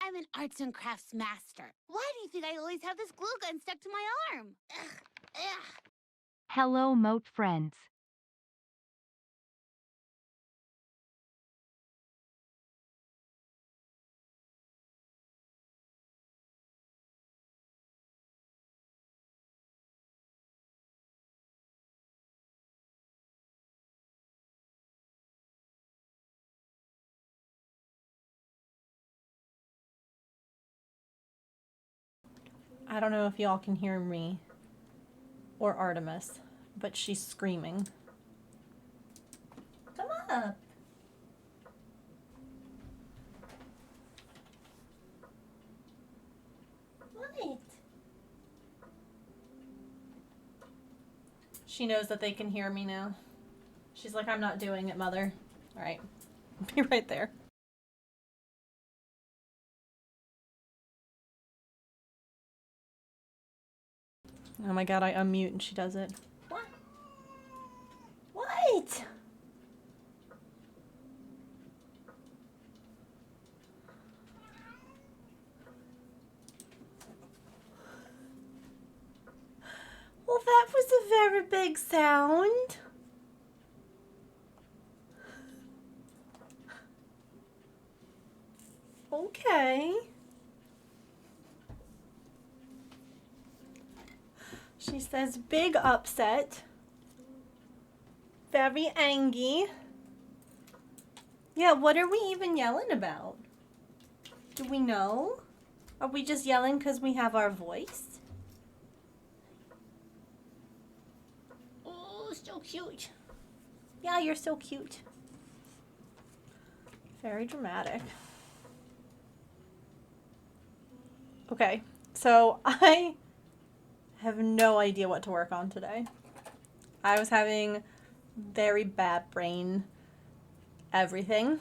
I'm an arts and crafts master. Why do you think I always have this glue gun stuck to my arm? Ugh, ugh. Hello, moat friends. I don't know if y'all can hear me or Artemis, but she's screaming. Come up. What? She knows that they can hear me now. She's like, I'm not doing it, Mother. All right. Be right there. Oh my god, I unmute and she does it. What? What? Well, that was a very big sound. Okay. She says big upset. Very angry. Yeah, what are we even yelling about? Do we know? Are we just yelling because we have our voice? Oh, so cute. Yeah, you're so cute. Very dramatic. Okay, so I have no idea what to work on today. I was having very bad brain everything.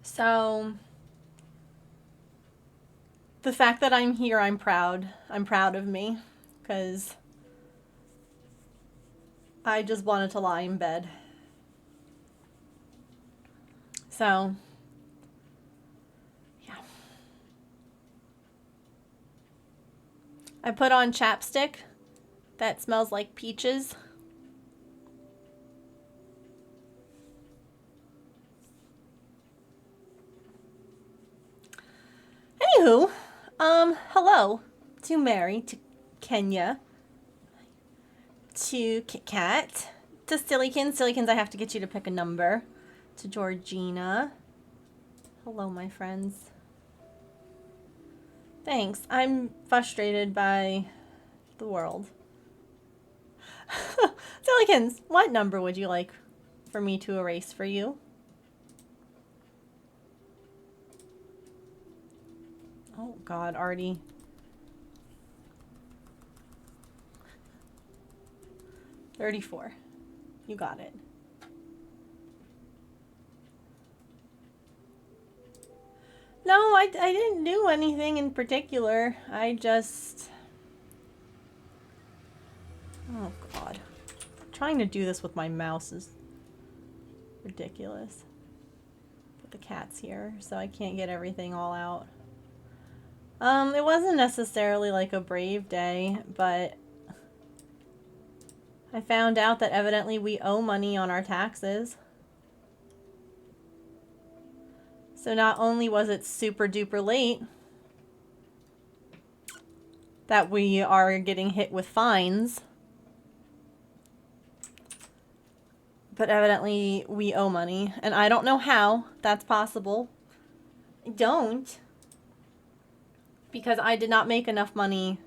So the fact that I'm here, I'm proud. I'm proud of me because I just wanted to lie in bed. So, yeah. I put on chapstick that smells like peaches. Anywho, hello to Mary, to Kenya, to Kit Kat, to Sillykins. Sillykins, I have to get you to pick a number. To Georgina. Hello, my friends. Thanks. I'm frustrated by the world. Sillykins, what number would you like for me to erase for you? Oh, God, Artie. $34. You got it. No, I didn't do anything in particular. I just... Oh, God. Trying to do this with my mouse is ridiculous. But the cat's here, so I can't get everything all out. It wasn't necessarily like a brave day, but I found out that evidently we owe money on our taxes. So not only was it super duper late that we are getting hit with fines, but evidently we owe money. And I don't know how that's possible. I don't. Because I did not make enough money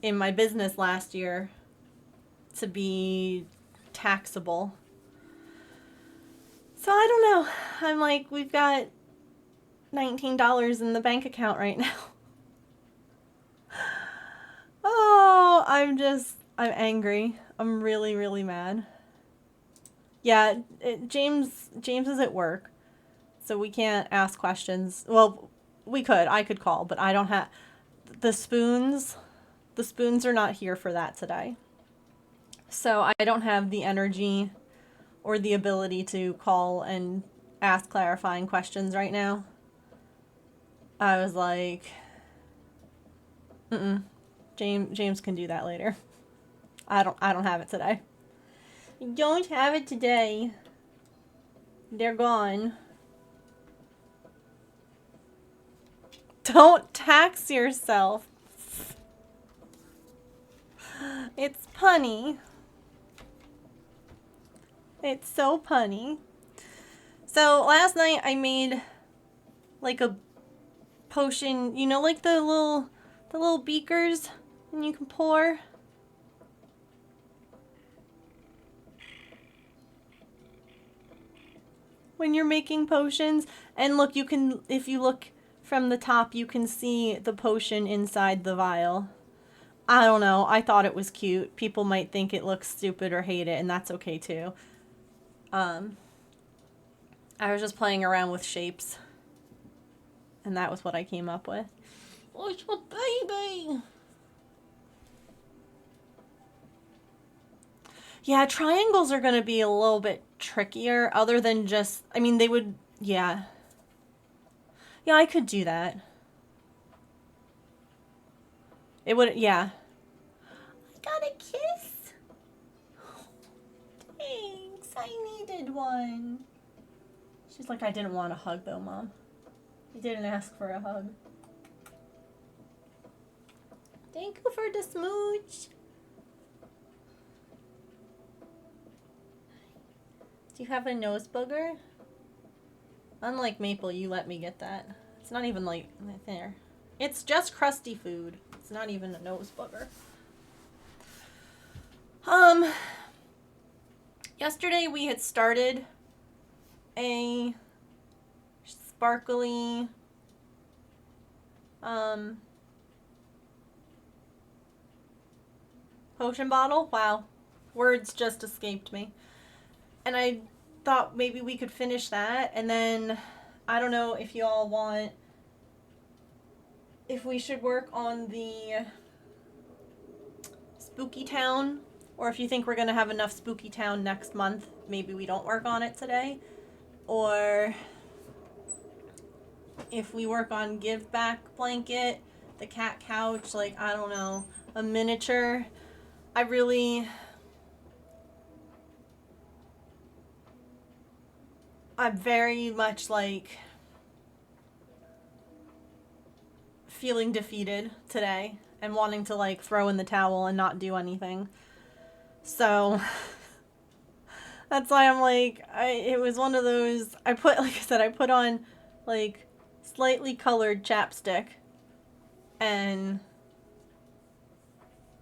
in my business last year to be taxable. So I don't know. I'm like, we've got $19 in the bank account right now. Oh, I'm angry. I'm really, really mad. Yeah, James is at work, so we can't ask questions. Well, we could. I could call, but I don't have the spoons. The spoons are not here for that today. So I don't have the energy or the ability to call and ask clarifying questions right now. I was like, James can do that later. I don't have it today. I don't have it today. They're gone. Don't tax yourself. It's punny. It's so punny. So last night I made like a potion, you know, like the little beakers and you can pour. When you're making potions. And look, you can, if you look from the top, you can see the potion inside the vial. I don't know. I thought it was cute. People might think it looks stupid or hate it, and that's okay too. I was just playing around with shapes. And that was what I came up with. Oh, it's my baby! Yeah, triangles are going to be a little bit trickier, other than just, I mean, they would, yeah. Yeah, I could do that. It would, yeah. I got a kiss. Thanks, I needed one. She's like, I didn't want a hug though, Mom. You didn't ask for a hug. Thank you for the smooch. Do you have a nose booger? Unlike Maple, you let me get that. It's not even like there. It's just crusty food. It's not even a nose booger. Yesterday we had started a sparkly potion bottle. Wow. Words just escaped me. And I thought maybe we could finish that, and then I don't know if you all want, if we should work on the Spooky Town, or if you think we're going to have enough Spooky Town next month, maybe we don't work on it today, or if we work on Giveback Blanket, the cat couch, like, I don't know, a miniature. I'm very much like feeling defeated today and wanting to like throw in the towel and not do anything. So that's why I'm like, it was one of those, like I said, I put on like slightly colored chapstick and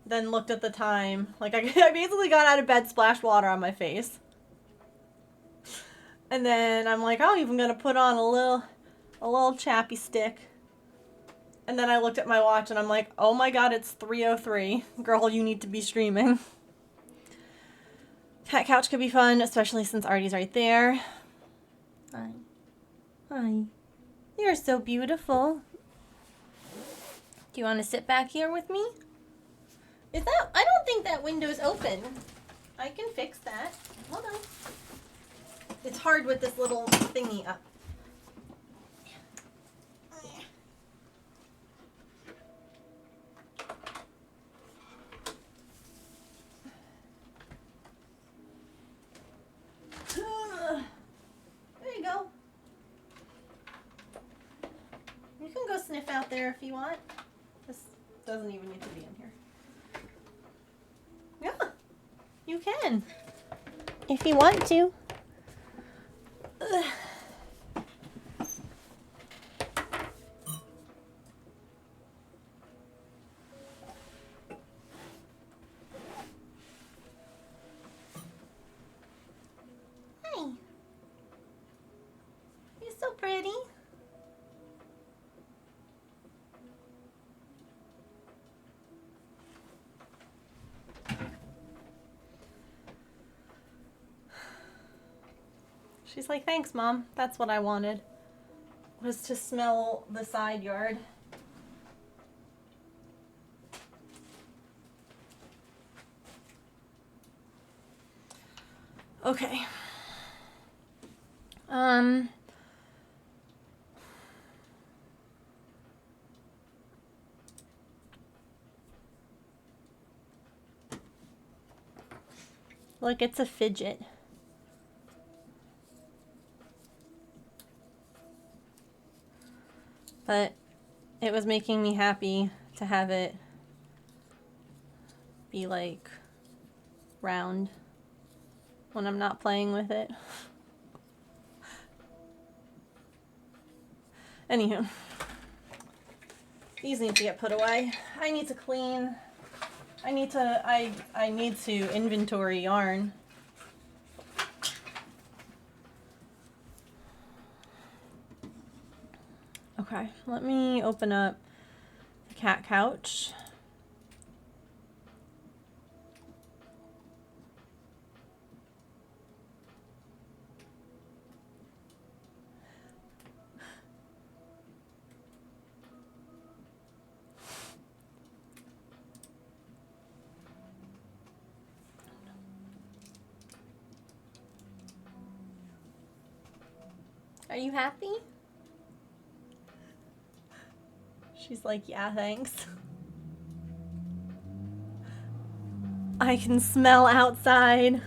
then looked at the time. Like I basically got out of bed, splashed water on my face. And then I'm like, oh, I'm gonna put on a little chappy stick. And then I looked at my watch and I'm like, oh my god, it's 3:03. Girl, you need to be streaming. Cat couch could be fun, especially since Artie's right there. Hi. Hi. You're so beautiful. Do you want to sit back here with me? I don't think that window's open. I can fix that. Hold on. It's hard with this little thingy up. There you go. You can go sniff out there if you want. This doesn't even need to be in here. Yeah, you can. If you want to. Hi. You're so pretty. She's like, thanks, Mom. That's what I wanted. Was to smell the side yard. Okay. Look, it's a fidget. But it was making me happy to have it be like round when I'm not playing with it. Anywho, these need to get put away. I need to clean. I need to inventory yarn. Okay, let me open up the cat couch. Are you happy? She's like, yeah, thanks. I can smell outside.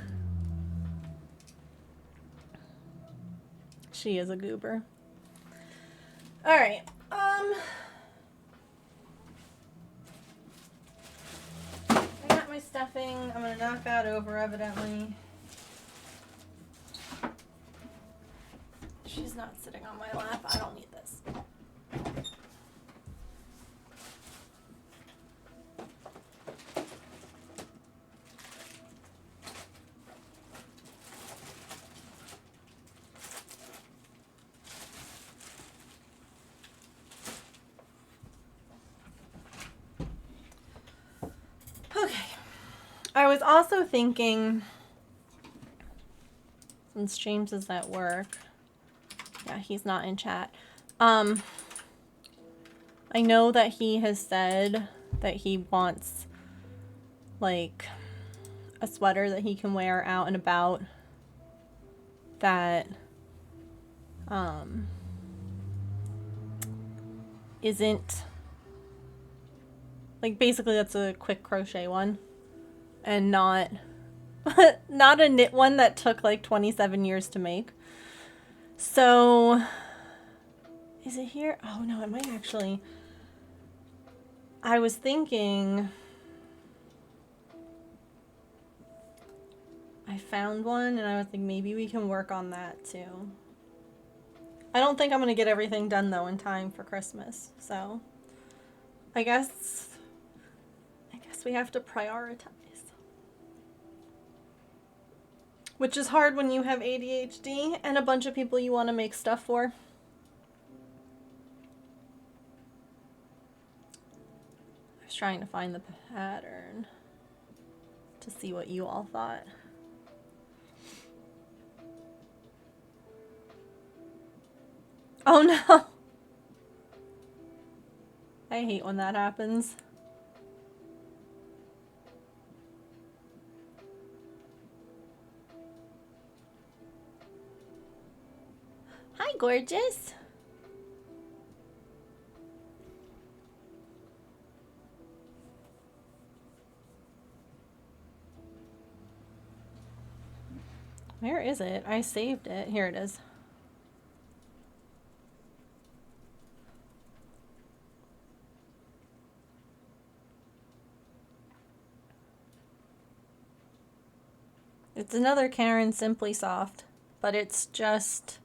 She is a goober. All right. I got my stuffing. I'm gonna knock that over, evidently. She's not sitting on my lap. I don't need this. Okay. I was also thinking, since James is at work, yeah, he's not in chat. I know that he has said that he wants like a sweater that he can wear out and about that isn't like, basically that's a quick crochet one and not not a knit one that took like 27 years to make. So is it here? Oh no, it might actually. I was thinking I found one and I was like, maybe we can work on that too. I don't think I'm gonna get everything done though in time for Christmas, so I guess we have to prioritize. Which is hard when you have ADHD and a bunch of people you want to make stuff for. I was trying to find the pattern to see what you all thought. Oh no! I hate when that happens. Hi, gorgeous. Where is it? I saved it. Here it is. It's another Karen Simply Soft, but it's just...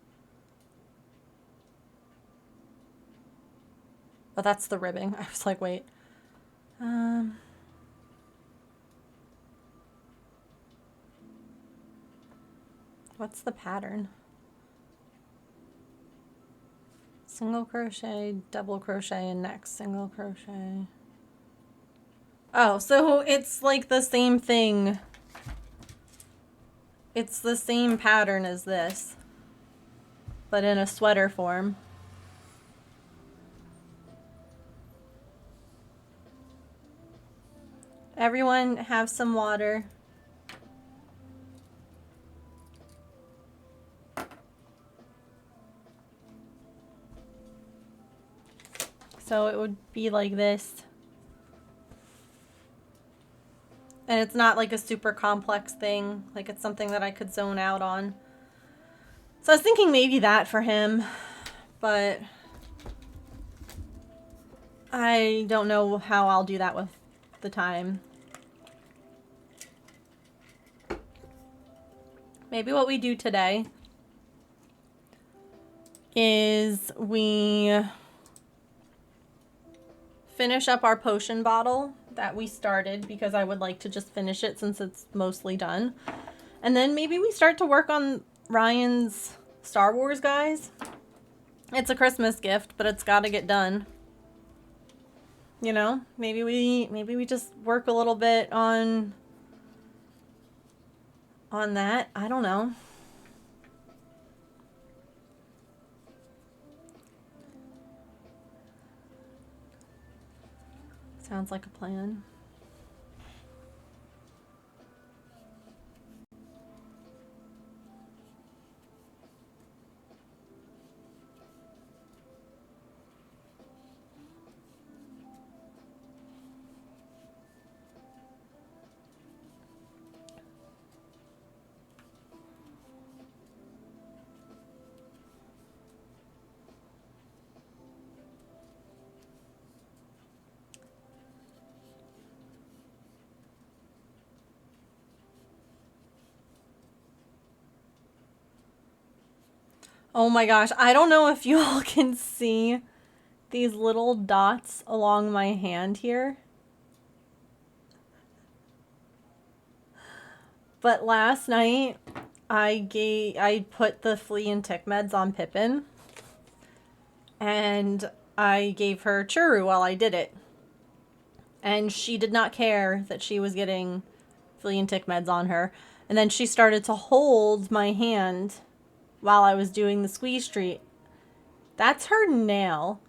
Oh, that's the ribbing. I was like, wait. What's the pattern? Single crochet, double crochet, and next single crochet. Oh, so it's like the same thing. It's the same pattern as this, but in a sweater form. Everyone have some water. So it would be like this. And it's not like a super complex thing. Like it's something that I could zone out on. So I was thinking maybe that for him, but I don't know how I'll do that with the time. Maybe what we do today is we finish up our potion bottle that we started because I would like to just finish it since it's mostly done. And then maybe we start to work on Ryan's Star Wars guys. It's a Christmas gift, but it's got to get done. You know, maybe we just work a little bit on that. I don't know. Sounds like a plan. Oh my gosh, I don't know if you all can see these little dots along my hand here. But last night I put the flea and tick meds on Pippin. And I gave her churu while I did it. And she did not care that she was getting flea and tick meds on her. And then she started to hold my hand while I was doing the squeeze treat. That's her nail.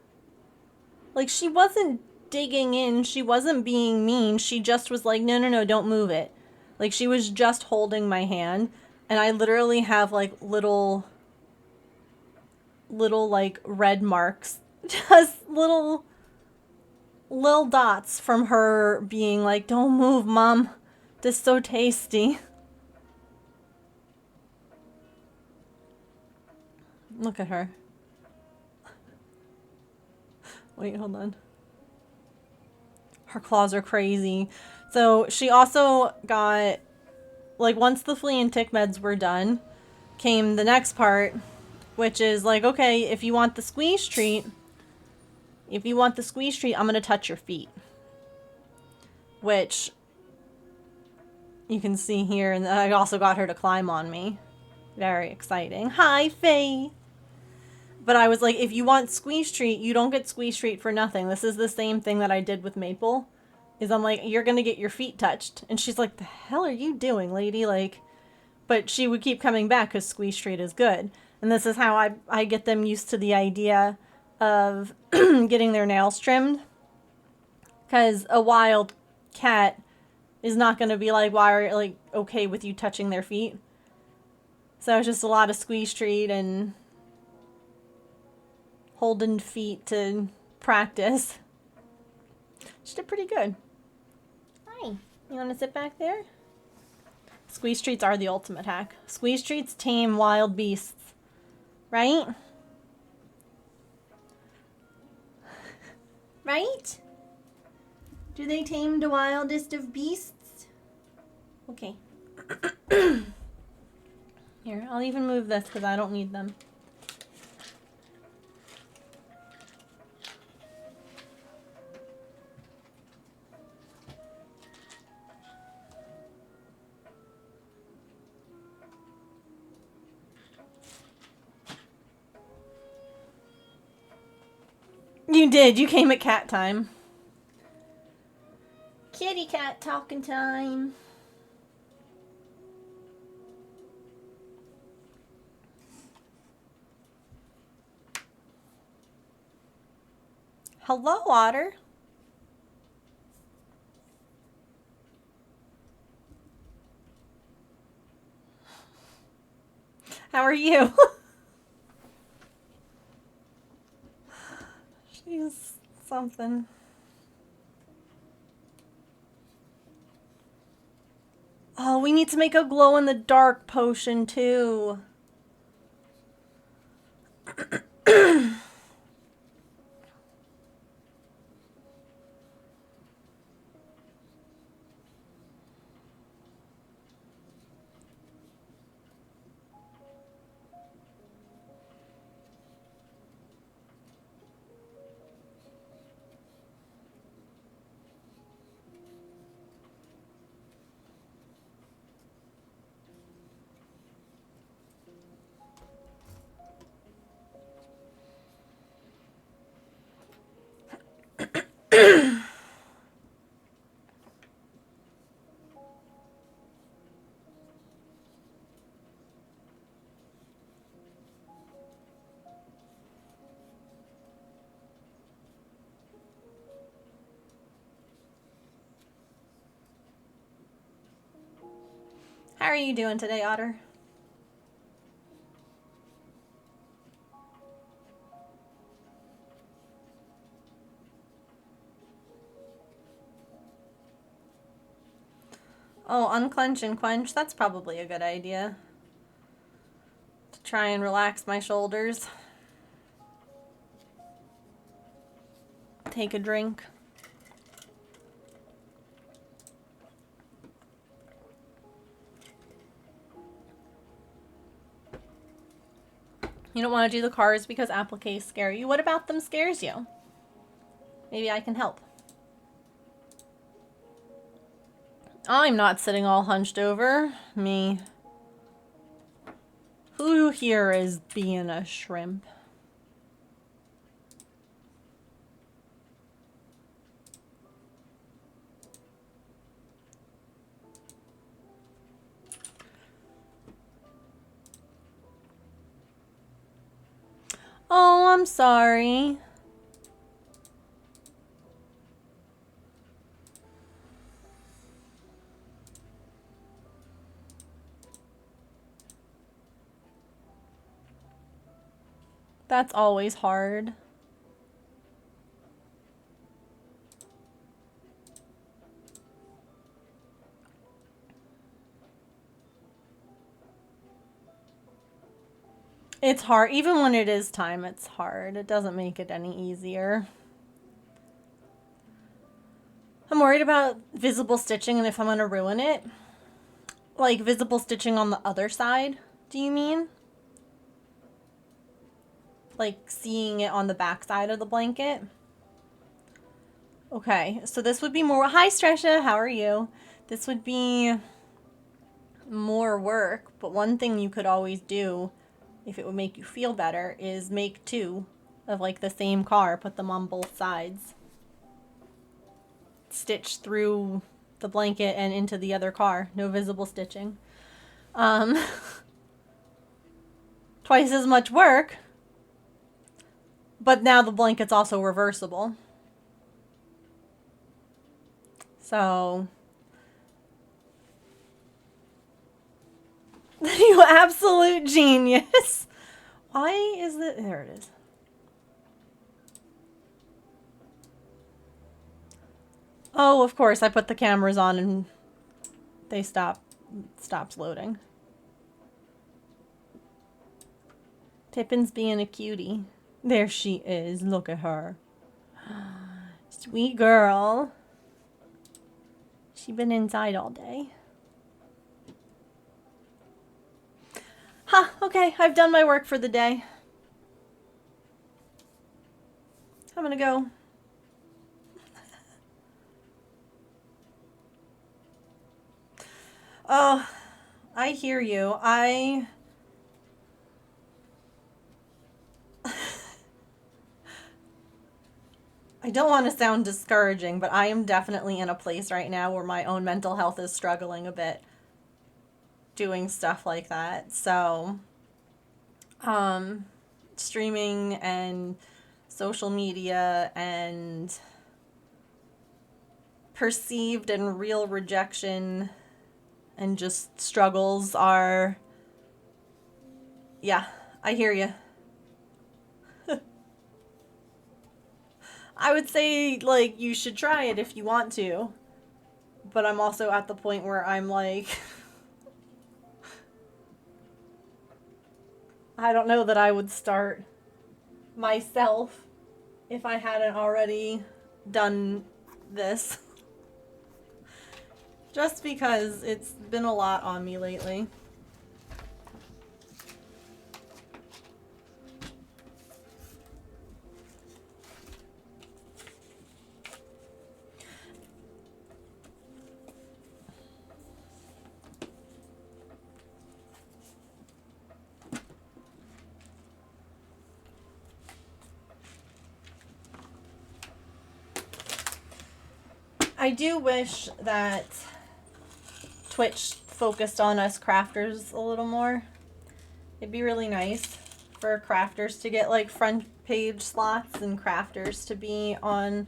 Like, she wasn't digging in. She wasn't being mean. She just was like, no, don't move it. Like, she was just holding my hand. And I literally have, like, little, like, red marks. Just little dots from her being like, don't move, Mom. This is so tasty. Look at her. Wait, hold on. Her claws are crazy. So she also got, like, once the flea and tick meds were done, came the next part, which is like, okay, if you want the squeeze treat, I'm going to touch your feet. Which you can see here, and I also got her to climb on me. Very exciting. Hi, Faye! But I was like, if you want squeeze treat, you don't get squeeze treat for nothing. This is the same thing that I did with Maple. Is I'm like, you're gonna get your feet touched. And she's like, the hell are you doing, lady? Like, but she would keep coming back because squeeze treat is good. And this is how I get them used to the idea of getting their nails trimmed. Because a wild cat is not going to be like, why are like okay with you touching their feet? So it's just a lot of squeeze treat and holding feet to practice. She did pretty good. Hi. You want to sit back there? Squeeze treats are the ultimate hack. Squeeze treats tame wild beasts. Right? Right? Do they tame the wildest of beasts? Okay. Here, I'll even move this because I don't need them. You did. You came at cat time. Kitty cat talking time. Hello, Otter. How are you? She's something. we need to make a glow-in-the-dark potion, too. How are you doing today, Otter? Oh, unclench and quench. That's probably a good idea. To try and relax my shoulders. Take a drink. You don't want to do the cars because appliques scare you. What about them scares you? Maybe I can help. I'm not sitting all hunched over. Me. Who here is being a shrimp? Oh, I'm sorry. That's always hard. It's hard. Even when it is time, it's hard. It doesn't make it any easier. I'm worried about visible stitching and if I'm going to ruin it. Like visible stitching on the other side, do you mean? Like seeing it on the back side of the blanket? Okay, so this would be more... Hi, Stresha, how are you? This would be more work, but one thing you could always do, if it would make you feel better, is make two of like the same car, put them on both sides. Stitch through the blanket and into the other car. No visible stitching. Twice as much work, but now the blanket's also reversible. So... You absolute genius. Why is it... There it is. Oh, of course, I put the cameras on and they stops loading. Tippin's being a cutie. There she is. Look at her. Sweet girl. She been inside all day. Huh, okay, I've done my work for the day. I'm gonna go. Oh, I hear you. I don't want to sound discouraging, but I am definitely in a place right now where my own mental health is struggling a bit doing stuff like that. So, streaming and social media and perceived and real rejection and just struggles are... Yeah, I hear you. I would say, like, you should try it if you want to. But I'm also at the point where I'm like... I don't know that I would start myself if I hadn't already done this. Just because it's been a lot on me lately. I do wish that Twitch focused on us crafters a little more. It'd be really nice for crafters to get like front page slots and crafters to be on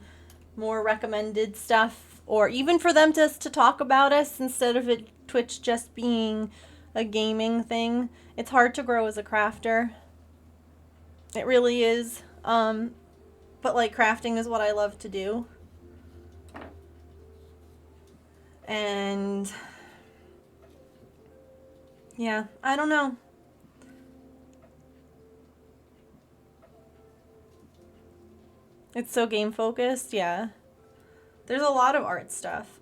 more recommended stuff, or even for them just to talk about us instead of it Twitch just being a gaming thing. It's hard to grow as a crafter. It really is. But like crafting is what I love to do. And yeah, I don't know. It's so game focused, yeah. There's a lot of art stuff.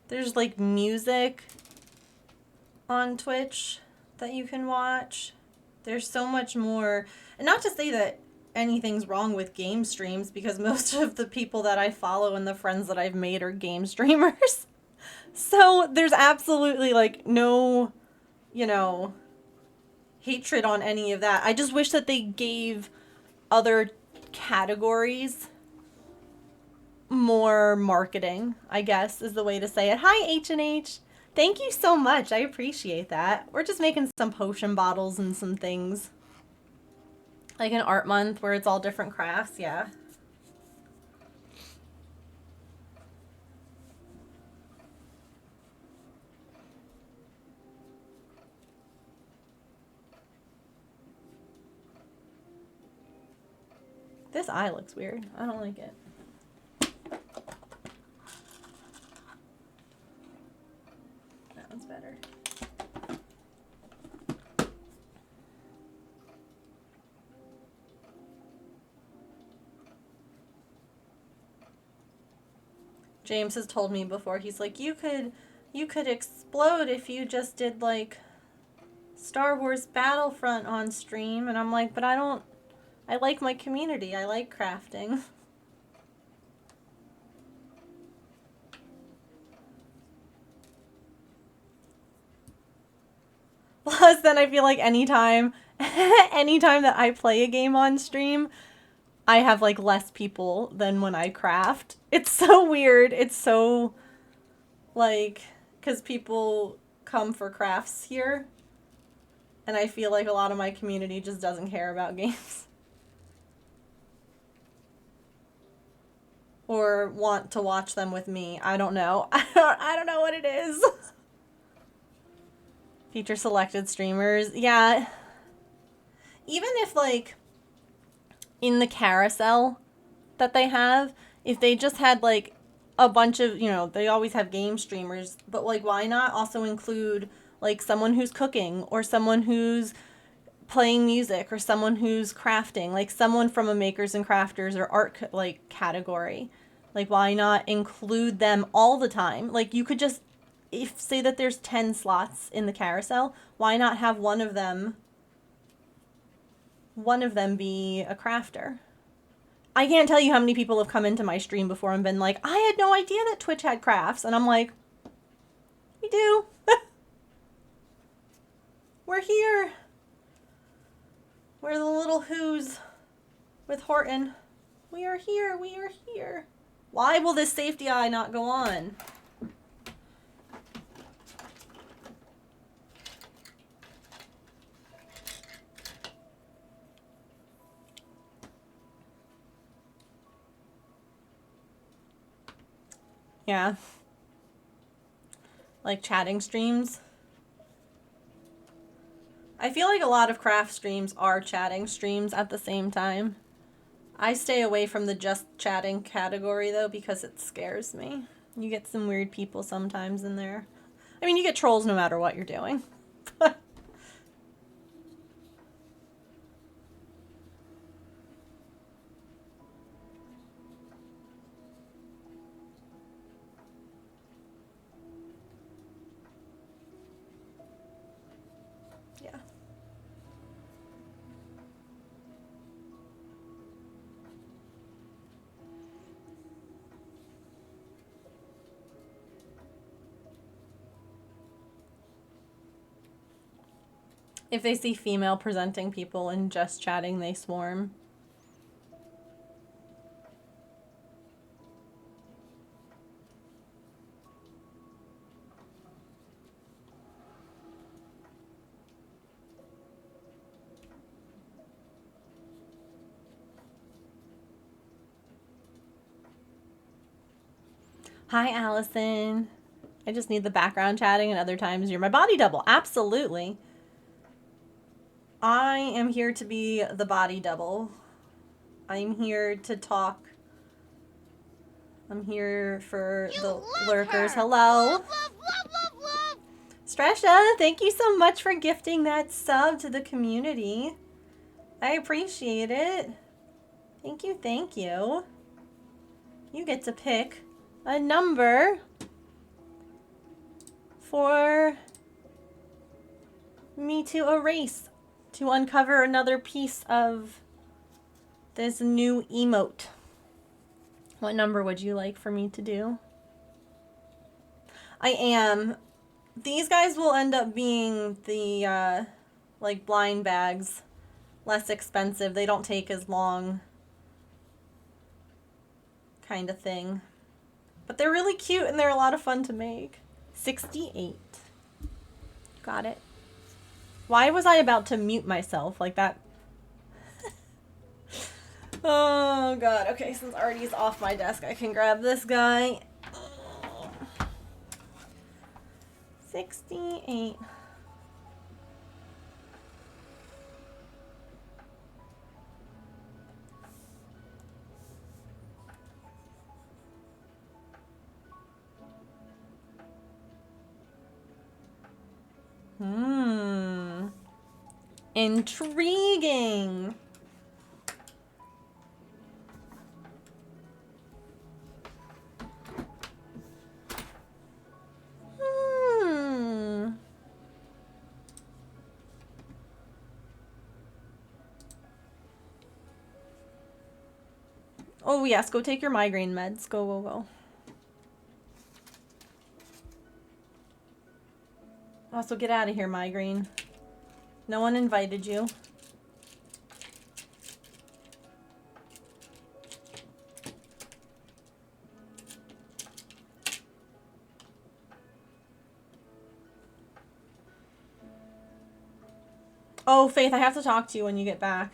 There's like music on Twitch that you can watch. There's so much more. And not to say that anything's wrong with game streams, because most of the people that I follow and the friends that I've made are game streamers. So there's absolutely like no, you know, hatred on any of that. I just wish that they gave other categories more marketing, I guess is the way to say it. Hi H&H. Thank you so much. I appreciate that. We're just making some potion bottles and some things. Like an art month where it's all different crafts, yeah. This eye looks weird. I don't like it. That one's better. James has told me before, he's like, you could explode if you just did like Star Wars Battlefront on stream. And I'm like, but I like my community. I like crafting. Plus, then I feel like anytime that I play a game on stream, I have like less people than when I craft. It's so weird. It's so like, because people come for crafts here, and I feel like a lot of my community just doesn't care about games. Or want to watch them with me. I don't know. I don't know what it is. Feature selected streamers. Yeah. Even if like in the carousel that they have, if they just had like a bunch of, you know, they always have game streamers, but like why not also include like someone who's cooking or someone who's playing music or someone who's crafting, like someone from a makers and crafters or art like category. Like why not include them all the time? Like you could just, if say that there's 10 slots in the carousel, why not have one of them be a crafter? I can't tell you how many people have come into my stream before and been like, I had no idea that Twitch had crafts. And I'm like, we do. We're here. We're the little who's with Horton. We are here. We are here. Why will this safety eye not go on? Yeah. Like chatting streams. I feel like a lot of craft streams are chatting streams at the same time. I stay away from the just chatting category though because it scares me. You get some weird people sometimes in there. I mean, you get trolls no matter what you're doing. Yeah. If they see female presenting people and just chatting, they swarm. Hi, Allison. I just need the background chatting, and other times you're my body double. Absolutely. I am here to be the body double. I'm here to talk. I'm here for the lurkers. Her. Hello. Love, love, love, love, love. Stresha, thank you so much for gifting that sub to the community. I appreciate it. Thank you, thank you. You get to pick a number for me to erase, to uncover another piece of this new emote. What number would you like for me to do? I am. These guys will end up being the, like, blind bags. Less expensive. They don't take as long. Kind of thing. But they're really cute and they're a lot of fun to make. 68. Got it. Why was I about to mute myself like that? Oh, God. Okay, since Artie's off my desk, I can grab this guy. 68. Intriguing. Oh, yes, go take your migraine meds. Go, go, go. Also, get out of here, migraine. No one invited you. Oh, Faith, I have to talk to you when you get back.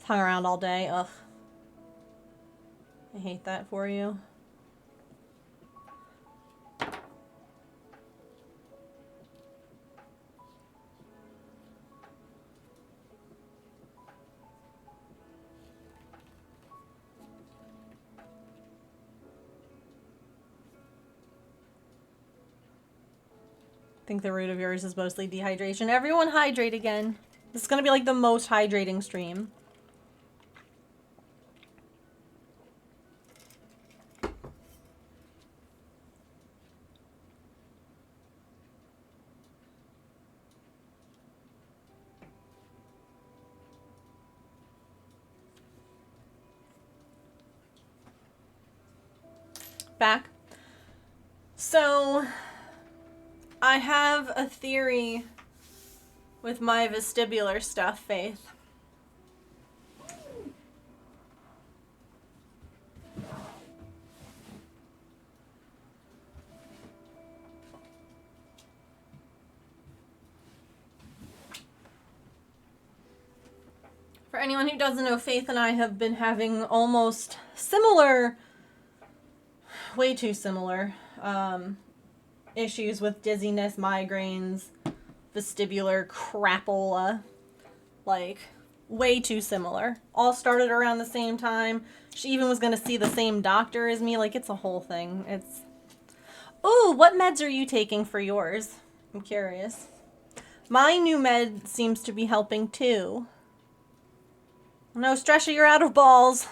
Hung around all day. Ugh. I hate that for you. I think the root of yours is mostly dehydration. Everyone hydrate again. This is going to be like the most hydrating stream. Back. So, I have a theory with my vestibular stuff, Faith. For anyone who doesn't know, Faith and I have been having almost similar way too similar. Issues with dizziness, migraines, vestibular crapola, like way too similar. All started around the same time. She even was going to see the same doctor as me. Like, it's a whole thing. It's... Ooh, what meds are you taking for yours? I'm curious. My new med seems to be helping too. No, Stresha, you're out of balls.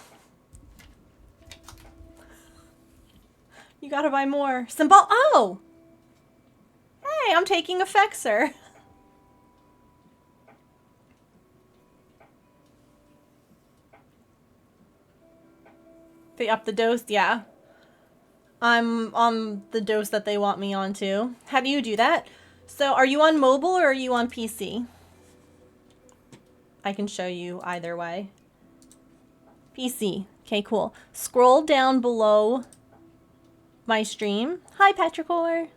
You gotta buy more. Symbol. Oh! Hey, I'm taking Effexor. They up the dose? Yeah. I'm on the dose that they want me on too. How do you do that? So are you on mobile or are you on PC? I can show you either way. PC. Okay, cool. Scroll down below my stream. Hi, Petrichor.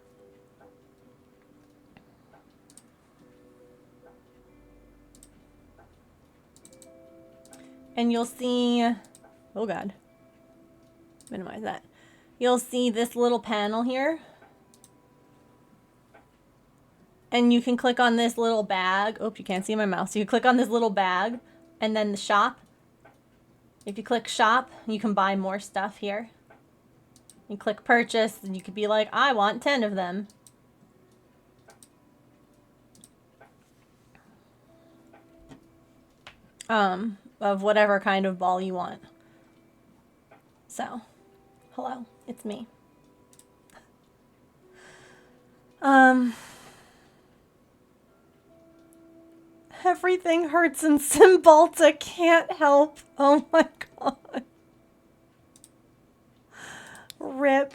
And you'll see... Oh, God. Minimize that. You'll see this little panel here. And you can click on this little bag. Oh, you can't see my mouse. So you click on this little bag and then the shop. If you click shop, you can buy more stuff here. You click purchase and you could be like, I want 10 of them. Of whatever kind of ball you want. So, hello, it's me. Everything hurts in Cymbalta, can't help. Oh my god. Rip.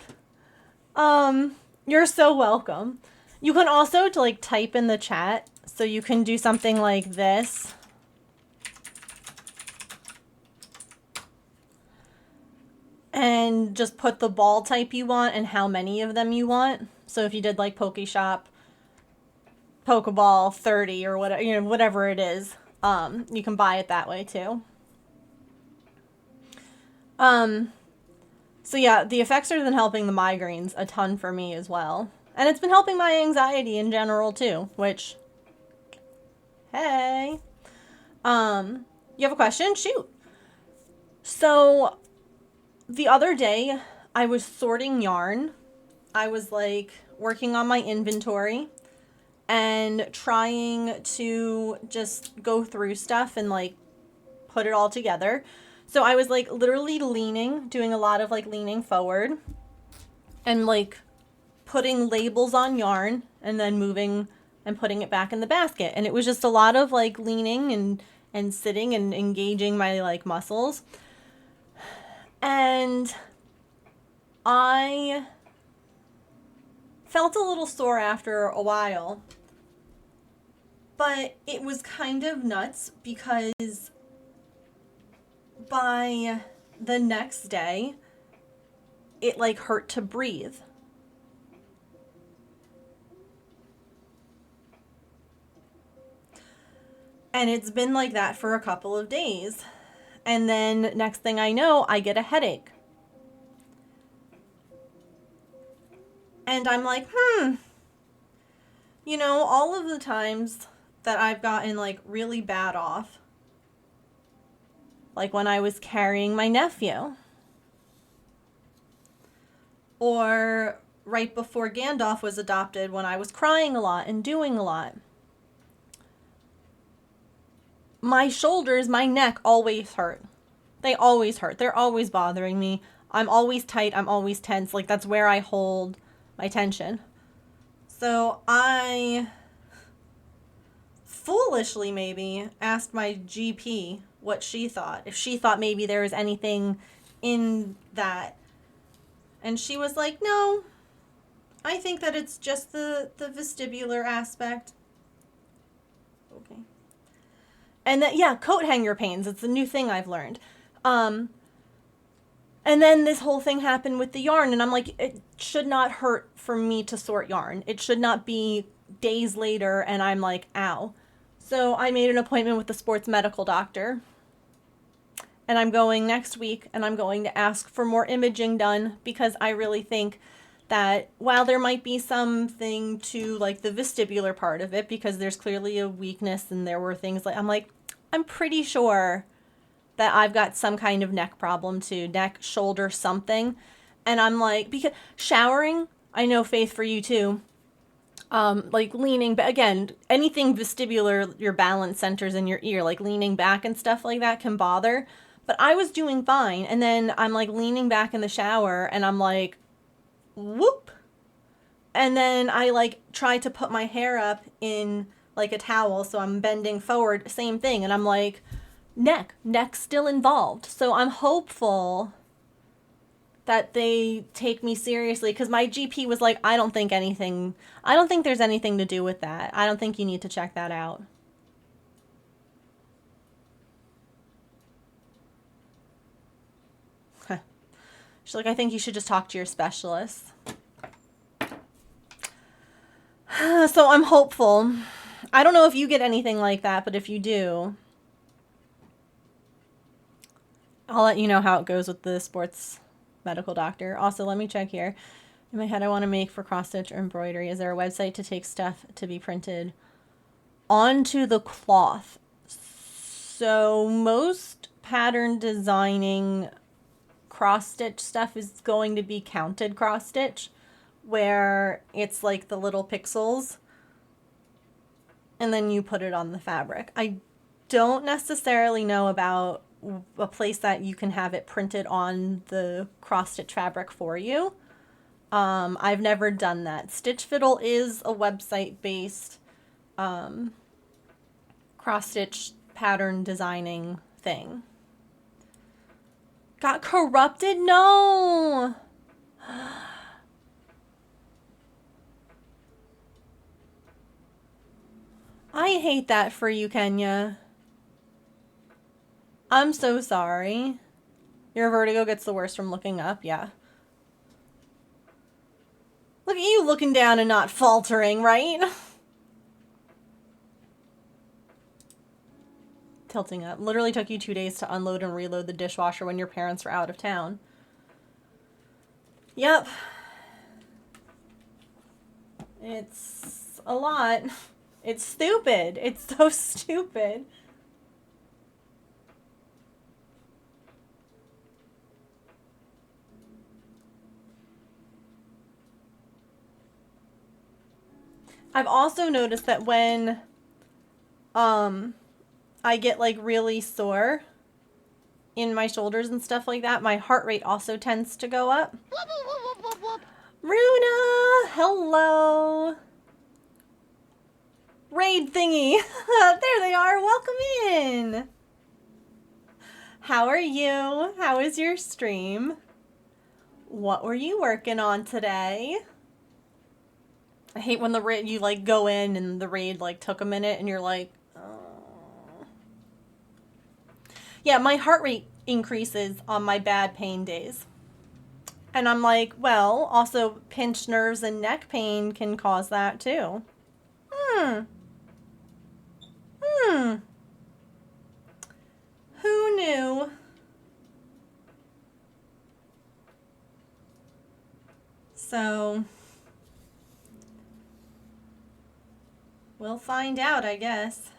You're so welcome. You can also like type in the chat, so you can do something like this. And just put the ball type you want and how many of them you want. So if you did like Pokeshop, Pokeball 30 or whatever, you know, whatever it is, you can buy it that way too. So yeah, the Effexor has been helping the migraines a ton for me as well. And it's been helping my anxiety in general too, which, hey. You have a question? Shoot. So the other day I was sorting yarn. I was like working on my inventory and trying to just go through stuff and like put it all together. So I was like literally leaning, doing a lot of like leaning forward and like putting labels on yarn and then moving and putting it back in the basket. And it was just a lot of like leaning and sitting and engaging my like muscles. And I felt a little sore after a while, but it was kind of nuts because by the next day, it like hurt to breathe. And it's been like that for a couple of days. And then next thing I know, I get a headache. And I'm like, you know, all of the times that I've gotten like really bad off, like when I was carrying my nephew, or right before Gandalf was adopted when I was crying a lot and doing a lot. My shoulders, my neck always hurt. They always hurt. They're always bothering me. I'm always tight. I'm always tense. Like that's where I hold my tension. So I foolishly maybe asked my GP what she thought. If she thought maybe there was anything in that. And she was like, no, I think that it's just the vestibular aspect. Okay. And that, yeah, coat hanger pains. It's a new thing I've learned. And then this whole thing happened with the yarn. And I'm like, it should not hurt for me to sort yarn. It should not be days later and I'm like, ow. So I made an appointment with the sports medical doctor. and I'm going next week, and I'm going to ask for more imaging done, because I really think that while there might be something to like the vestibular part of it, because there's clearly a weakness and there were things like, I'm pretty sure that I've got some kind of neck problem too, neck, shoulder, something. And I'm like, because showering, I know, Faith, for you too, like leaning, but again, anything vestibular, your balance centers in your ear, like leaning back and stuff like that can bother. But I was doing fine. And then I'm like leaning back in the shower and I'm like, whoop. And then I like try to put my hair up in like a towel. So I'm bending forward, same thing. And I'm like, neck still involved. So I'm hopeful that they take me seriously, because my GP was like, I don't think there's anything to do with that. I don't think you need to check that out. She's like, I think you should just talk to your specialist. So I'm hopeful. I don't know if you get anything like that, but if you do, I'll let you know how it goes with the sports medical doctor. Also, let me check here. In my head, I want to make for cross stitch or embroidery. Is there a website to take stuff to be printed onto the cloth? So most pattern designing cross stitch stuff is going to be counted cross stitch, where it's like the little pixels and then you put it on the fabric. I don't necessarily know about a place that you can have it printed on the cross stitch fabric for you. I've never done that. Stitch Fiddle is a website based cross stitch pattern designing thing. Got corrupted? No. I hate that for you, Kenya. I'm so sorry. Your vertigo gets the worst from looking up, yeah. Look at you looking down and not faltering, right? Tilting up. Literally took you 2 days to unload and reload the dishwasher when your parents were out of town. Yep. It's a lot. It's stupid. It's so stupid. I've also noticed that when I get like really sore in my shoulders and stuff like that, my heart rate also tends to go up. Whoop, whoop, whoop, whoop, whoop. Runa, hello. Raid thingy. There they are. Welcome in. How are you? How is your stream? What were you working on today? I hate when the raid, you like go in and the raid like took a minute and you're like, oh. Yeah, my heart rate increases on my bad pain days. And I'm like, well, also pinched nerves and neck pain can cause that too. Who knew? So, we'll find out, I guess.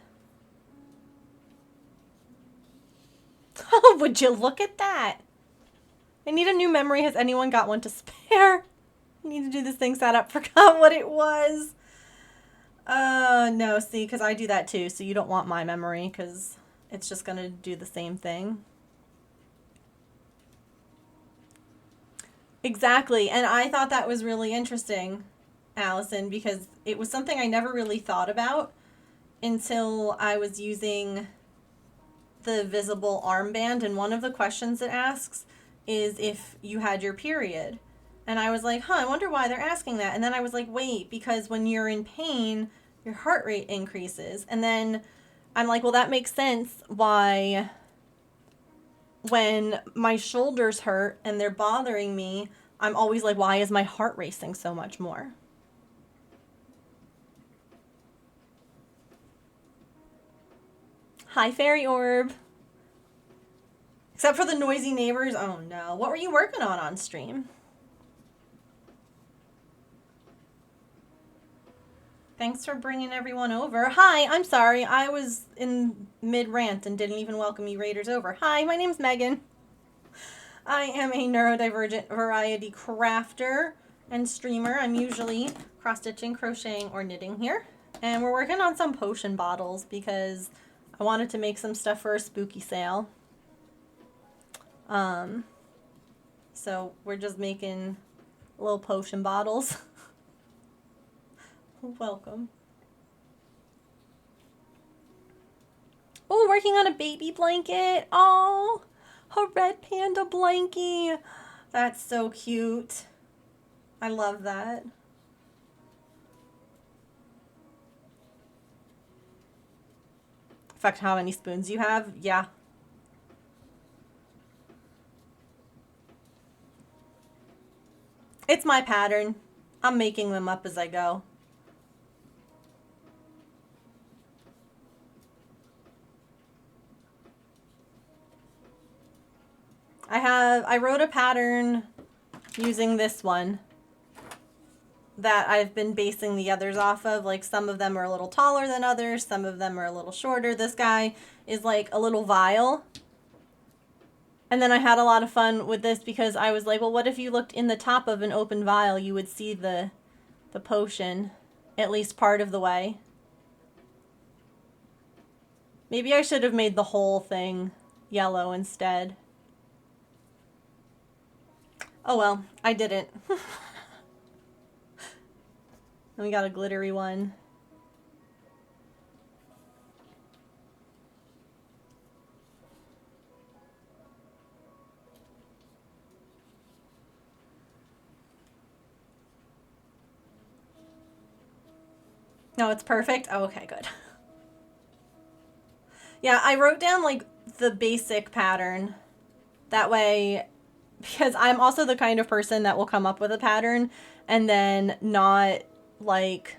Oh, would you look at that? I need a new memory. Has anyone got one to spare? I need to do this thing set up. Forgot what it was. No, see, because I do that too, so you don't want my memory, because it's just going to do the same thing. Exactly, and I thought that was really interesting, Allison, because it was something I never really thought about until I was using the visible armband, and one of the questions it asks is if you had your period. And I was like, I wonder why they're asking that. And then I was like, wait, because when you're in pain, your heart rate increases. And then I'm like, well, that makes sense why when my shoulders hurt and they're bothering me, I'm always like, why is my heart racing so much more? Hi, Fairy Orb. Except for the noisy neighbors. Oh no. What were you working on stream? Thanks for bringing everyone over. Hi, I'm sorry. I was in mid-rant and didn't even welcome you raiders over. Hi, my name's Megan. I am a neurodivergent variety crafter and streamer. I'm usually cross-stitching, crocheting, or knitting here. And we're working on some potion bottles because I wanted to make some stuff for a spooky sale. So we're just making little potion bottles. Welcome. Oh, working on a baby blanket. Oh, a red panda blankie. That's so cute. I love that. Affect how many spoons you have? Yeah. It's my pattern. I'm making them up as I go. I wrote a pattern using this one that I've been basing the others off of. Like, some of them are a little taller than others, some of them are a little shorter. This guy is like a little vial. And then I had a lot of fun with this because I was like, well, what if you looked in the top of an open vial, you would see the potion at least part of the way. Maybe I should have made the whole thing yellow instead. Oh well, I didn't. And we got a glittery one. No, it's perfect. Oh, okay, good. Yeah, I wrote down like the basic pattern. That way, because I'm also the kind of person that will come up with a pattern and then not like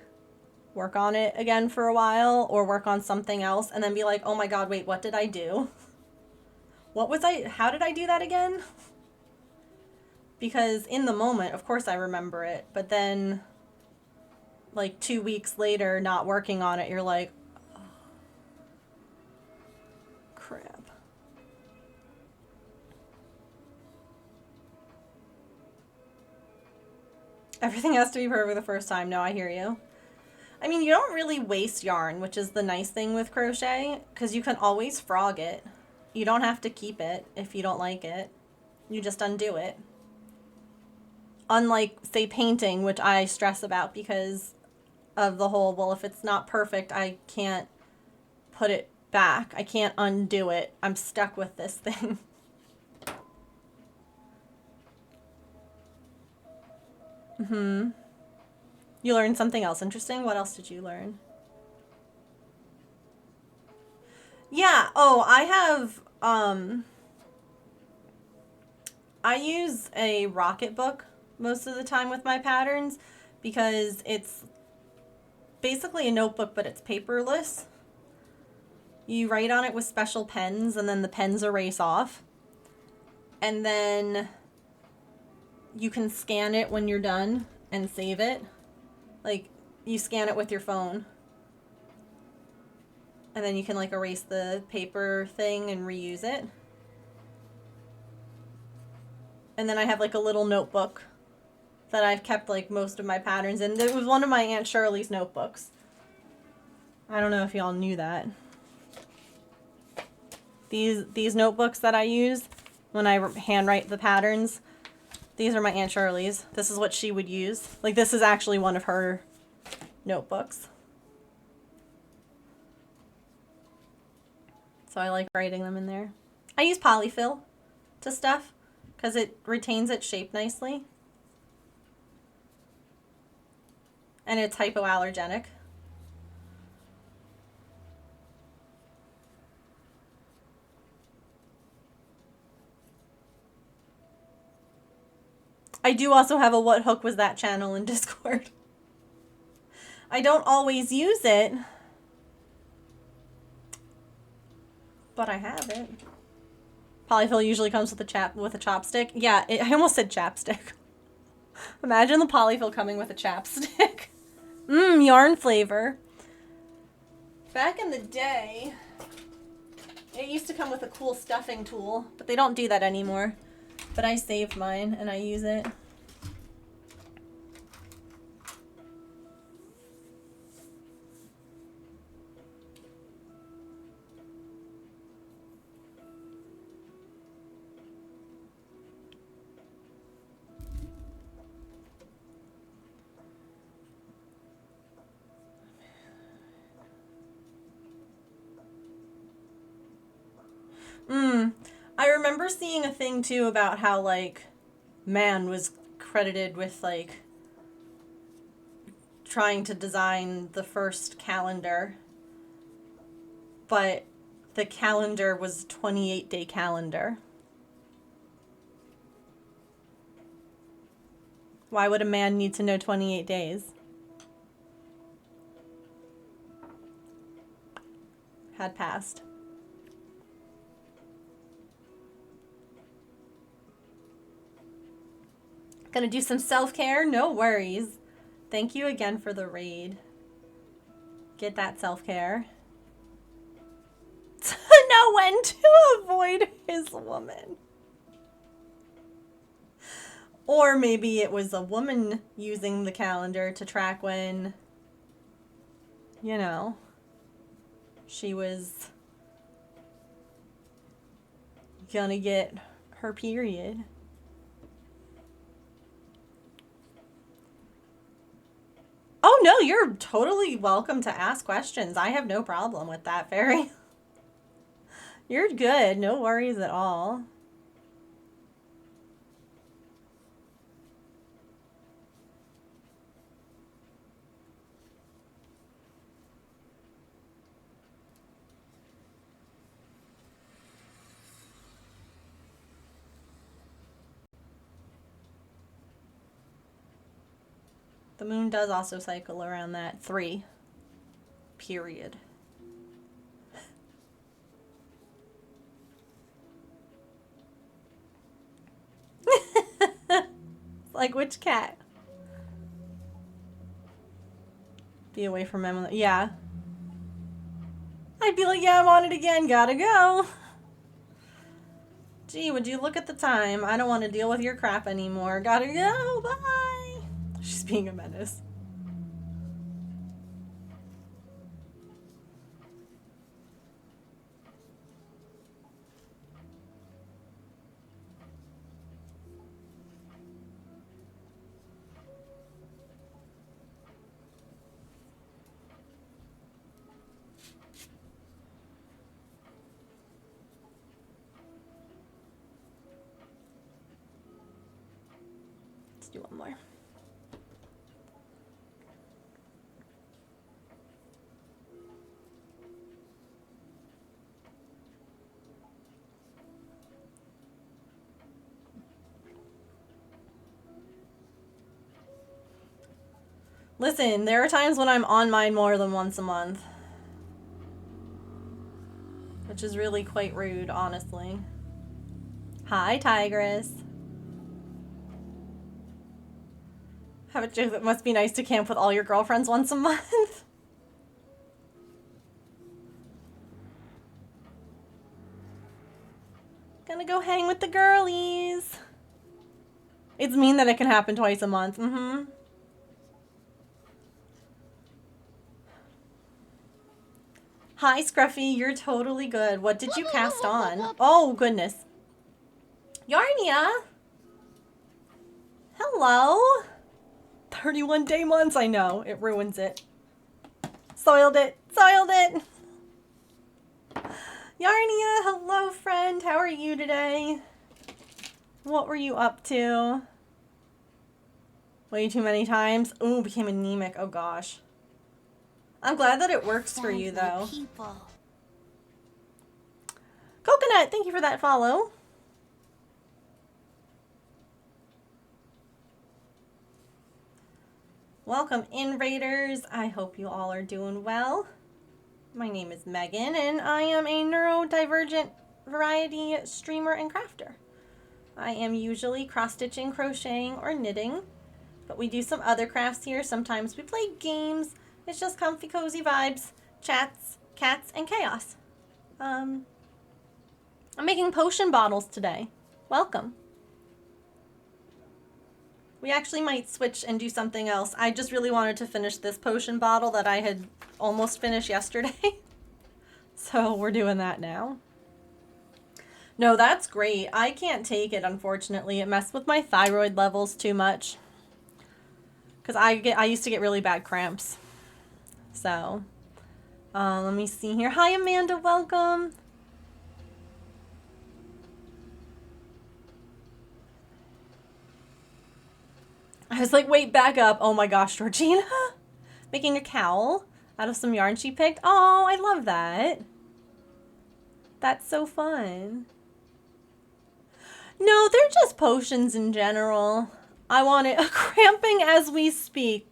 work on it again for a while or work on something else and then be like, oh my god, wait, what did I do? How did I do that again? Because in the moment, of course I remember it, but then like 2 weeks later, not working on it, you're like, oh, crap. Everything has to be perfect the first time. No, I hear you. I mean, you don't really waste yarn, which is the nice thing with crochet, because you can always frog it. You don't have to keep it if you don't like it. You just undo it. Unlike, say, painting, which I stress about because of the whole, well, if it's not perfect, I can't put it back. I can't undo it. I'm stuck with this thing. You learned something else interesting? What else did you learn? Yeah, oh, I have, I use a Rocket book most of the time with my patterns because it's basically a notebook, but it's paperless. You write on it with special pens and then the pens erase off. And then you can scan it when you're done and save it. Like, you scan it with your phone. And then you can like erase the paper thing and reuse it. And then I have like a little notebook that I've kept like most of my patterns in. It was one of my Aunt Shirley's notebooks. I don't know if y'all knew that. These notebooks that I use when I handwrite the patterns, these are my Aunt Shirley's. This is what she would use. Like, this is actually one of her notebooks. So I like writing them in there. I use polyfill to stuff because it retains its shape nicely. And it's hypoallergenic. I do also have a What Hook Was That channel in Discord. I don't always use it, but I have it. Polyfill usually comes with a chopstick. Yeah, I almost said chapstick. Imagine the polyfill coming with a chapstick. Mmm, yarn flavor. Back in the day, it used to come with a cool stuffing tool, but they don't do that anymore. But I saved mine and I use it. I remember seeing a thing too about how, like, man was credited with, like, trying to design the first calendar. But the calendar was a 28-day calendar. Why would a man need to know 28 days? Had passed. Gonna do some self-care? No worries. Thank you again for the raid. Get that self-care. To know when to avoid his woman. Or maybe it was a woman using the calendar to track when, you know, she was gonna get her period. Oh no, you're totally welcome to ask questions. I have no problem with that, Fairy. You're good. No worries at all. The moon does also cycle around that 3 period. Like which cat? Be away from Emily. Yeah. I'd be like, yeah, I'm on it again. Gotta go. Gee, would you look at the time? I don't want to deal with your crap anymore. Gotta go. Bye. She's being a menace. Let's do one more. Listen, there are times when I'm on mine more than once a month. Which is really quite rude, honestly. Hi, Tigress. Have a joke that must be nice to camp with all your girlfriends once a month. Gonna go hang with the girlies. It's mean that it can happen twice a month. Hi, Scruffy. You're totally good. What did you cast on? Oh, goodness. Yarnia. Hello. 31 day months. I know. It ruins it. Soiled it. Soiled it. Yarnia, hello, friend. How are you today? What were you up to? Way too many times. Ooh, became anemic. Oh, gosh. I'm glad that it works for you, though. Coconut, thank you for that follow. Welcome in, Raiders. I hope you all are doing well. My name is Megan, and I am a neurodivergent variety streamer and crafter. I am usually cross-stitching, crocheting, or knitting, but we do some other crafts here. Sometimes we play games. It's just comfy, cozy vibes, chats, cats, and chaos. I'm making potion bottles today. Welcome. We actually might switch and do something else. I just really wanted to finish this potion bottle that I had almost finished yesterday. So we're doing that now. No, that's great. I can't take it, unfortunately. It messed with my thyroid levels too much. Because I used to get really bad cramps. So, let me see here. Hi, Amanda. Welcome. I was like, wait, back up. Oh my gosh, Georgina. Making a cowl out of some yarn she picked. Oh, I love that. That's so fun. No, they're just potions in general. I want it cramping as we speak.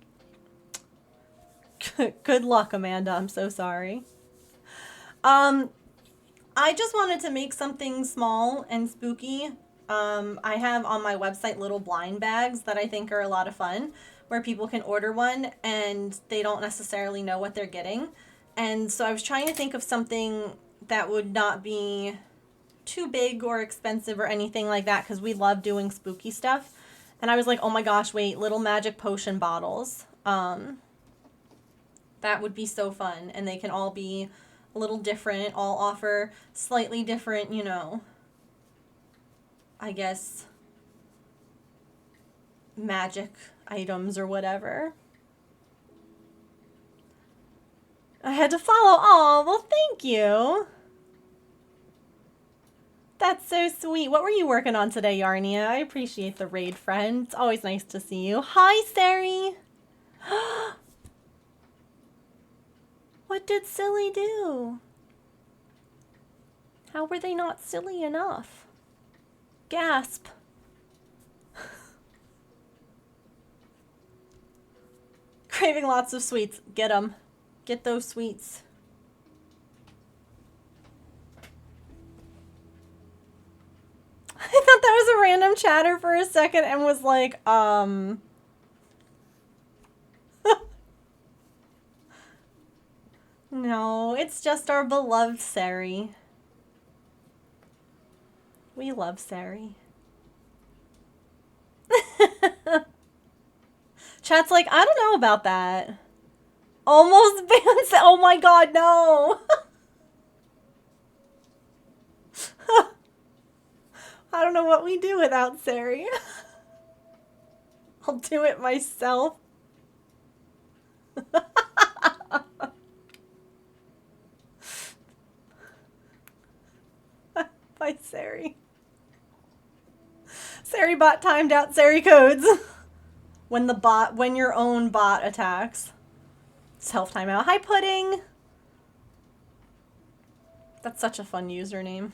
Good luck, Amanda. I'm so sorry. I just wanted to make something small and spooky. I have on my website little blind bags that I think are a lot of fun, where people can order one and they don't necessarily know what they're getting. And so I was trying to think of something that would not be too big or expensive or anything like that, because we love doing spooky stuff. And I was like, oh my gosh, wait, little magic potion bottles. That would be so fun. And they can all be a little different, all offer slightly different, you know, I guess, magic items or whatever. I had to follow. Oh, well, thank you. That's so sweet. What were you working on today, Yarnia? I appreciate the raid, friend. It's always nice to see you. Hi, Sari. What did Silly do? How were they not silly enough? Gasp. Craving lots of sweets. Get them. Get those sweets. I thought that was a random chatter for a second and was like, No, it's just our beloved Sari. We love Sari. Chat's like, I don't know about that. Almost banned. Oh my god, no. I don't know what we do without Sari. I'll do it myself. Bye, Sari. Sari bot timed out Sari codes. When your own bot attacks. Self timeout. Hi, Pudding. That's such a fun username.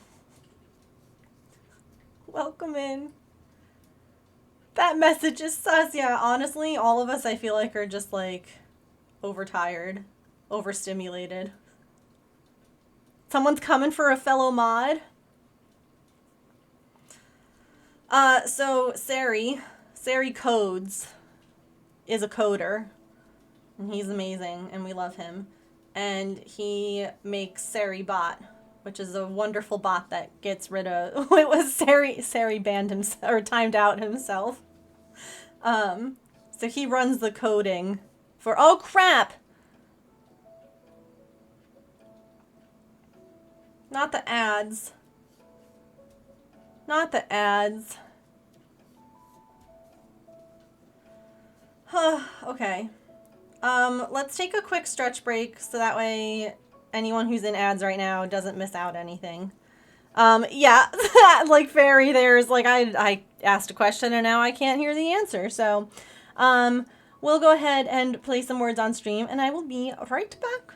Welcome in. That message is sus. Yeah, honestly, all of us, I feel like, are just like overtired, overstimulated. Someone's coming for a fellow mod. So Sari Codes is a coder, and he's amazing, and we love him. And he makes Sari Bot, which is a wonderful bot that gets rid of. It was Sari banned himself or timed out himself. So he runs the coding for. Oh crap! Not the ads. Not the ads. Okay. Let's take a quick stretch break so that way anyone who's in ads right now doesn't miss out anything. Yeah, like Fairy, there's like I asked a question and now I can't hear the answer. So, we'll go ahead and play some words on stream and I will be right back.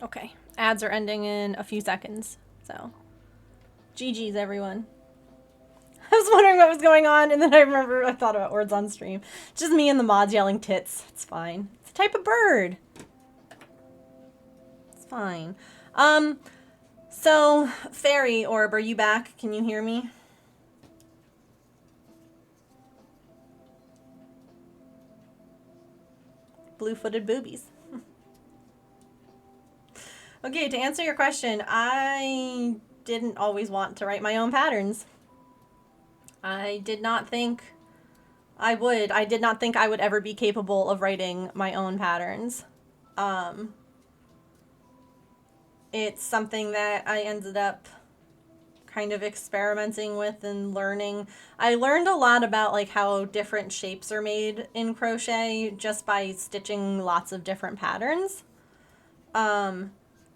Okay. Ads are ending in a few seconds, so. GG's, everyone. I was wondering what was going on, and then I thought about words on stream. Just me and the mods yelling tits. It's fine. It's a type of bird. It's fine. So, Fairy Orb, are you back? Can you hear me? Blue-footed boobies. Okay, to answer your question, I didn't always want to write my own patterns. I did not think I would. I did not think I would ever be capable of writing my own patterns. It's something that I ended up kind of experimenting with and learning. I learned a lot about like how different shapes are made in crochet just by stitching lots of different patterns.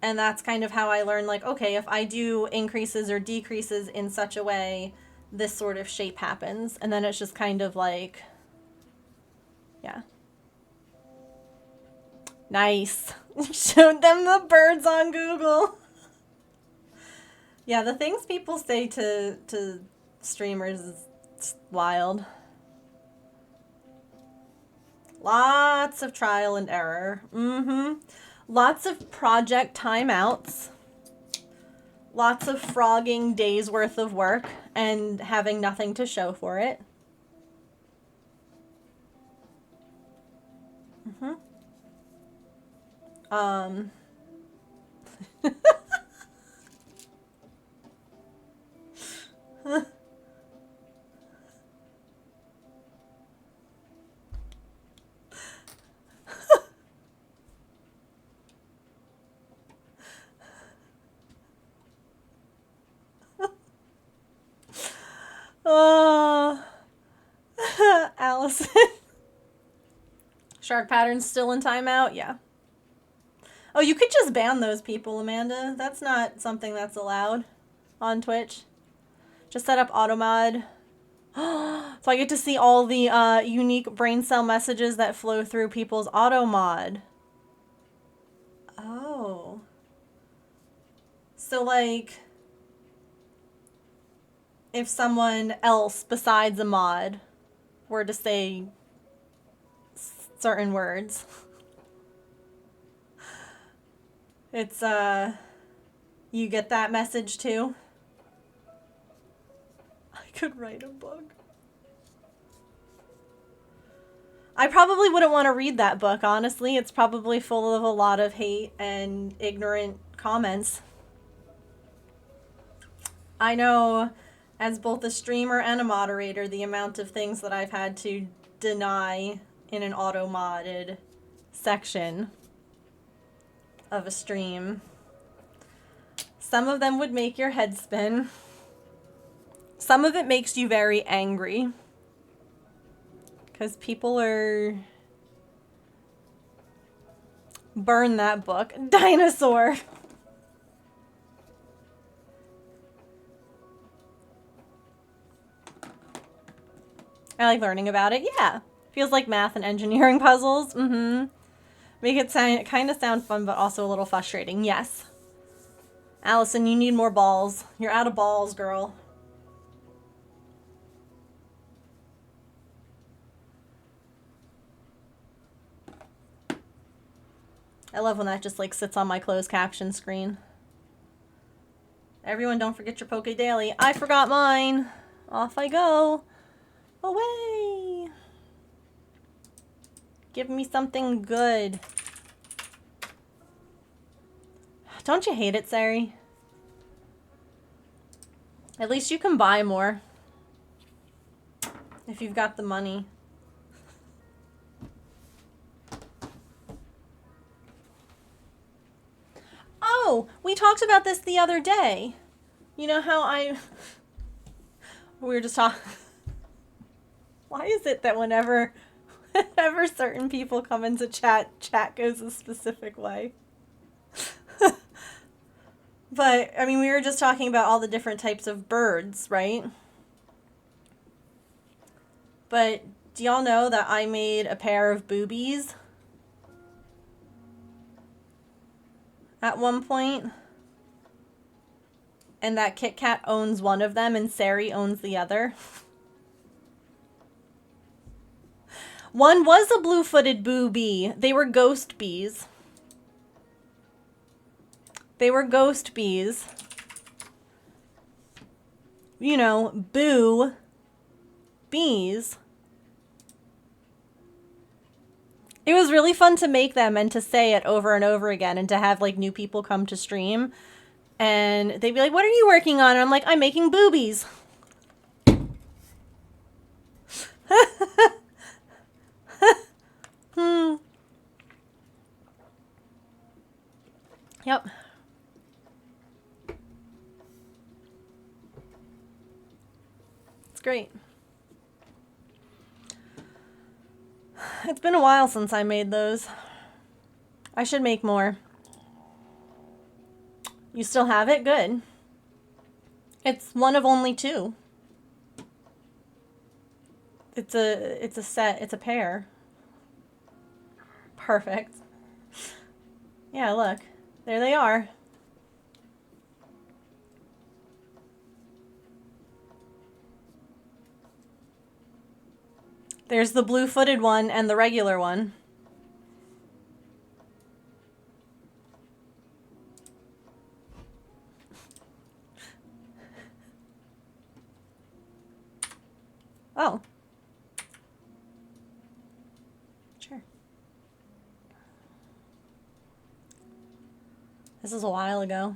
And that's kind of how I learned, like, okay, if I do increases or decreases in such a way, this sort of shape happens. And then it's just kind of like, yeah. Nice. Showed them the birds on Google. Yeah, the things people say to streamers is wild. Lots of trial and error. Lots of project timeouts. Lots of frogging days worth of work and having nothing to show for it. Oh, Allison. Shark patterns still in timeout? Yeah. Oh, you could just ban those people, Amanda. That's not something that's allowed on Twitch. Just set up automod. So I get to see all the unique brain cell messages that flow through people's automod. Oh. So like, if someone else besides a mod were to say certain words, it's you get that message too. I could write a book. I probably wouldn't want to read that book, honestly. It's probably full of a lot of hate and ignorant comments. I know, as both a streamer and a moderator, the amount of things that I've had to deny in an auto-modded section of a stream. Some of them would make your head spin. Some of it makes you very angry. Because people are... Burn that book. Dinosaur! I like learning about it. Yeah. Feels like math and engineering puzzles. Make it kind of sound fun, but also a little frustrating. Yes. Allison, you need more balls. You're out of balls, girl. I love when that just like sits on my closed caption screen. Everyone, don't forget your Poke Daily. I forgot mine. Off I go. Away. Give me something good. Don't you hate it, Sari? At least you can buy more. If you've got the money. Oh, we talked about this the other day. You know how we were just talking... Why is it that whenever certain people come into chat goes a specific way? But, I mean, we were just talking about all the different types of birds, right? But do y'all know that I made a pair of boobies? at one point. And that Kit Kat owns one of them and Sari owns the other. One was a blue-footed boo bee. They were ghost bees. They were ghost bees. You know, boo bees. It was really fun to make them and to say it over and over again and to have like new people come to stream and they'd be like, what are you working on? And I'm like, I'm making boobies. Yep. It's great. It's been a while since I made those. I should make more. You still have it? Good. It's one of only two. It's a set. It's a pair. Perfect. Yeah, look. There they are. There's the blue-footed one and the regular one. Oh. Sure. This is a while ago.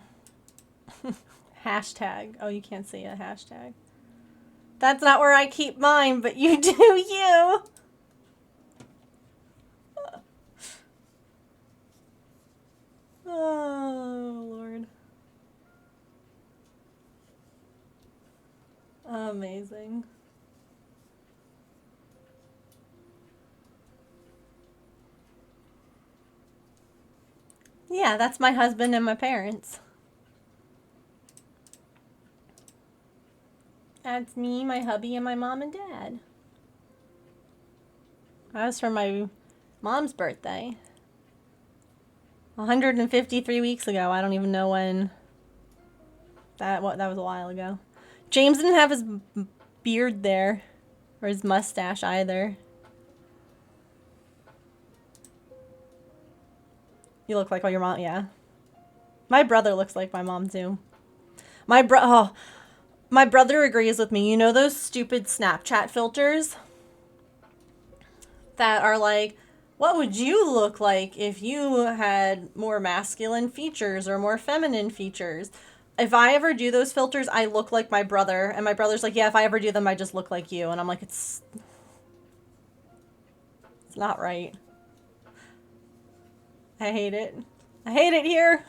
Hashtag. Oh, you can't see a hashtag. That's not where I keep mine, but you do you. Oh, Lord. Amazing. Yeah, that's my husband and my parents. That's me, my hubby, and my mom and dad. That was for my mom's birthday. 153 weeks ago. I don't even know when. That was a while ago. James didn't have his beard there. Or his mustache either. You look like your mom, yeah. My brother looks like my mom too. My brother agrees with me. You know those stupid Snapchat filters? That are like, what would you look like if you had more masculine features or more feminine features? If I ever do those filters, I look like my brother. And my brother's like, yeah, if I ever do them, I just look like you. And I'm like, it's not right. I hate it. I hate it here.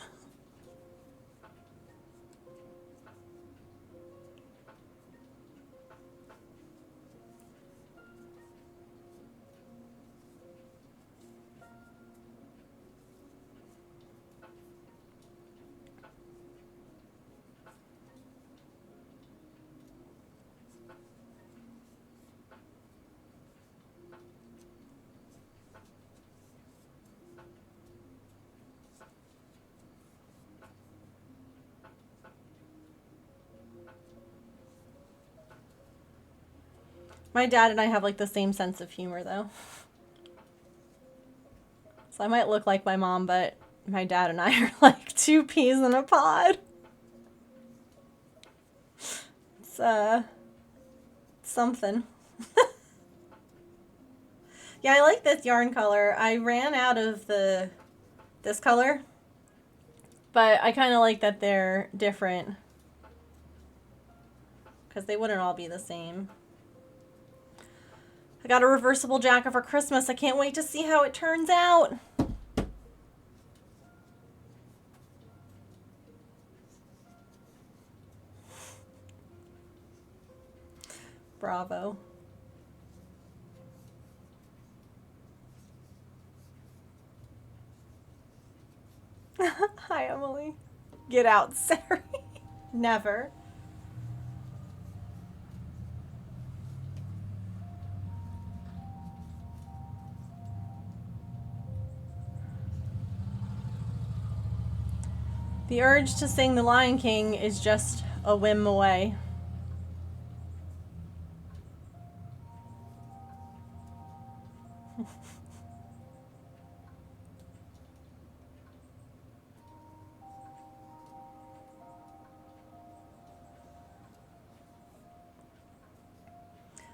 My dad and I have like the same sense of humor though. So I might look like my mom, but my dad and I are like two peas in a pod. It's something. Yeah, I like this yarn color. I ran out of this color, but I kind of like that they're different because they wouldn't all be the same. I got a reversible jacket for Christmas. I can't wait to see how it turns out. Bravo. Hi, Emily. Get out, Sari. Never. The urge to sing The Lion King is just a whim away.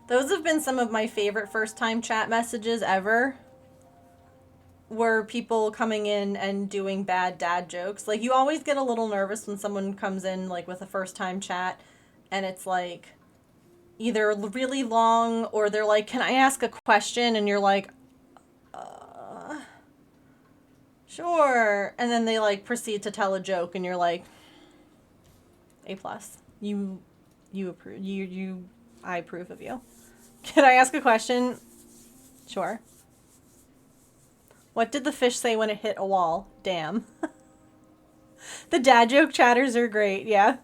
Those have been some of my favorite first-time chat messages ever. Were people coming in and doing bad dad jokes. Like, you always get a little nervous when someone comes in, like, with a first-time chat, and it's, like, either really long, or they're like, can I ask a question? And you're like, sure. And then they, like, proceed to tell a joke, and you're like, A+. I approve of you. Can I ask a question? Sure. What did the fish say when it hit a wall? Damn. The dad joke chatters are great, yeah.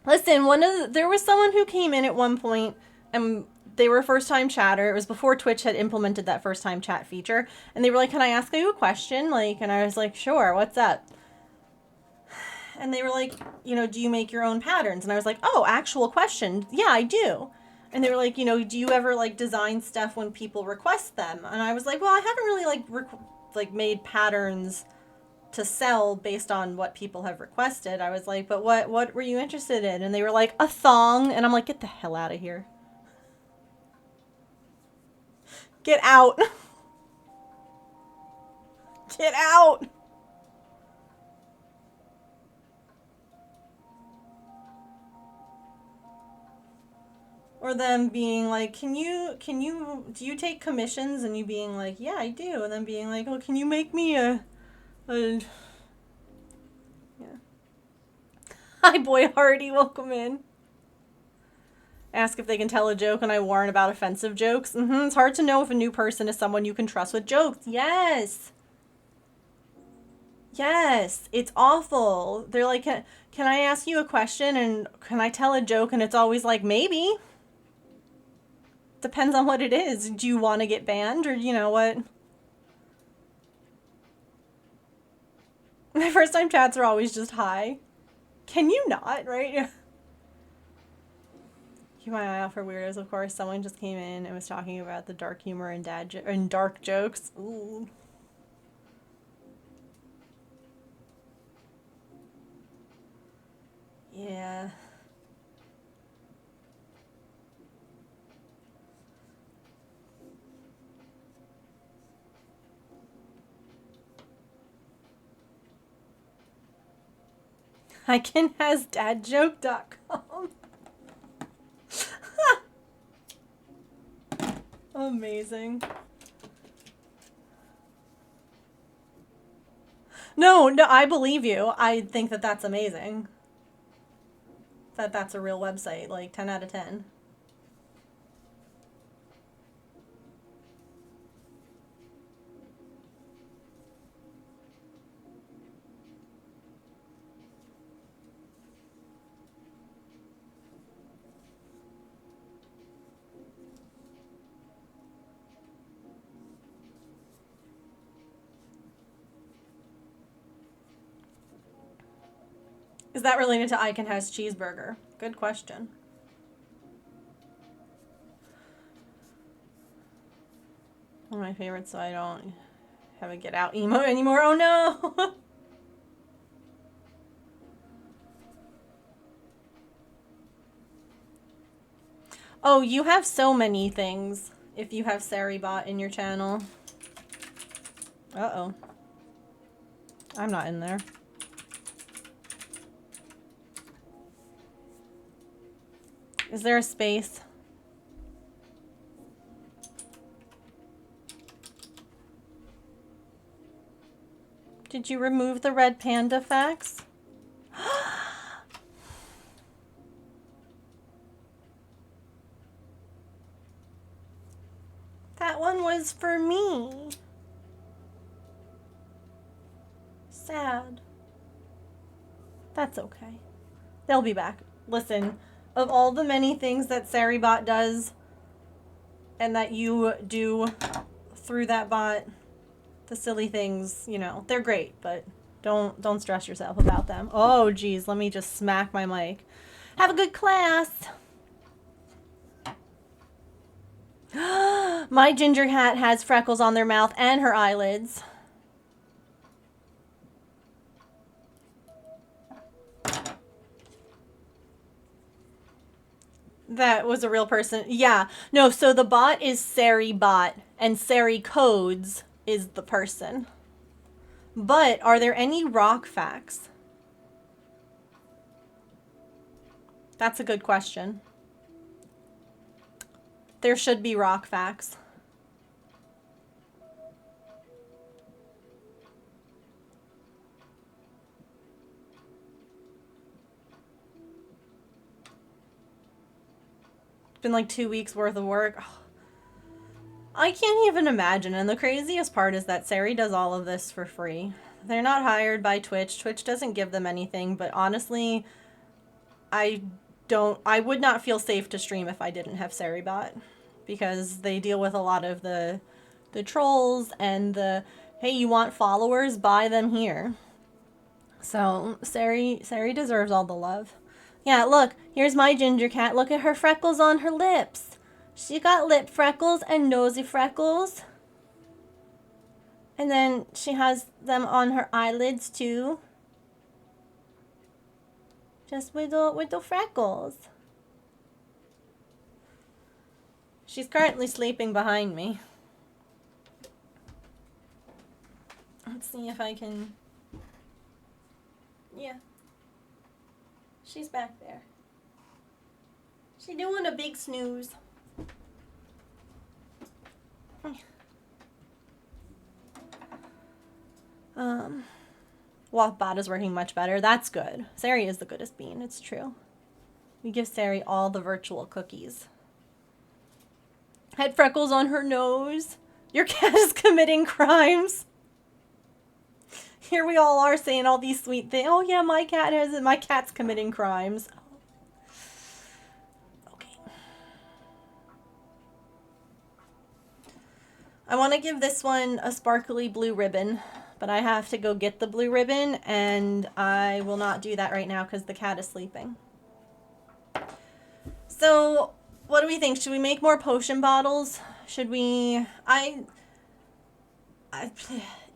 Listen, there was someone who came in at one point and they were a first-time chatter. It was before Twitch had implemented that first-time chat feature. And they were like, can I ask you a question? Like, and I was like, sure, what's up? And they were like, you know, do you make your own patterns? And I was like, oh, actual question. Yeah, I do. And they were like, you know, do you ever like design stuff when people request them? And I was like, well, I haven't really like made patterns to sell based on what people have requested. I was like, but what were you interested in? And they were like, a thong. And I'm like, get the hell out of here. Get out. Get out. Or them being like, do you take commissions? And you being like, yeah, I do. And then being like, oh, can you make me a yeah. Hi, Boy Hardy, welcome in. Ask if they can tell a joke and I warn about offensive jokes. It's hard to know if a new person is someone you can trust with jokes. Yes. Yes, it's awful. They're like, can I ask you a question and can I tell a joke? And it's always like, maybe. Depends on what it is. Do you want to get banned or you know what? My first time chats are always just hi. Can you not, right? Keep my eye out for weirdos, of course. Someone just came in and was talking about the dark humor and dark jokes. Ooh. Yeah. I can has dadjoke.com. Amazing. No, I believe you. I think that that's amazing. That's a real website, like 10 out of 10. Is that related to I can has cheeseburger? Good question. One of my favorites, so I don't have a get out emo anymore. Oh no! Oh, you have so many things if you have Saribot in your channel. Uh-oh. I'm not in there. Is there a space? Did you remove the red panda facts? That one was for me. Sad. That's okay. They'll be back. Listen, of all the many things that Saribot does and that you do through that bot, the silly things, you know, they're great, but Don't stress yourself about them. Oh, geez. Let me just smack my mic. Have a good class. My ginger cat has freckles on their mouth and her eyelids. That was a real person. Yeah. No, so the bot is Sari Bot, and Sari Codes is the person. But are there any rock facts? That's a good question. There should be rock facts. It's been like 2 weeks worth of work. Oh, I can't even imagine. And the craziest part is that Sari does all of this for free. They're not hired by Twitch. Twitch doesn't give them anything, but honestly, I would not feel safe to stream if I didn't have Saribot, because they deal with a lot of the trolls and the, hey, you want followers, buy them here. So Sari deserves all the love. Yeah, look, here's my ginger cat. Look at her freckles on her lips. She got lip freckles and nosy freckles. And then she has them on her eyelids too. Just with the freckles. She's currently sleeping behind me. Let's see if I can... Yeah. She's back there. She's doing a big snooze. Bot is working much better. That's good. Sari is the goodest bean. It's true. We give Sari all the virtual cookies. Had freckles on her nose. Your cat is committing crimes. Here we all are saying all these sweet things. Oh yeah, my cat has it. My cat's committing crimes. Okay. I want to give this one a sparkly blue ribbon, but I have to go get the blue ribbon, and I will not do that right now because the cat is sleeping. So, what do we think? Should we make more potion bottles? Should we...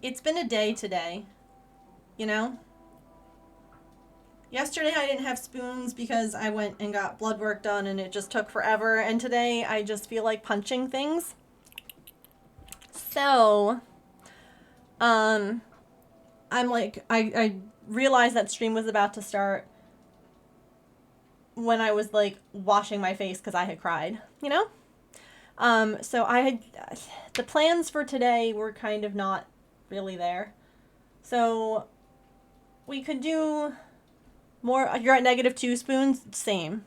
It's been a day today, you know? Yesterday I didn't have spoons because I went and got blood work done and it just took forever, and today I just feel like punching things. So, I'm like, I realized that stream was about to start when I was like washing my face because I had cried, you know? So the plans for today were kind of not really there. So we could do more. You're at -2 spoons? Same.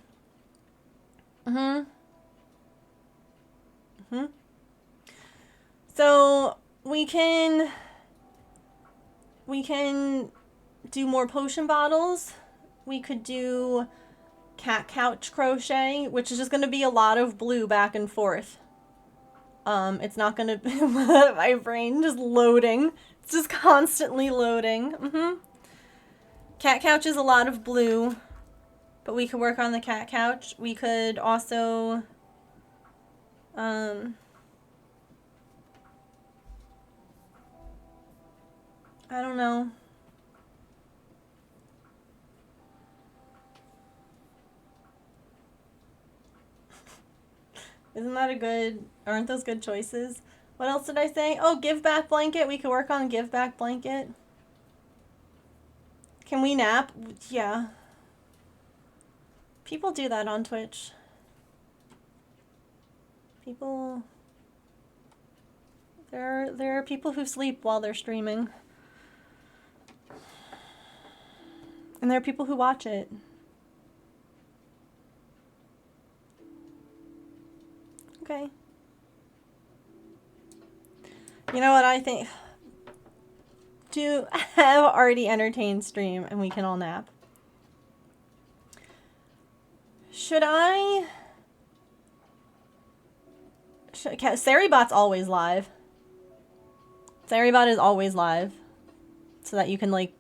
So we can do more potion bottles. We could do cat couch crochet, which is just going to be a lot of blue back and forth. It's not going to... My brain just loading. It's just constantly loading. Cat couch is a lot of blue, but we could work on the cat couch. We could also... I don't know. Isn't that a good... Aren't those good choices? What else did I say? Oh, Giveback Blanket. We could work on Giveback Blanket. Can we nap? Yeah. People do that on Twitch. People... There are people who sleep while they're streaming. And there are people who watch it. Okay. You know what I think? To have already entertained stream and we can all nap. Should I... Saribot's always live. Saribot is always live. So that you can, like,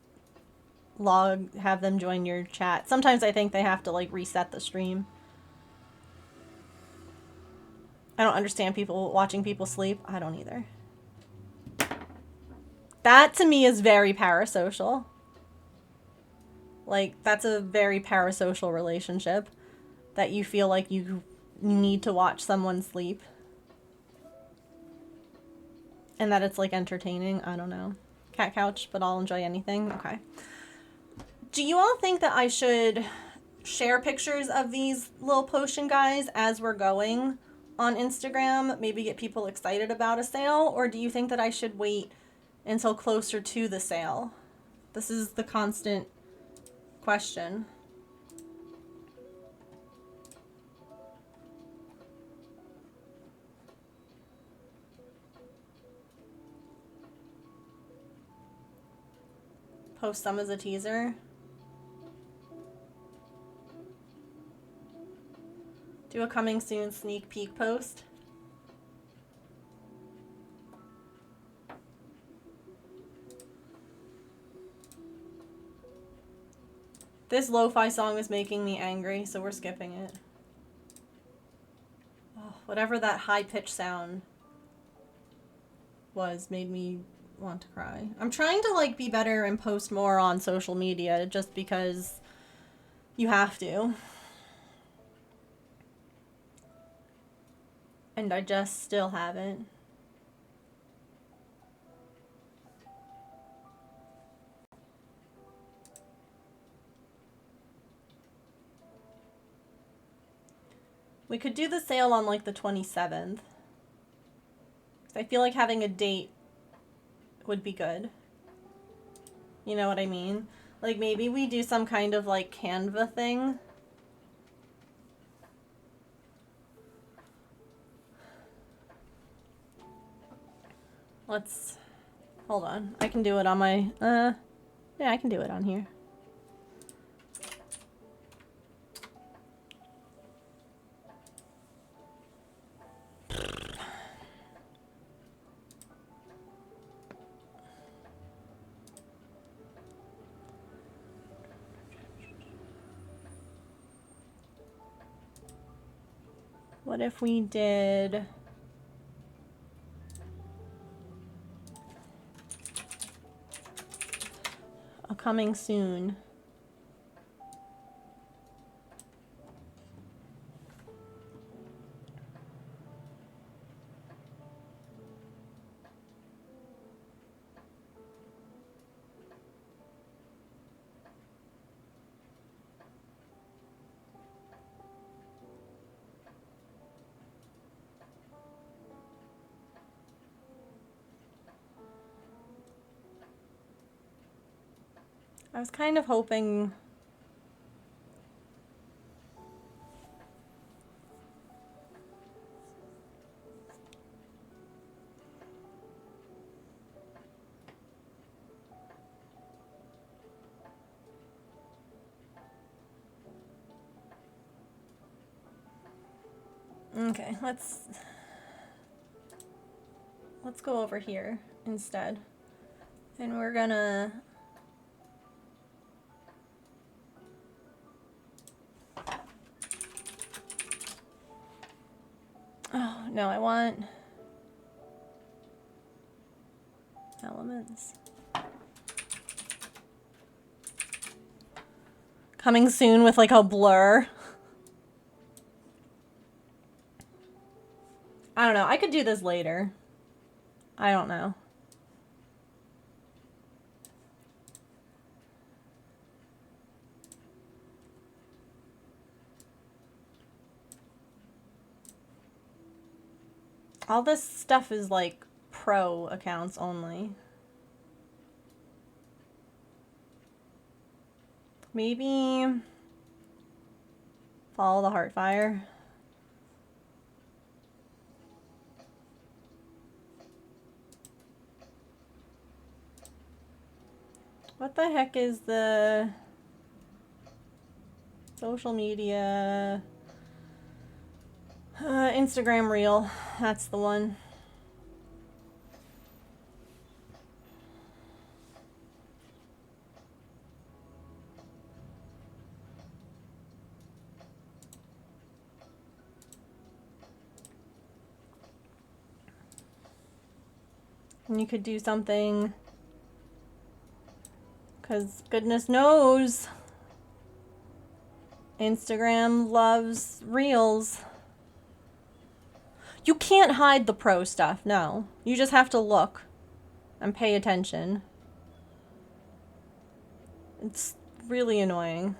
have them join your chat. Sometimes I think they have to like reset the stream. I don't understand people watching people sleep. I don't either. That to me is very parasocial. Like, that's a very parasocial relationship that you feel like you need to watch someone sleep. And that it's like entertaining. I don't know. Cat couch, but I'll enjoy anything. Okay. Do you all think that I should share pictures of these little potion guys as we're going on Instagram? Maybe get people excited about a sale? Or do you think that I should wait until closer to the sale? This is the constant question. Post some as a teaser. Do a coming soon sneak peek post. This lo-fi song is making me angry, so we're skipping it. Oh, whatever that high-pitched sound was made me want to cry. I'm trying to like be better and post more on social media just because you have to. And I just still haven't. We could do the sale on like the 27th. I feel like having a date would be good. You know what I mean? Like maybe we do some kind of like Canva thing. Let's, hold on. I can do it on my, yeah, I can do it on here. What if we did a coming soon? I was kind of hoping okay, let's go over here instead. And we're gonna oh, no, I want elements. Coming soon with like a blur. I don't know. I could do this later. I don't know. All this stuff is like pro accounts only. Maybe follow the Heartfire. What the heck is the social media? Instagram reel. That's the one. And you could do something, because goodness knows Instagram loves reels. You can't hide the pro stuff, no. You just have to look and pay attention. It's really annoying.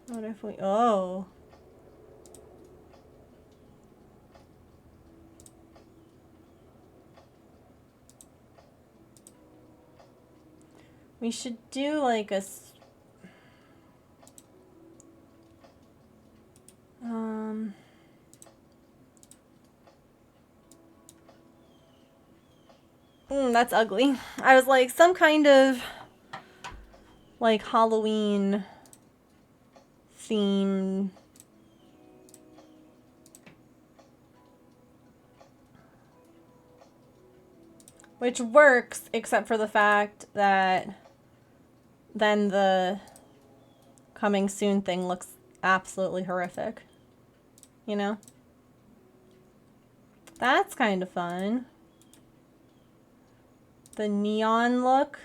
What if we... Oh. We should do like a... That's ugly. I was like, some kind of like Halloween theme. Which works, except for the fact that then the coming soon thing looks absolutely horrific. You know? That's kind of fun. The neon look.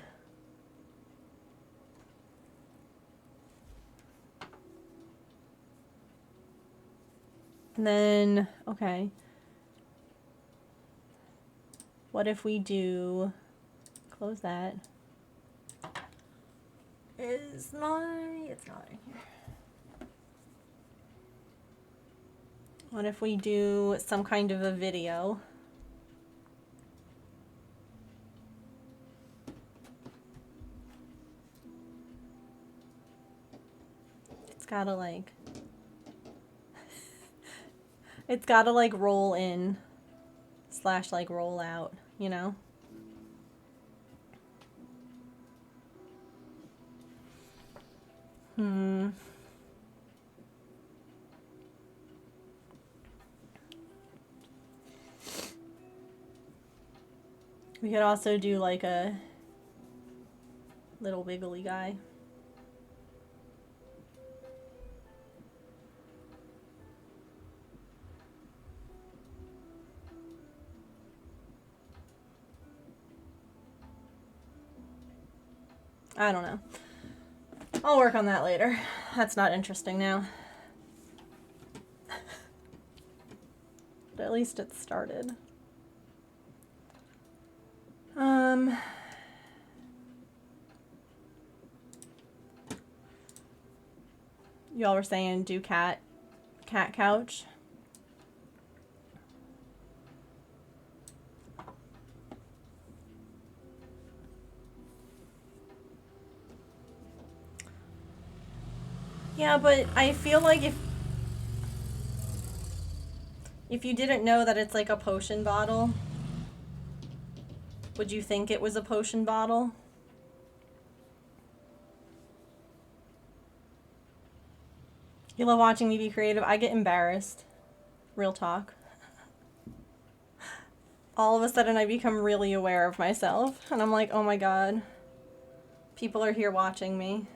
And then, okay. What if we do, close that. It's not in here. What if we do some kind of a video? It's gotta like, it's gotta like roll in / like roll out, you know? We could also do like a little wiggly guy. I don't know. I'll work on that later. That's not interesting now. But at least it started. Y'all were saying do cat couch. Yeah, but I feel like if you didn't know that it's like a potion bottle, would you think it was a potion bottle? You love watching me be creative. I get embarrassed. Real talk. All of a sudden I become really aware of myself. And I'm like, oh my god. People are here watching me.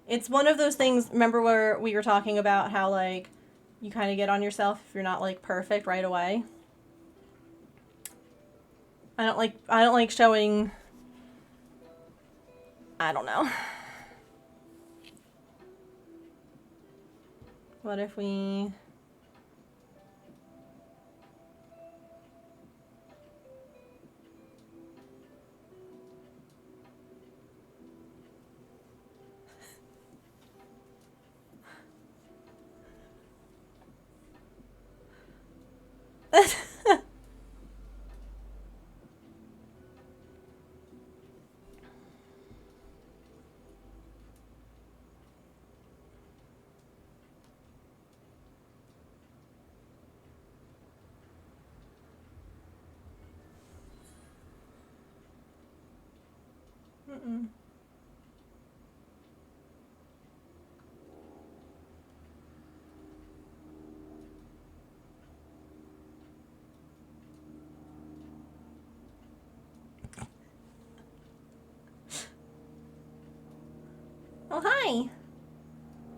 It's one of those things, remember where we were talking about how like you kind of get on yourself if you're not like perfect right away? I don't like showing, I don't know. What if we... Oh, hi.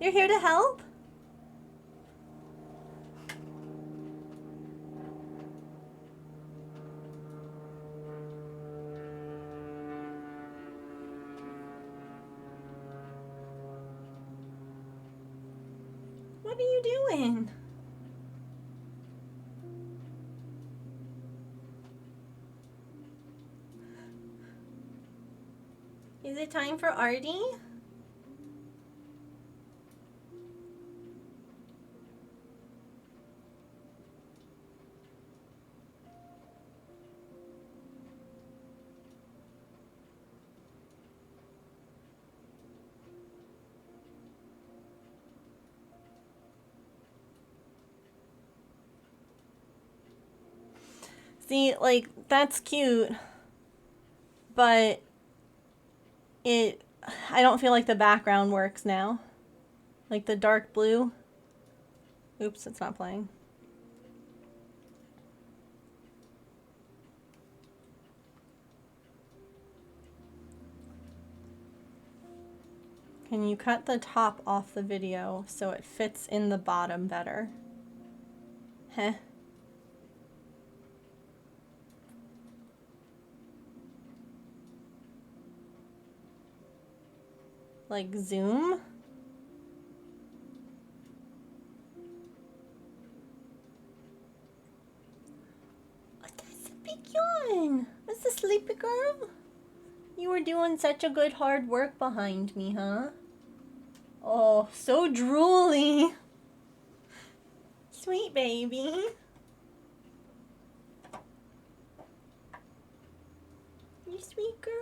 You're here to help? What are you doing? Is it time for Artie? See, like, that's cute, but I don't feel like the background works now. Like the dark blue. Oops, it's not playing. Can you cut the top off the video so it fits in the bottom better? Heh. Like zoom? Oh, that's a big yawn. That's a sleepy girl. You were doing such a good hard work behind me, huh? Oh, so drooly. Sweet baby. You sweet girl.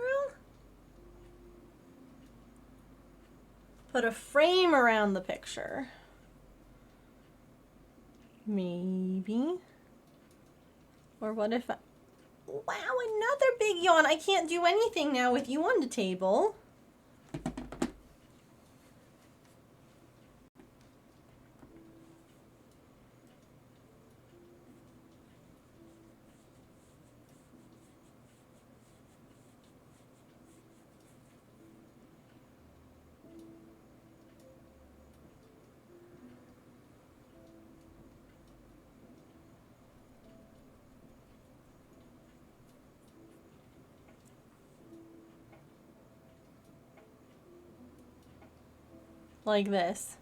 Put a frame around the picture. Maybe. Or what if I... Wow, another big yawn. I can't do anything now with you on the table. Like this.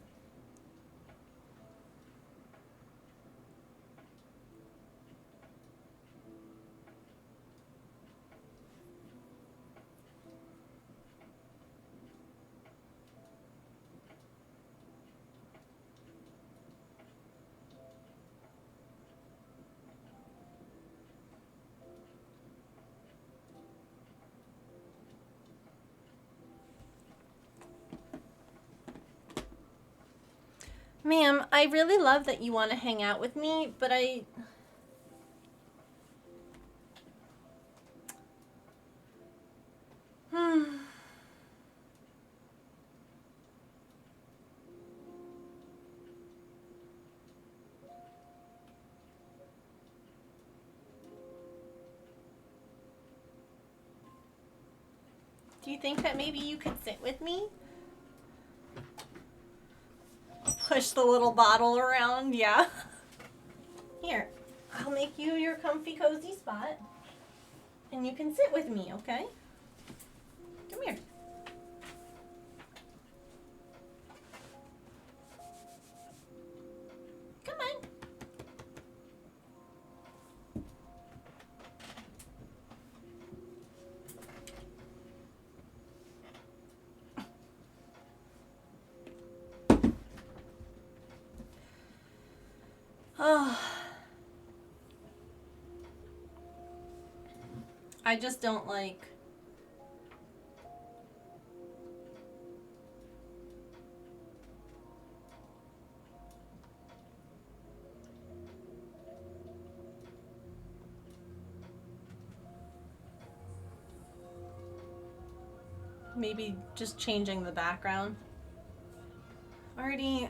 Ma'am, I really love that you want to hang out with me, but Do you think that maybe you could sit with me? Push the little bottle around, yeah. Here, I'll make you your comfy cozy spot. And you can sit with me, okay? Come here. Come on. Oh. I just don't like... Maybe just changing the background. Already...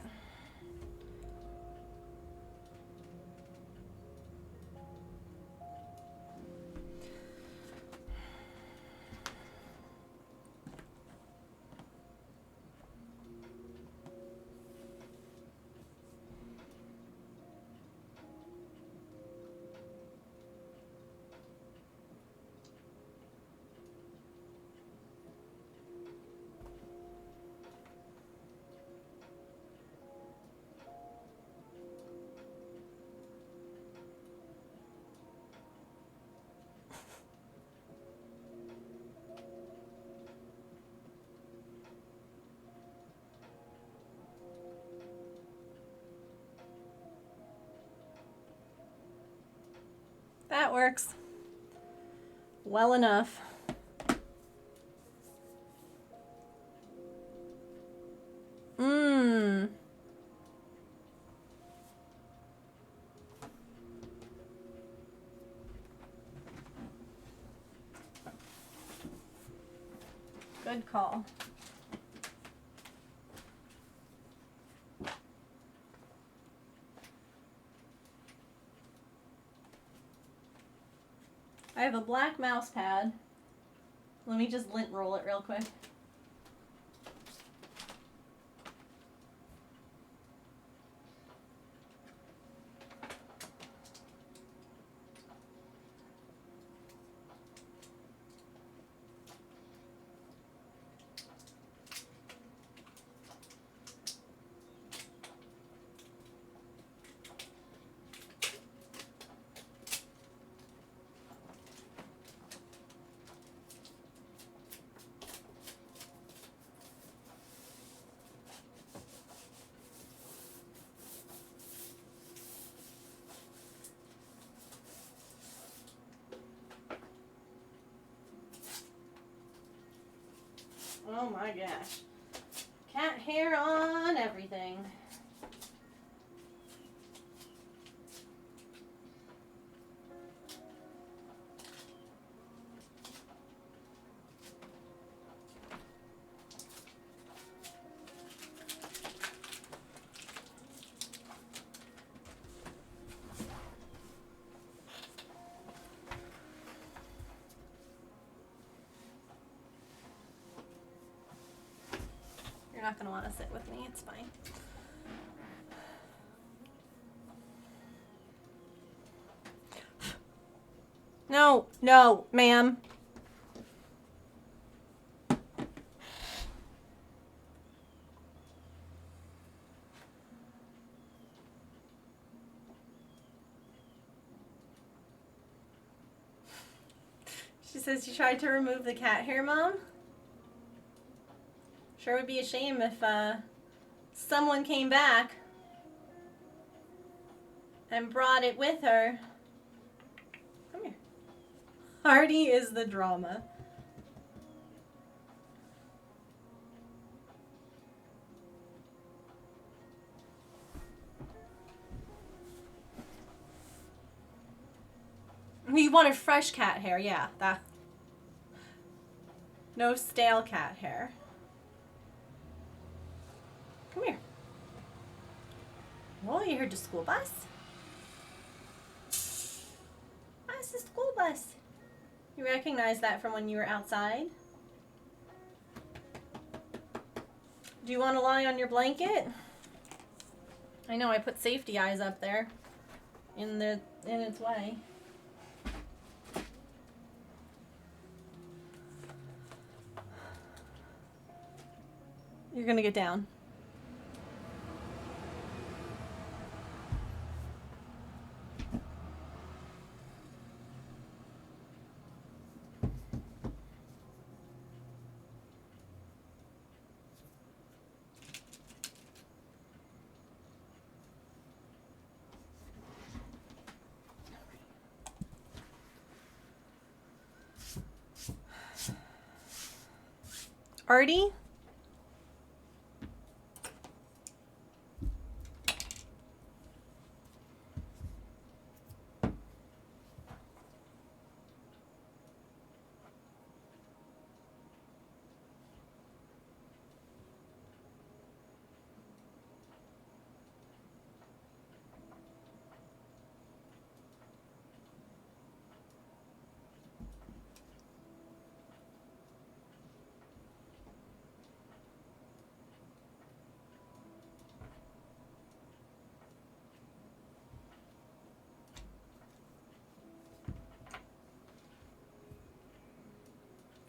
That works. Well enough. Mmm. Good call. I have a black mouse pad. Let me just lint roll it real quick. Oh my gosh. Cat hair on everything. You're not going to want to sit with me. It's fine. No, no, ma'am. She says you tried to remove the cat hair, Mom. Sure would be a shame if someone came back and brought it with her. Come here. Hardy is the drama. You wanted fresh cat hair, yeah. That. No stale cat hair. Come here. Oh, you heard the school bus? That's the school bus. You recognize that from when you were outside? Do you want to lie on your blanket? I know I put safety eyes up there in its way. You're gonna get down. Artie?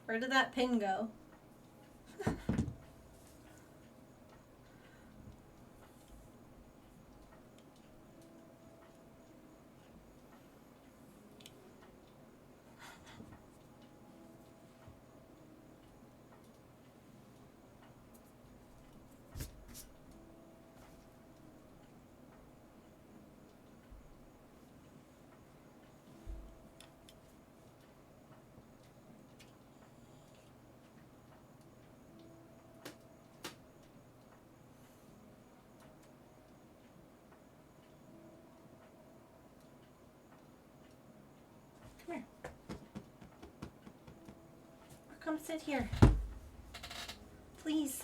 Where did that pin go? Come here. Come sit here. Please.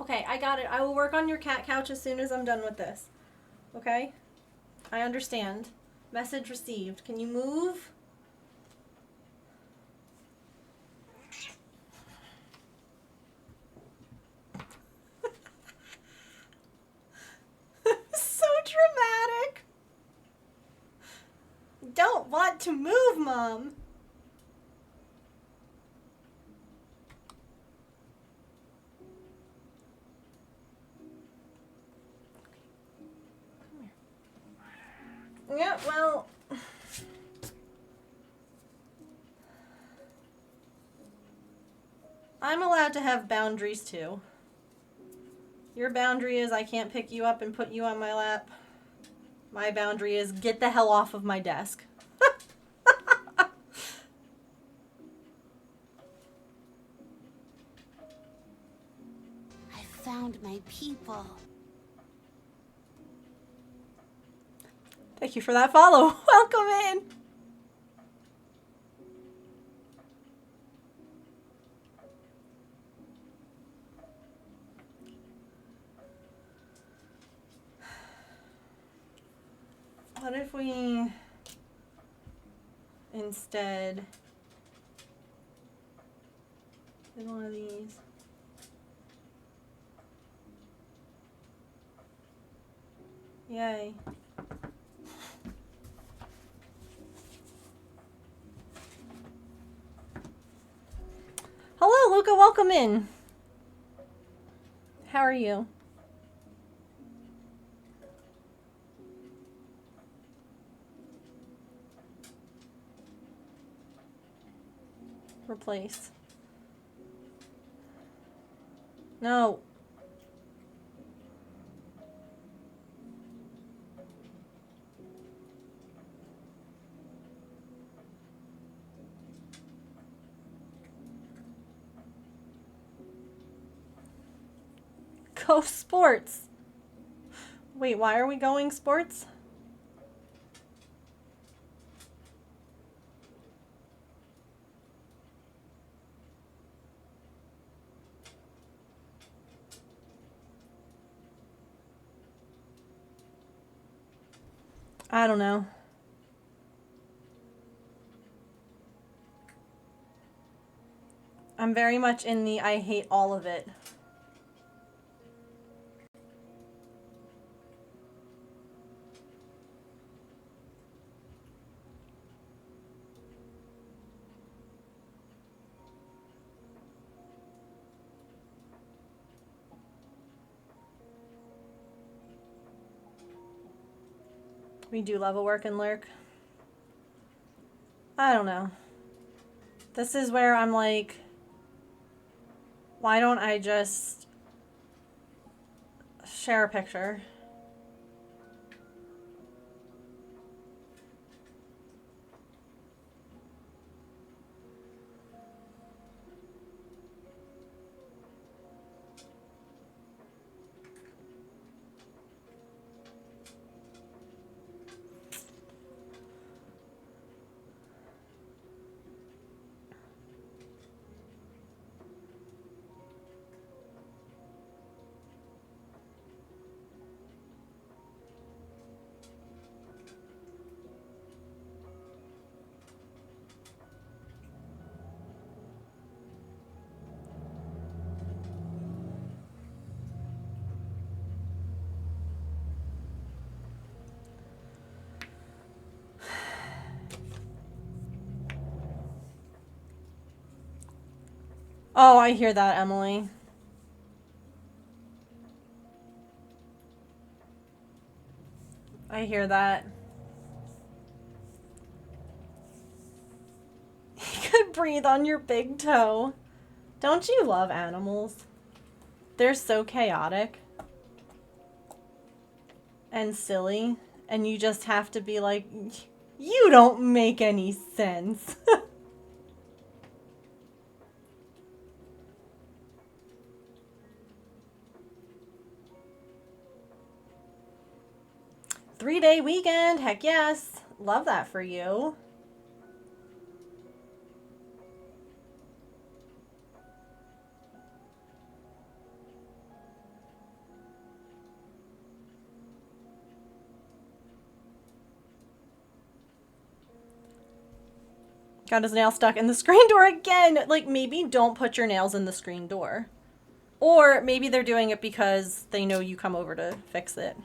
Okay, I got it. I will work on your cat couch as soon as I'm done with this. Okay? I understand. Message received. Can you move? So dramatic. Don't want to move, Mom. Yeah, well, I'm allowed to have boundaries too. Your boundary is I can't pick you up and put you on my lap. My boundary is get the hell off of my desk. I found my people. Thank you for that follow. Welcome in. What if we instead did one of these? Yay. Hello, Luca. Welcome in. How are you? Replace. No. Go sports. Wait, why are we going sports? I don't know. I'm very much in the I hate all of it. We do level work and lurk. I don't know. This is where I'm like, why don't I just share a picture? Oh, I hear that, Emily. I hear that. You could breathe on your big toe. Don't you love animals? They're so chaotic and silly, and you just have to be like, you don't make any sense. 3-day weekend. Heck yes. Love that for you. Got his nail stuck in the screen door again. Like, maybe don't put your nails in the screen door. Or maybe they're doing it because they know you come over to fix it.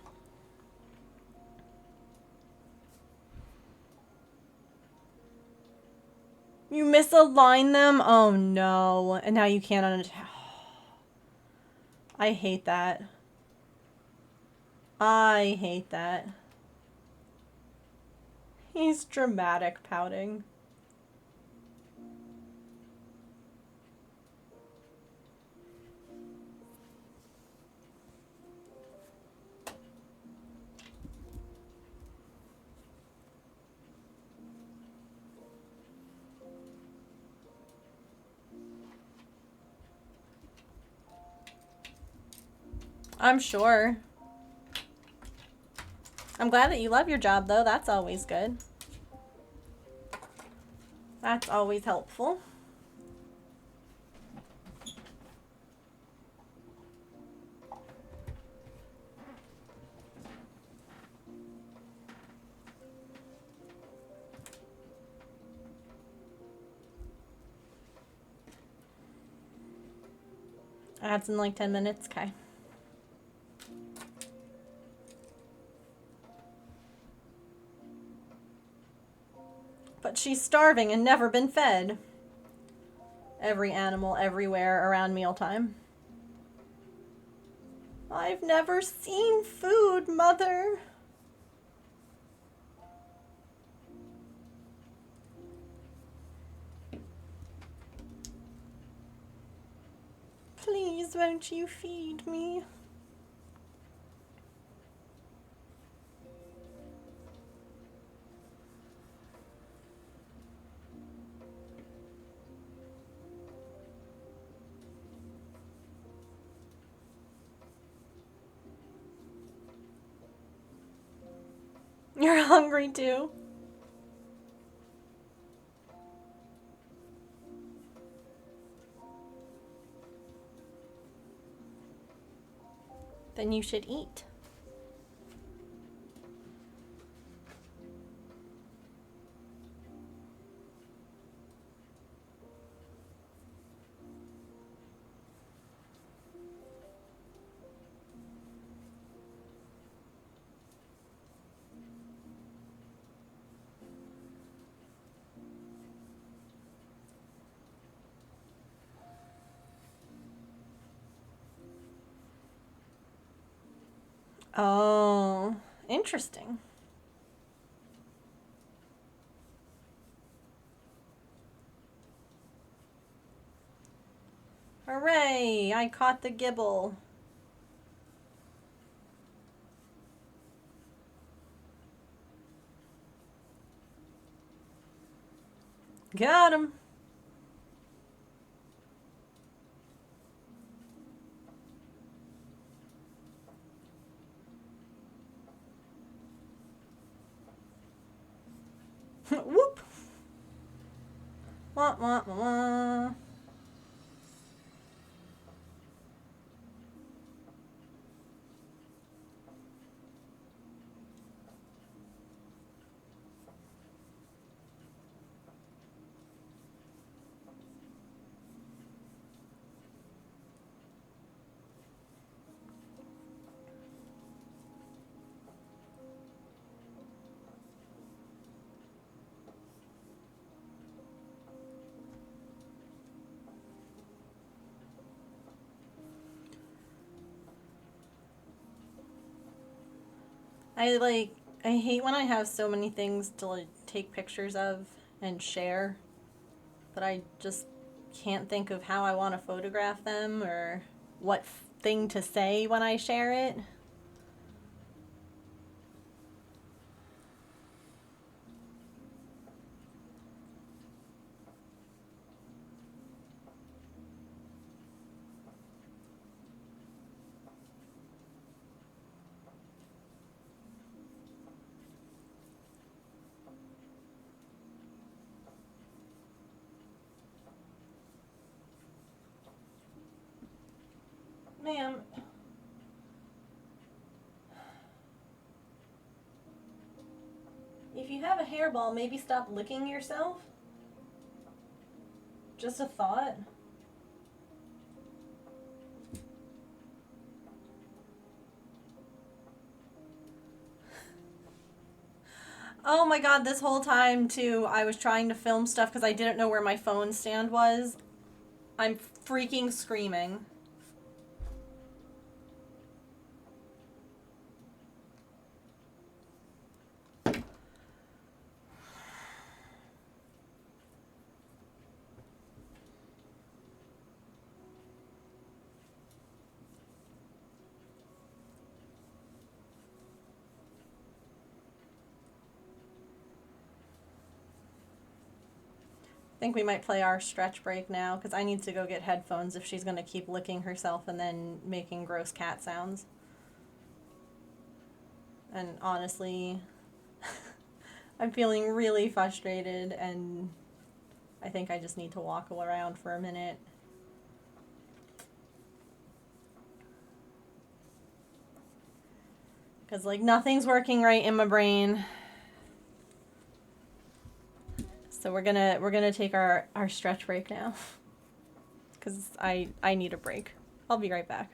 You misalign them? Oh no. And now you can't unattach. I hate that. I hate that. He's dramatic pouting. I'm sure. I'm glad that you love your job, though. That's always good. That's always helpful. Ads in like 10 minutes. Okay. But she's starving and never been fed. Every animal everywhere around mealtime. I've never seen food, Mother. Please, won't you feed me? You're hungry too. Then you should eat. Oh, interesting. Hooray! I caught the gibble. Got him. Whoop. Wah, wah, wah, wah. I hate when I have so many things to like take pictures of and share that I just can't think of how I want to photograph them or what thing to say when I share it. Ma'am. If you have a hairball, maybe stop licking yourself? Just a thought. Oh my god, this whole time too, I was trying to film stuff because I didn't know where my phone stand was. I'm freaking screaming. I think we might play our stretch break now because I need to go get headphones if she's going to keep licking herself and then making gross cat sounds. And honestly, I'm feeling really frustrated and I think I just need to walk around for a minute. Because like nothing's working right in my brain. So we're gonna take our stretch break now. Because I need a break. I'll be right back.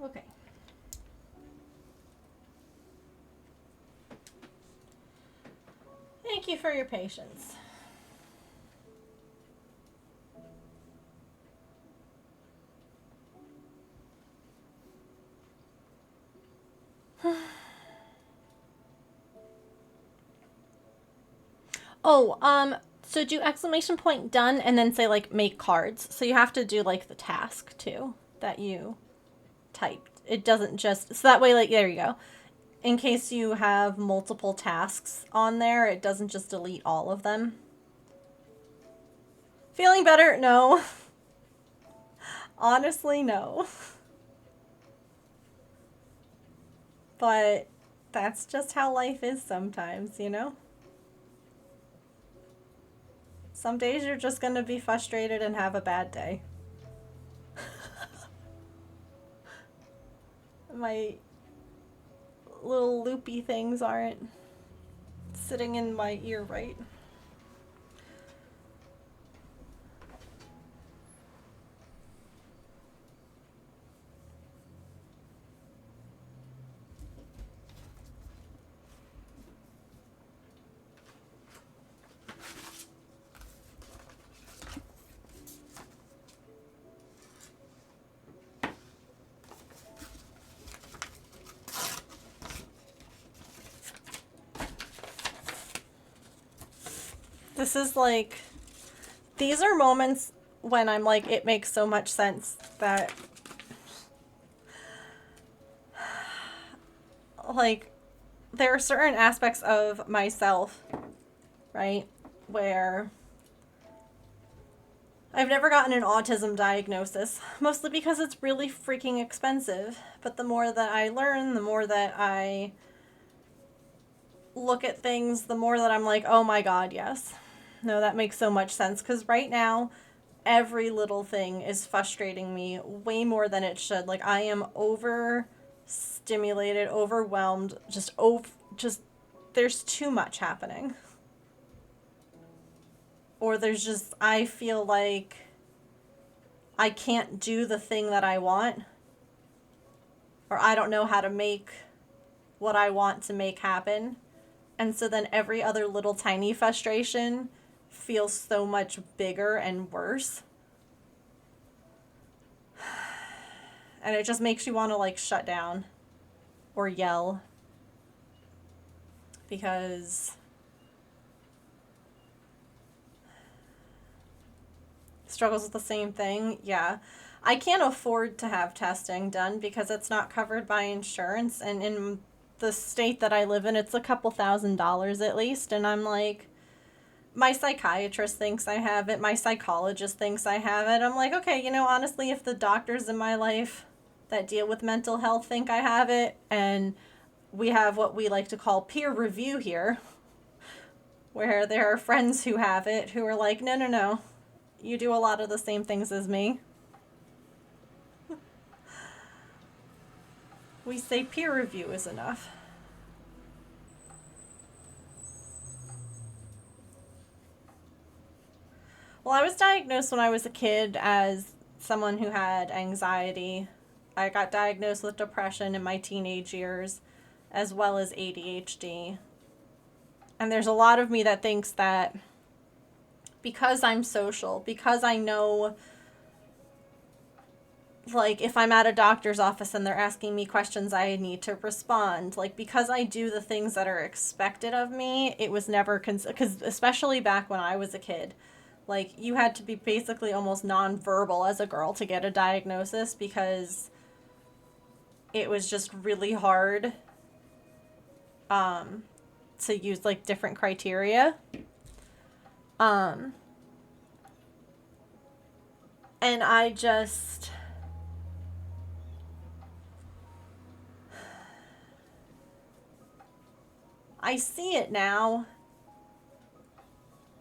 Okay. Thank you for your patience. Oh, so do exclamation point done and then say like make cards. So you have to do like the task too that you typed. It doesn't just, so that way, like, there you go. In case you have multiple tasks on there, it doesn't just delete all of them. Feeling better? No. Honestly, no. But that's just how life is sometimes, you know? Some days you're just gonna be frustrated and have a bad day. My little loopy things aren't sitting in my ear right. This is like, these are moments when I'm like, it makes so much sense that, like, there are certain aspects of myself, right, where I've never gotten an autism diagnosis, mostly because it's really freaking expensive. But the more that I learn, the more that I look at things, the more that I'm like, oh my god, yes. No, that makes so much sense. Because right now, every little thing is frustrating me way more than it should. Like, I am overstimulated, overwhelmed, just, there's too much happening. Or there's just, I feel like I can't do the thing that I want. Or I don't know how to make what I want to make happen. And so then every other little tiny frustration feels so much bigger and worse. And it just makes you want to like shut down or yell. Because struggles with the same thing, yeah. I can't afford to have testing done because it's not covered by insurance. And in the state that I live in, it's a couple $1,000s at least. And I'm like, my psychiatrist thinks I have it. My psychologist thinks I have it. I'm like, okay, you know, honestly, if the doctors in my life that deal with mental health think I have it, and we have what we like to call peer review here, where there are friends who have it who are like, no, no, no, you do a lot of the same things as me. We say peer review is enough. Well, I was diagnosed when I was a kid as someone who had anxiety. I got diagnosed with depression in my teenage years, as well as ADHD. And there's a lot of me that thinks that because I'm social, because I know, like, if I'm at a doctor's office and they're asking me questions, I need to respond. Like, because I do the things that are expected of me, it was never, because especially back when I was a kid, like, you had to be basically almost nonverbal as a girl to get a diagnosis because it was just really hard to use, like, different criteria. And I just... I see it now,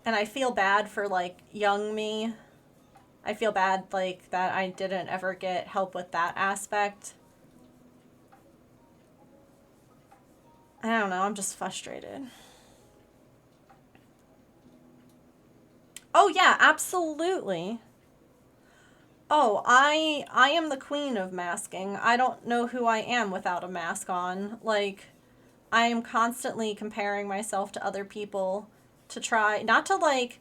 and I feel bad for, like, young me. I feel bad, like, that I didn't ever get help with that aspect. I don't know, I'm just frustrated. Oh, yeah, absolutely. Oh, I am the queen of masking. I don't know who I am without a mask on. Like, I am constantly comparing myself to other people to try, not to, like,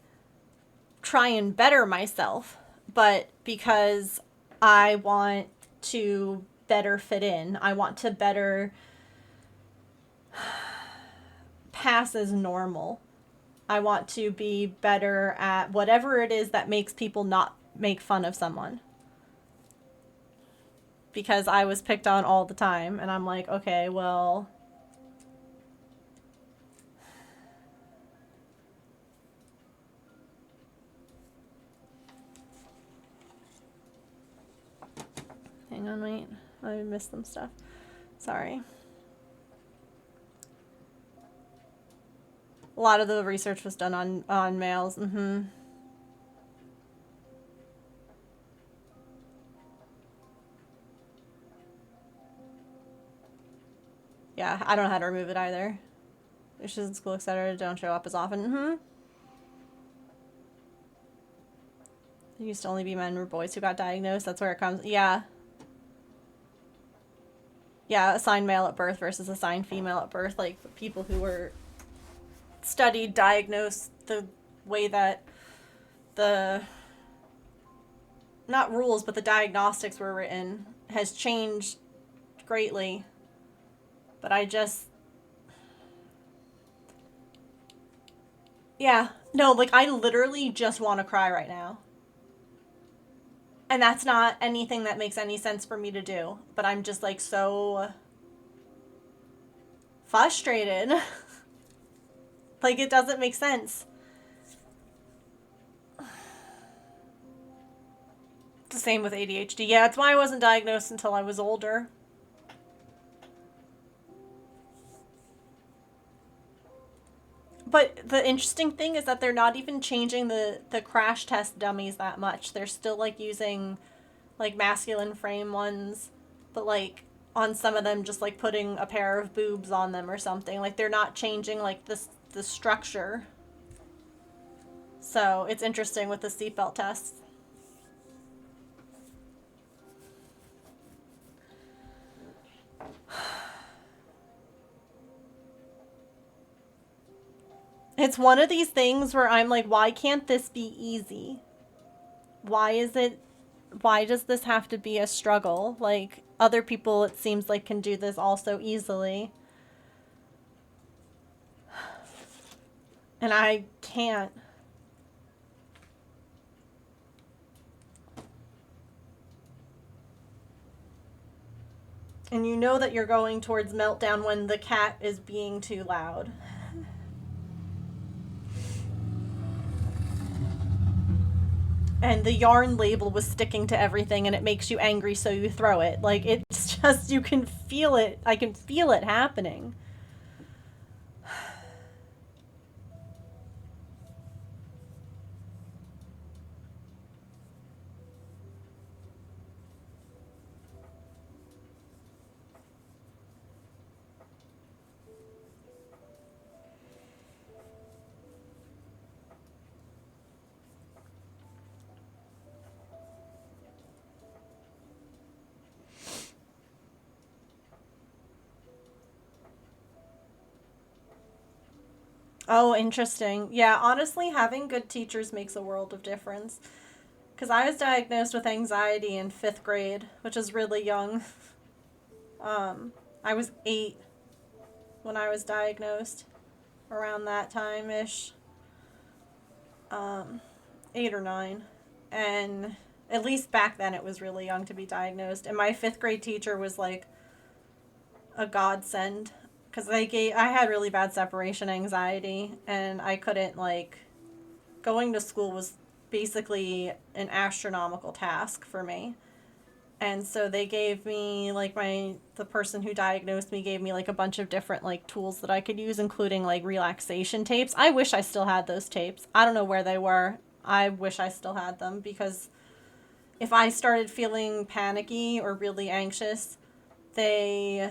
try and better myself, but because I want to better fit in. I want to better pass as normal. I want to be better at whatever it is that makes people not make fun of someone. Because I was picked on all the time, and I'm like, okay, well... Hang on, wait. I missed some stuff. Sorry. A lot of the research was done on males. Mm-hmm. Yeah, I don't know how to remove it either. Issues in school, etc. don't show up as often. Mm-hmm. There used to only be men or boys who got diagnosed. That's where it comes. Yeah. Yeah, assigned male at birth versus assigned female at birth. Like, people who were studied, diagnosed, the way that the... not rules, but the diagnostics were written has changed greatly. But I just... yeah. No, like, I literally just want to cry right now. And that's not anything that makes any sense for me to do. But I'm just, like, so frustrated. Like, it doesn't make sense. It's the same with ADHD. Yeah, that's why I wasn't diagnosed until I was older. But the interesting thing is that they're not even changing the crash test dummies that much. They're still, like, using, like, masculine frame ones, but, like, on some of them just, like, putting a pair of boobs on them or something. Like, they're not changing, like, the structure. So it's interesting with the seatbelt tests. It's one of these things where I'm like, why can't this be easy? Why does this have to be a struggle? Like, other people, it seems like, can do this all so easily. And I can't. And you know that you're going towards meltdown when the cat is being too loud. And the yarn label was sticking to everything and it makes you angry, so you throw it. Like, it's just, you can feel it. I can feel it happening. Oh, interesting. Yeah, honestly, having good teachers makes a world of difference. Because I was diagnosed with anxiety in 5th grade, which is really young. I was 8 when I was diagnosed, around that time ish. 8 or 9. And at least back then it was really young to be diagnosed. And my 5th grade teacher was like a godsend. Because I had really bad separation anxiety, and I couldn't, like, going to school was basically an astronomical task for me. And so they gave me, like, the person who diagnosed me gave me, like, a bunch of different, like, tools that I could use, including, like, relaxation tapes. I wish I still had those tapes. I don't know where they were. I wish I still had them, because if I started feeling panicky or really anxious, they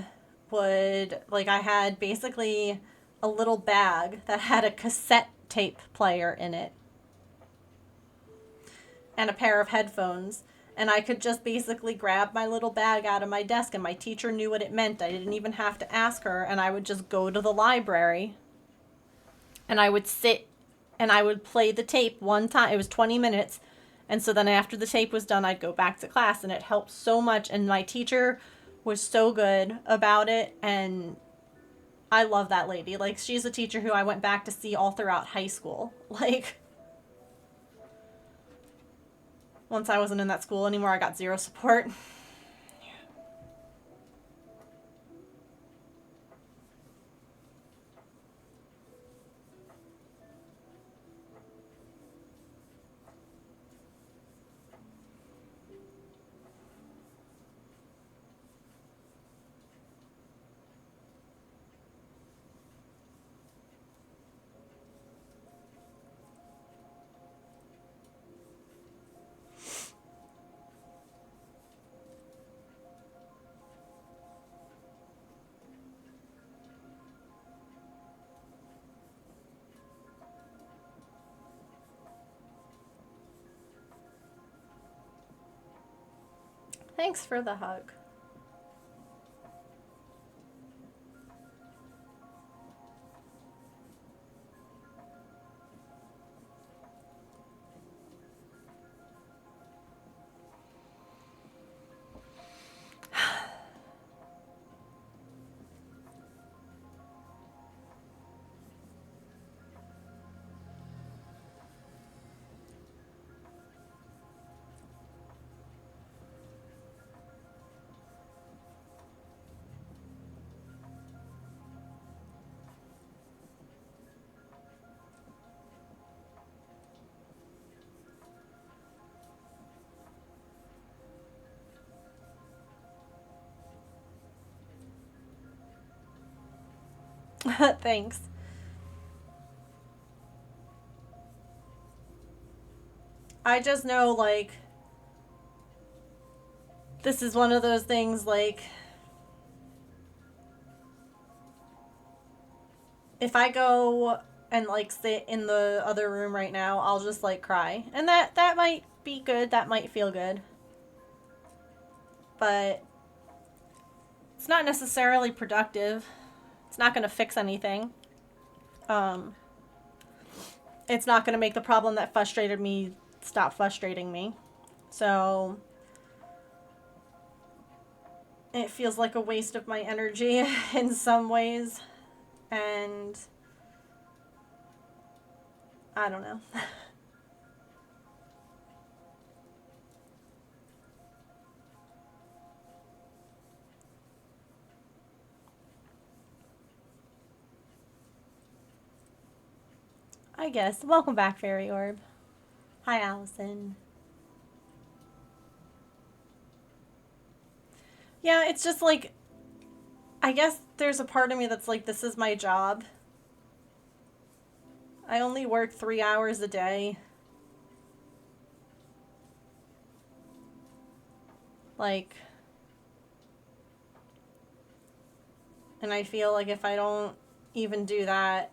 would, like, I had basically a little bag that had a cassette tape player in it and a pair of headphones. And I could just basically grab my little bag out of my desk, and my teacher knew what it meant. I didn't even have to ask her, and I would just go to the library and I would sit and I would play the tape one time. It was 20 minutes. And so then after the tape was done, I'd go back to class, and it helped so much. And my teacher was so good about it. And I love that lady. Like, she's a teacher who I went back to see all throughout high school. Like, once I wasn't in that school anymore, I got zero support. Thanks for the hug. Thanks. I just know, like, this is one of those things, like, if I go and, like, sit in the other room right now, I'll just, like, cry. And that might be good. That might feel good. But it's not necessarily productive. It's not going to fix anything. Um, it's not going to make the problem that frustrated me stop frustrating me. So it feels like a waste of my energy in some ways. And I don't know. I guess. Welcome back, Fairy Orb. Hi, Allison. Yeah, it's just like, I guess there's a part of me that's like, this is my job. I only work 3 hours a day. Like, and I feel like if I don't even do that,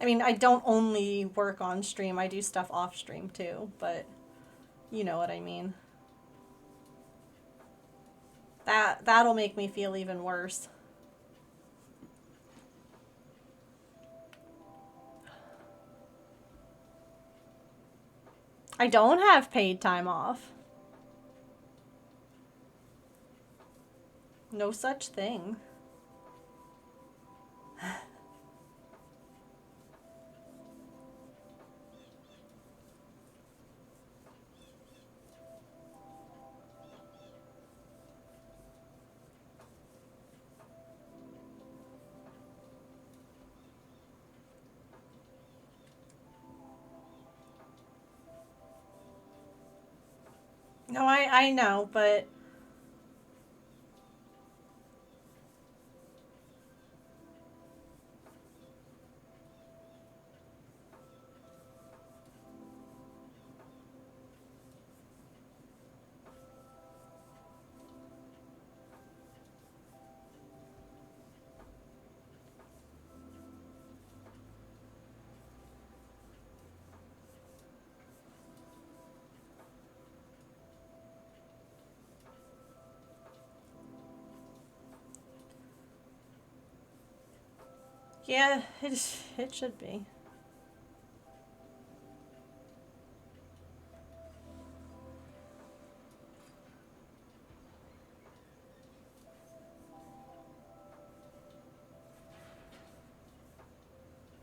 I mean, I don't only work on stream, I do stuff off stream too, but you know what I mean. That'll make me feel even worse. I don't have paid time off. No such thing. No, I know, but yeah, it should be.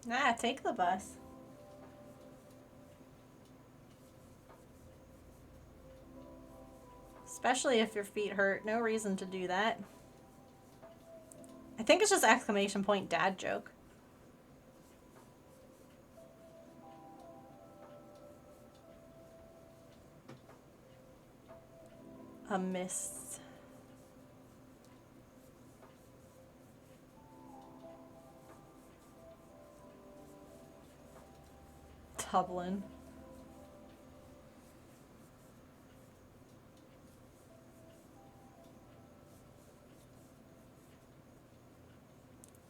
Nah, take the bus. Especially if your feet hurt. No reason to do that. I think it's just exclamation point dad joke. A mist. Dublin.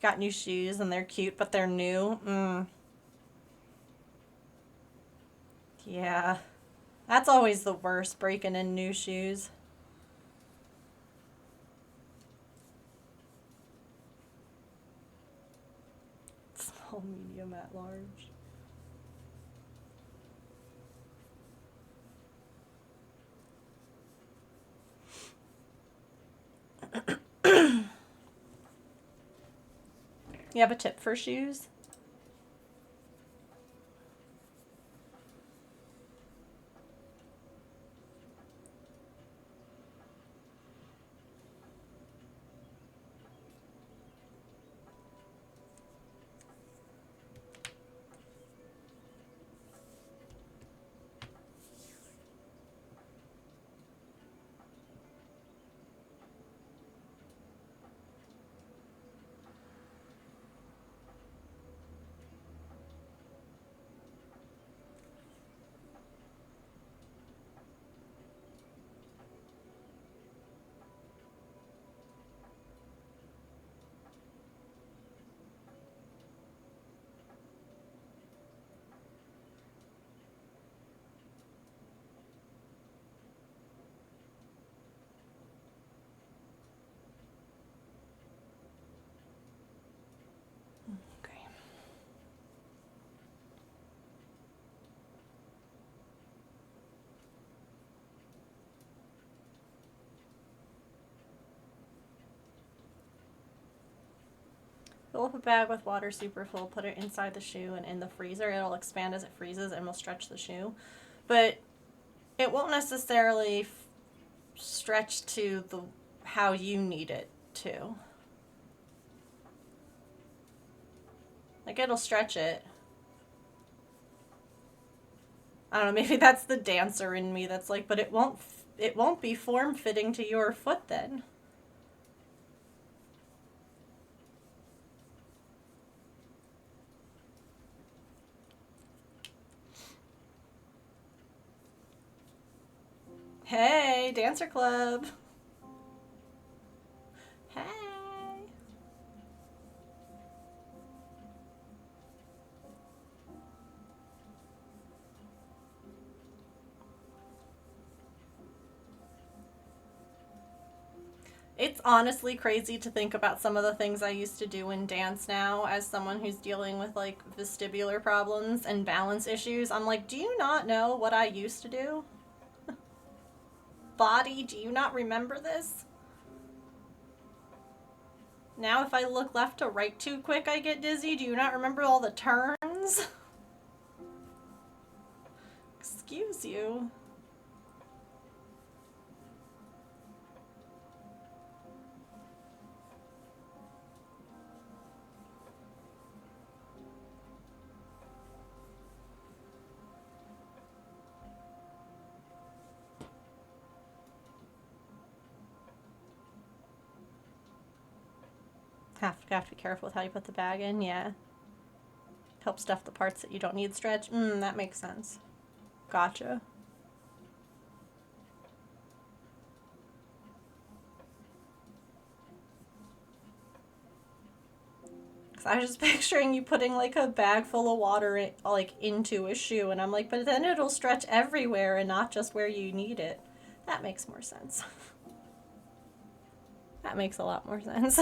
Got new shoes and they're cute, but they're new. Yeah. That's always the worst, breaking in new shoes. Small, medium, at large. You have a tip for shoes? Okay. Fill up a bag with water super full, put it inside the shoe and in the freezer. It'll expand as it freezes and will stretch the shoe. But it won't necessarily stretch to the how you need it to. Like, it'll stretch it. I don't know, maybe that's the dancer in me that's like, but it won't be form-fitting to your foot then. Hey, dancer club. Hey. It's honestly crazy to think about some of the things I used to do in dance now as someone who's dealing with like vestibular problems and balance issues. I'm like, do you not know what I used to do? Body, do you not remember this? Now if I look left to right too quick, I get dizzy. Do you not remember all the turns? Excuse you. Have to be careful with how you put the bag in, yeah. Help stuff the parts that you don't need stretch. That makes sense. Gotcha. Cause I was just picturing you putting like a bag full of water like into a shoe, and I'm like, but then it'll stretch everywhere and not just where you need it. That makes more sense. That makes a lot more sense.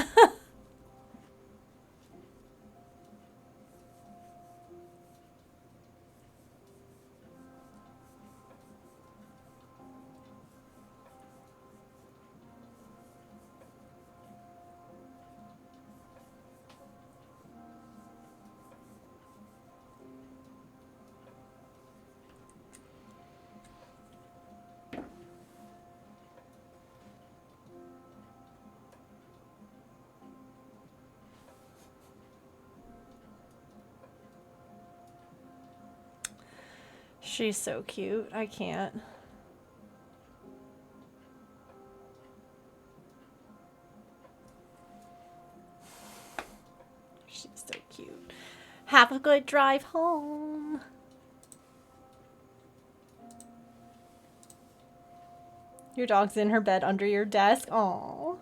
She's so cute. I can't. She's so cute. Have a good drive home. Your dog's in her bed under your desk. Aww.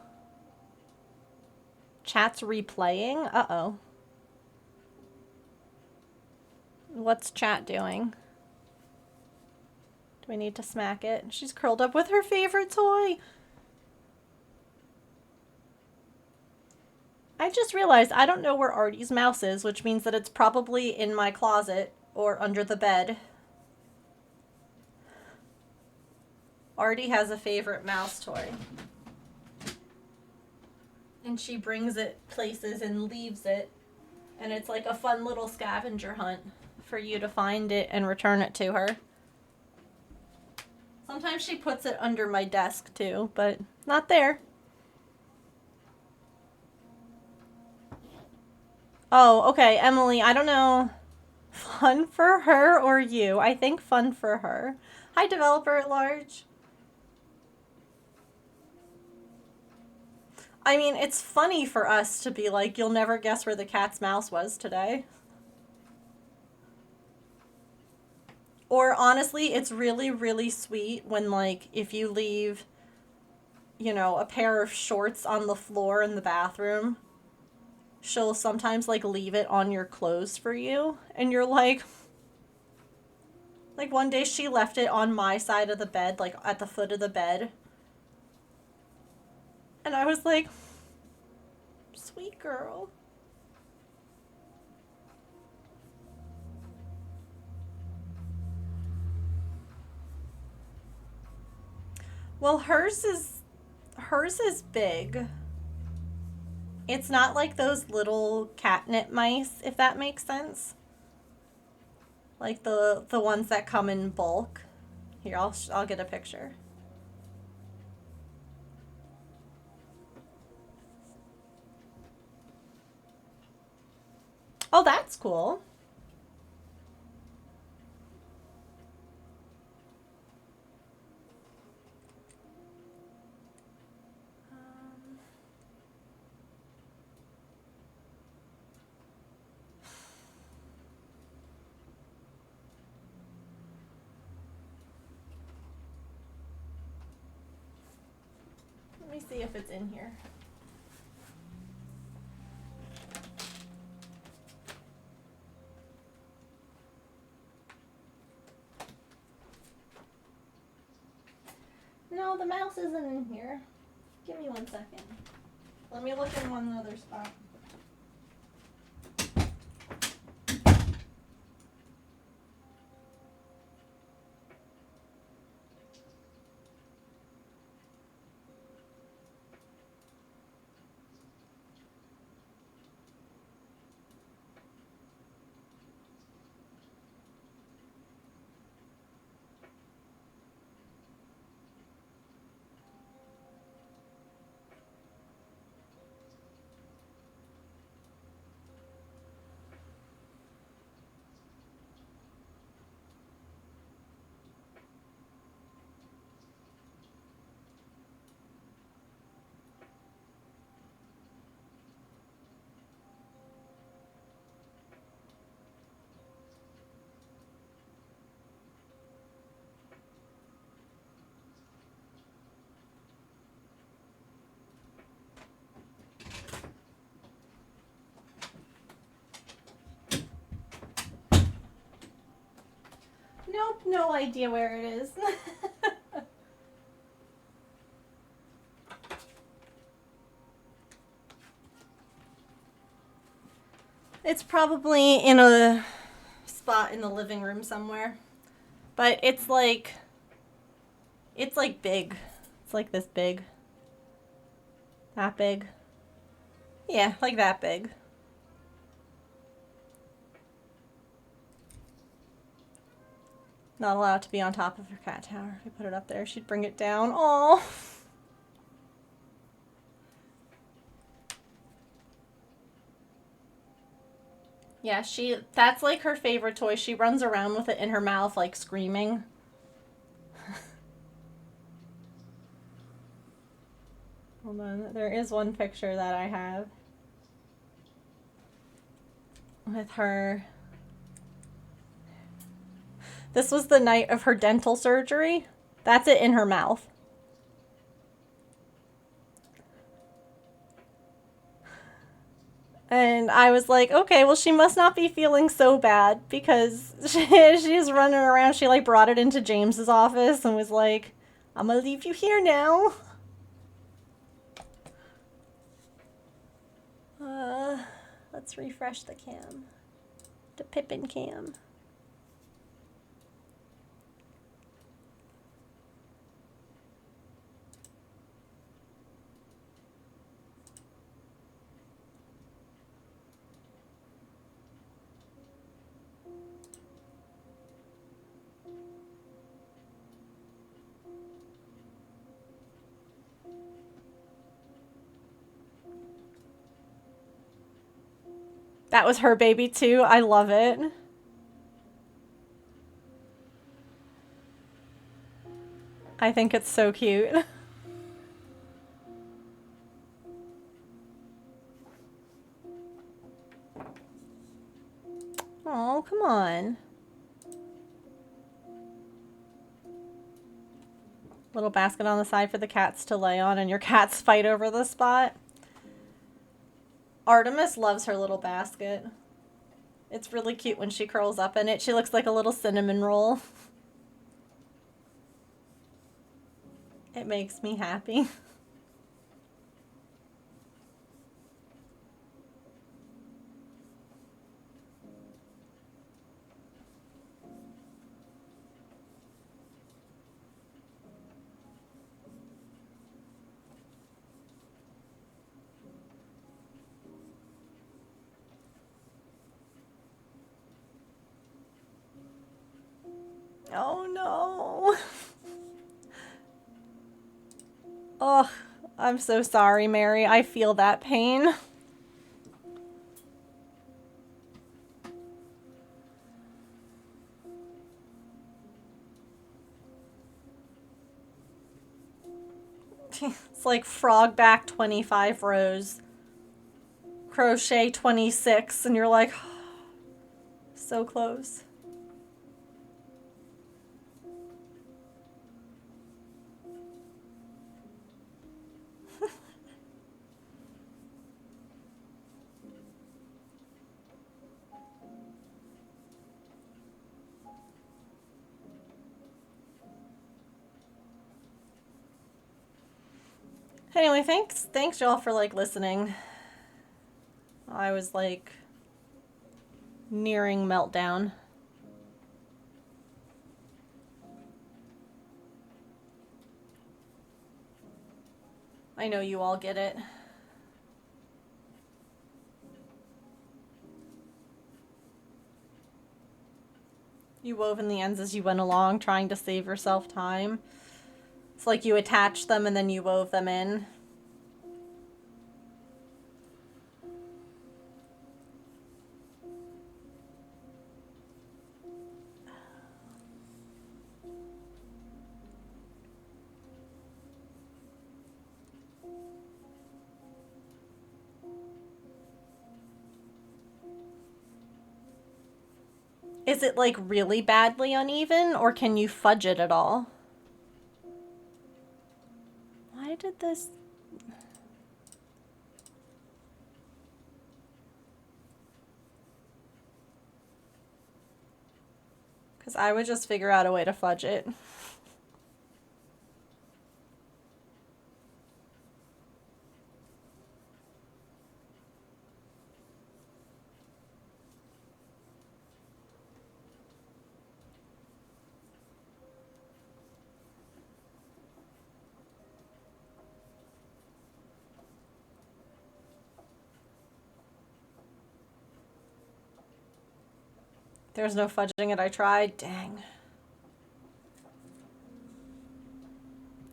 Chat's replaying? Uh-oh. What's chat doing? Do we need to smack it? She's curled up with her favorite toy. I just realized I don't know where Artie's mouse is, which means that it's probably in my closet or under the bed. Artie has a favorite mouse toy. And she brings it places and leaves it. And it's like a fun little scavenger hunt for you to find it and return it to her. Sometimes she puts it under my desk too, but not there. Oh, okay, Emily, I don't know. Fun for her or you? I think fun for her. Hi, developer at large. I mean, it's funny for us to be like, you'll never guess where the cat's mouse was today. Or honestly, it's really, really sweet when, like, if you leave, you know, a pair of shorts on the floor in the bathroom, she'll sometimes, like, leave it on your clothes for you. And you're like one day she left it on my side of the bed, like, at the foot of the bed. And I was like, sweet girl. Well, hers is big. It's not like those little catnip mice, if that makes sense. Like the ones that come in bulk. Here, I'll get a picture. Oh, that's cool. Let me see if it's in here. No, the mouse isn't in here. Give me 1 second. Let me look in one other spot. Nope, no idea where it is. It's probably in a spot in the living room somewhere. But it's like big. It's like this big. That big. Yeah, like that big. Not allowed to be on top of her cat tower. If I put it up there, she'd bring it down. Oh. Yeah, that's like her favorite toy. She runs around with it in her mouth like screaming. Hold on, there is one picture that I have with her. This was the night of her dental surgery. That's it in her mouth. And I was like, okay, well, she must not be feeling so bad because she's running around. She like brought it into James's office and was like, I'm gonna leave you here now. Let's refresh the cam. The Pippin cam. That was her baby too. I love it. I think it's so cute. Oh, come on. Little basket on the side for the cats to lay on and your cats fight over the spot. Artemis loves her little basket. It's really cute when she curls up in it. She looks like a little cinnamon roll. It makes me happy. Oh no. Oh, I'm so sorry, Mary. I feel that pain. It's like frog back 25 rows, crochet 26, and you're like, so close. Anyway, thanks y'all for like listening. I was like nearing meltdown. I know you all get it. You wove in the ends as you went along, trying to save yourself time. It's like you attached them and then you wove them in. Is it like really badly uneven, or can you fudge it at all? Why did this... Because I would just figure out a way to fudge it. There's no fudging it. I tried. Dang.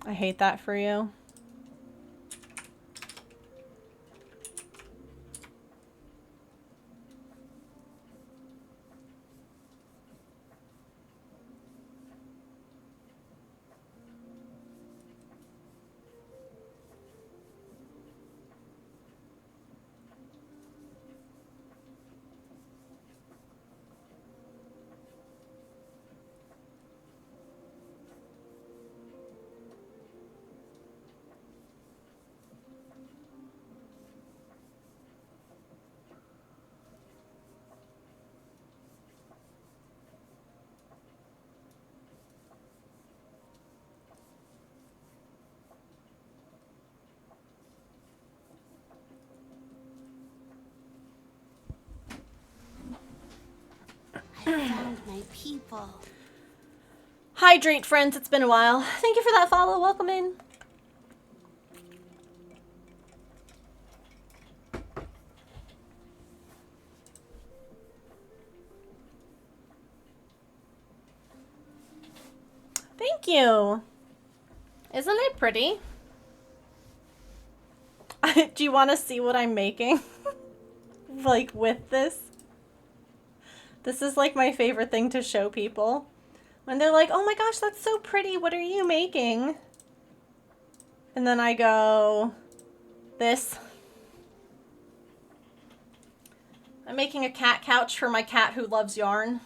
I hate that for you. I found my people. Hydrate, friends. It's been a while. Thank you for that follow. Welcome in. Thank you. Isn't it pretty? Do you want to see what I'm making? Like with this? This is like my favorite thing to show people. When they're like, oh my gosh, that's so pretty. What are you making? And then I go, this. I'm making a cat couch for my cat who loves yarn.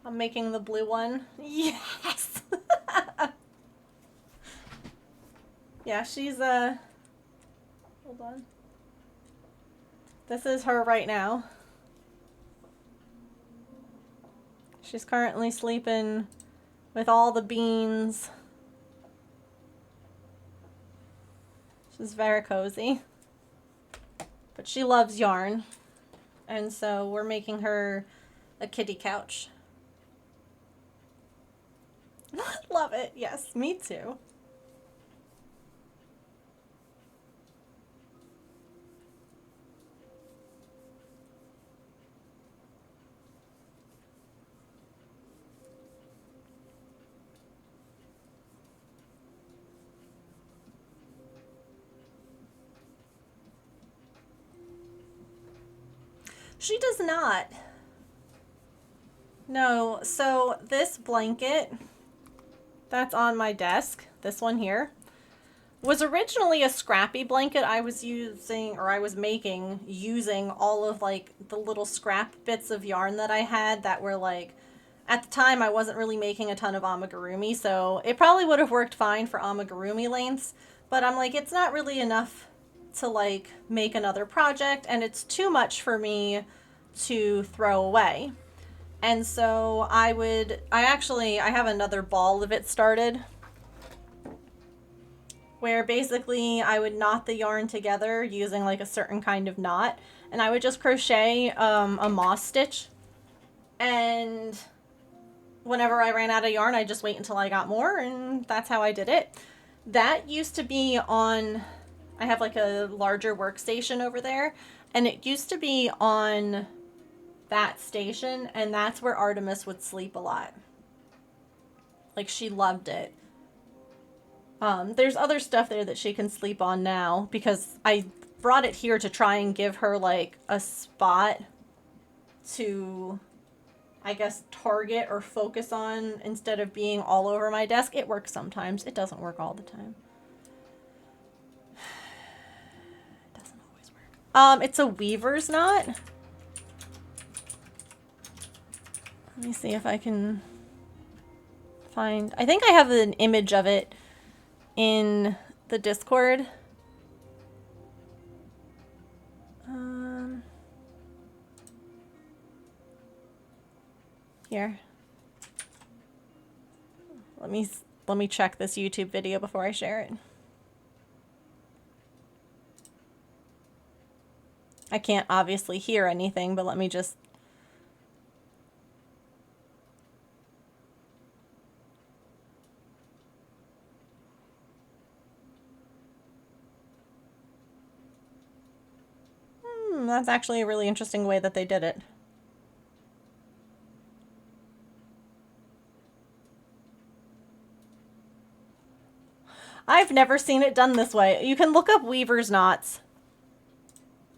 I'm making the blue one. Yes! Yeah, she's hold on. This is her right now. She's currently sleeping with all the beans. She's very cozy. But she loves yarn. And so we're making her a kitty couch. Love it. Yes, me too. She does not. No, so this blanket that's on my desk, this one here, was originally a scrappy blanket I was using, or I was making, using all of like the little scrap bits of yarn that I had that were like, at the time I wasn't really making a ton of amigurumi, so it probably would have worked fine for amigurumi lengths, but I'm like, it's not really enough to like make another project, and it's too much for me to throw away. And so I have another ball of it started where basically I would knot the yarn together using like a certain kind of knot, and I would just crochet a moss stitch, and whenever I ran out of yarn, I'd just wait until I got more, and that's how I did it. That used to be on, I have like a larger workstation over there, and it used to be on that station, and that's where Artemis would sleep a lot. Like, she loved it. There's other stuff there that she can sleep on now, because I brought it here to try and give her like a spot to, I guess, target or focus on instead of being all over my desk. It works sometimes. It doesn't work all the time. It doesn't always work. It's a weaver's knot. Let me see if I can find... I think I have an image of it in the Discord. Here. Let me check this YouTube video before I share it. I can't obviously hear anything, but let me just... That's actually a really interesting way that they did it. I've never seen it done this way. You can look up weaver's knots.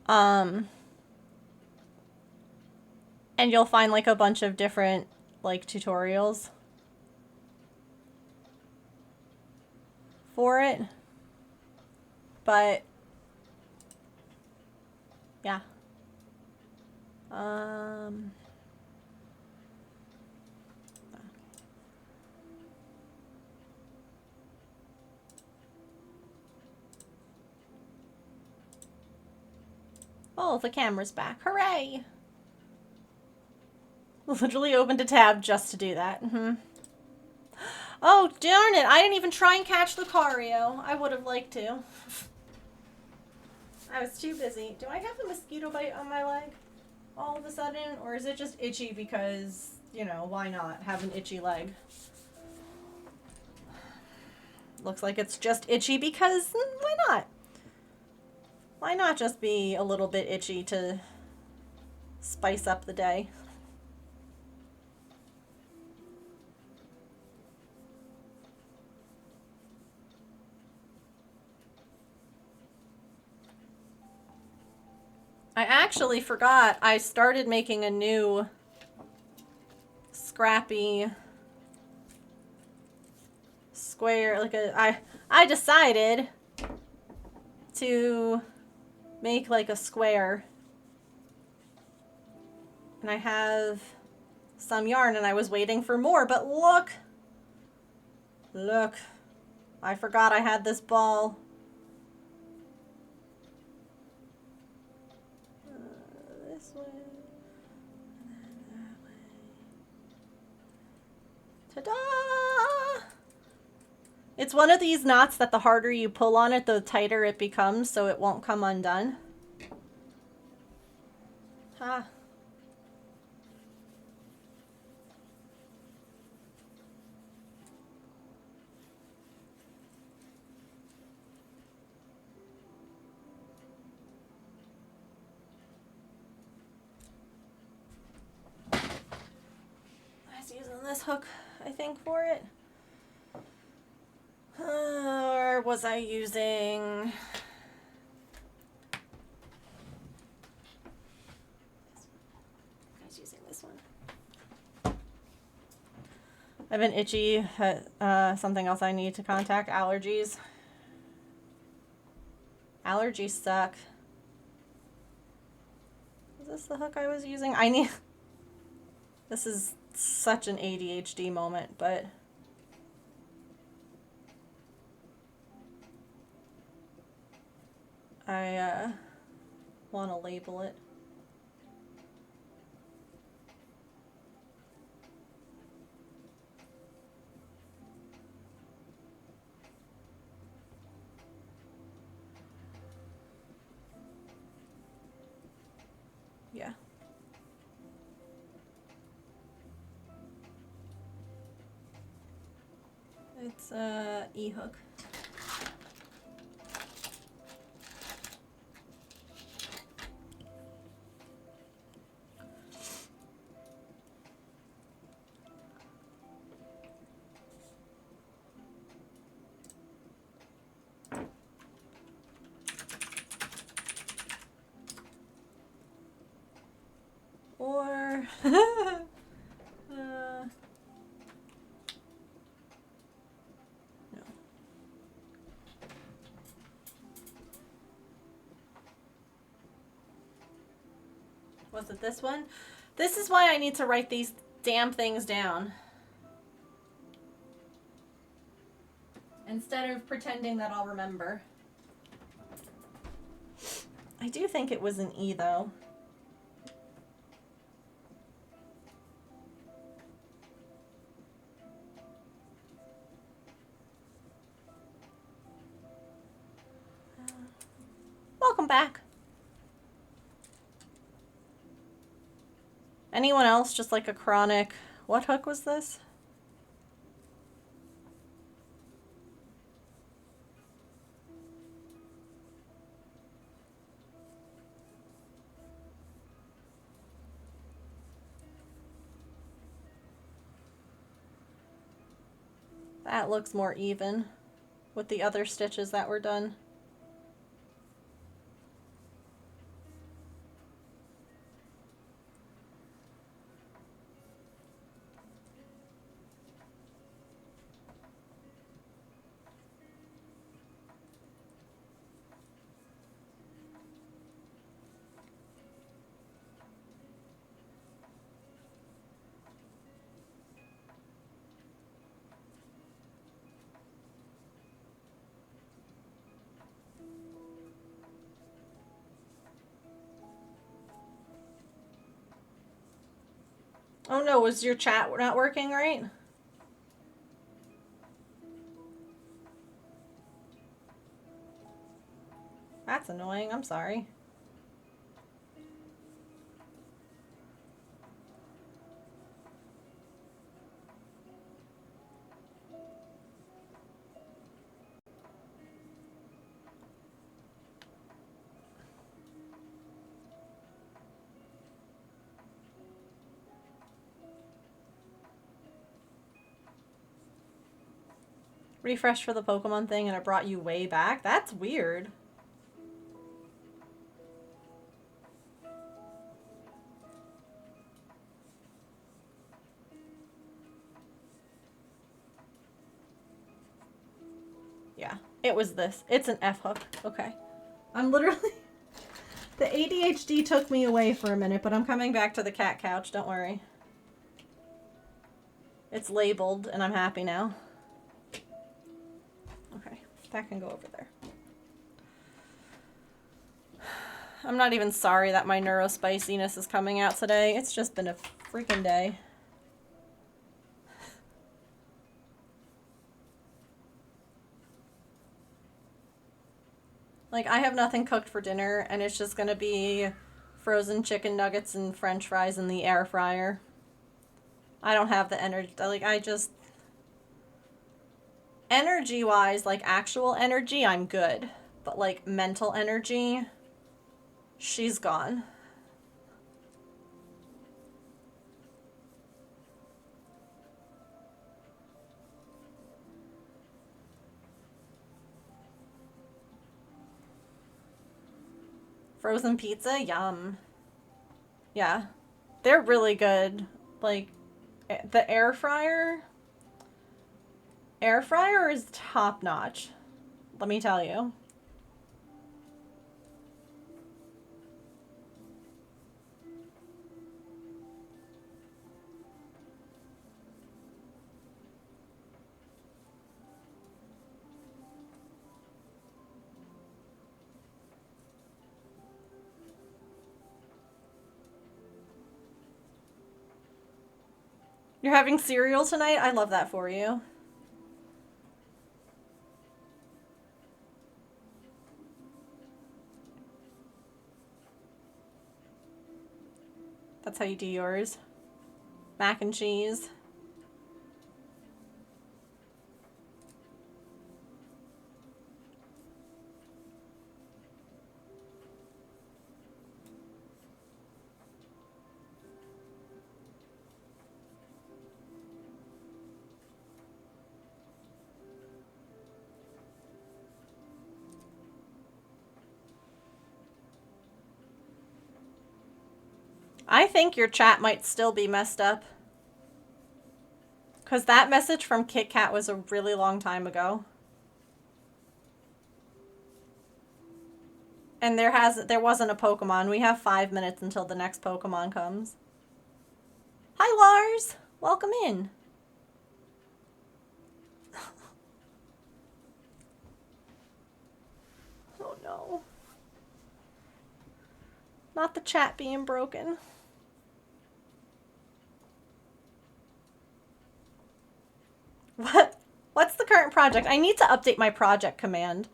And you'll find like a bunch of different like tutorials for it. But yeah. Oh, the camera's back. Hooray! Literally opened a tab just to do that. Oh, darn it. I didn't even try and catch Lucario. I would have liked to. I was too busy. Do I have a mosquito bite on my leg all of a sudden? Or is it just itchy because, you know, why not have an itchy leg? Looks like it's just itchy because why not? Why not just be a little bit itchy to spice up the day? I actually forgot I started making a new scrappy square, like I decided to make like a square, and I have some yarn and I was waiting for more, but look, I forgot I had this ball. This way, and then that way. Ta-da! It's one of these knots that the harder you pull on it, the tighter it becomes, so it won't come undone. Ha. I was using this hook, I think, for it. Or was I using... this one. I've been itchy. Something else I need to contact. Allergies. Allergies suck. Is this the hook I was using? I need... This is such an ADHD moment, but... I want to label it. It's E-hook. Or no. Was it this one? This is why I need to write these damn things down. Instead of pretending that I'll remember. I do think it was an E though. Welcome back. Anyone else just like a chronic... What hook was this? That looks more even with the other stitches that were done. Oh no, was your chat not working right? That's annoying, I'm sorry. Refresh for the Pokemon thing and it brought you way back? That's weird. Yeah, it was this. It's an F hook. Okay. I'm literally... The ADHD took me away for a minute, but I'm coming back to the cat couch. Don't worry. It's labeled and I'm happy now. Okay, that can go over there. I'm not even sorry that my neurospiciness is coming out today. It's just been a freaking day. Like, I have nothing cooked for dinner, and it's just gonna be frozen chicken nuggets and french fries in the air fryer. I don't have the energy. Like, I just... Energy-wise, like, actual energy, I'm good. But, like, mental energy, she's gone. Frozen pizza? Yum. Yeah. They're really good. Like, the air fryer... Air fryer is top notch. Let me tell you. You're having cereal tonight? I love that for you. That's how you do yours. Mac and cheese. I think your chat might still be messed up. Because that message from Kit Kat was a really long time ago. And there wasn't a Pokemon. We have 5 minutes until the next Pokemon comes. Hi, Lars! Welcome in. Oh no. Not the chat being broken. What's the current project? I need to update my project command.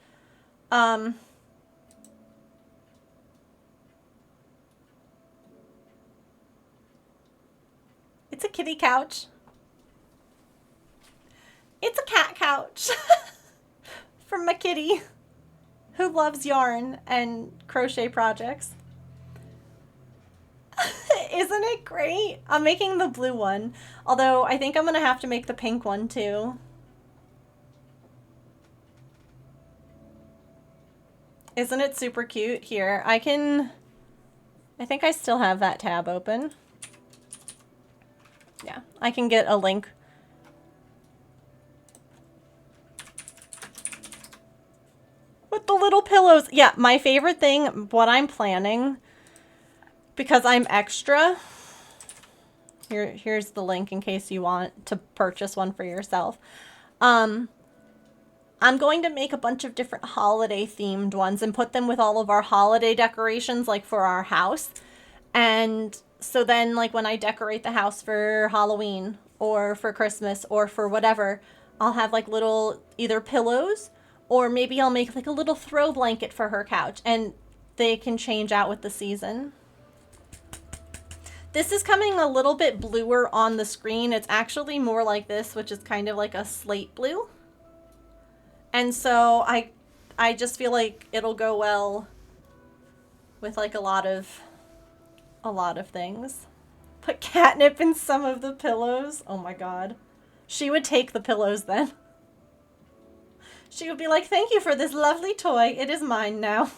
It's a kitty couch. It's a cat couch. From my kitty, who loves yarn and crochet projects. Isn't it great? I'm making the blue one, although I think I'm gonna have to make the pink one too. Isn't it super cute? Here, I think I still have that tab open. Yeah, I can get a link. With the little pillows. Yeah, my favorite thing, what I'm planning, because I'm extra. Here's the link in case you want to purchase one for yourself. I'm going to make a bunch of different holiday themed ones and put them with all of our holiday decorations, like for our house. And so then, like, when I decorate the house for Halloween or for Christmas or for whatever, I'll have like little either pillows, or maybe I'll make like a little throw blanket for her couch, and they can change out with the season. This is coming a little bit bluer on the screen. It's actually more like this, which is kind of like a slate blue. And so I just feel like it'll go well with like a lot of things. Put catnip in some of the pillows. Oh my god. She would take the pillows then. She would be like, "Thank you for this lovely toy. It is mine now."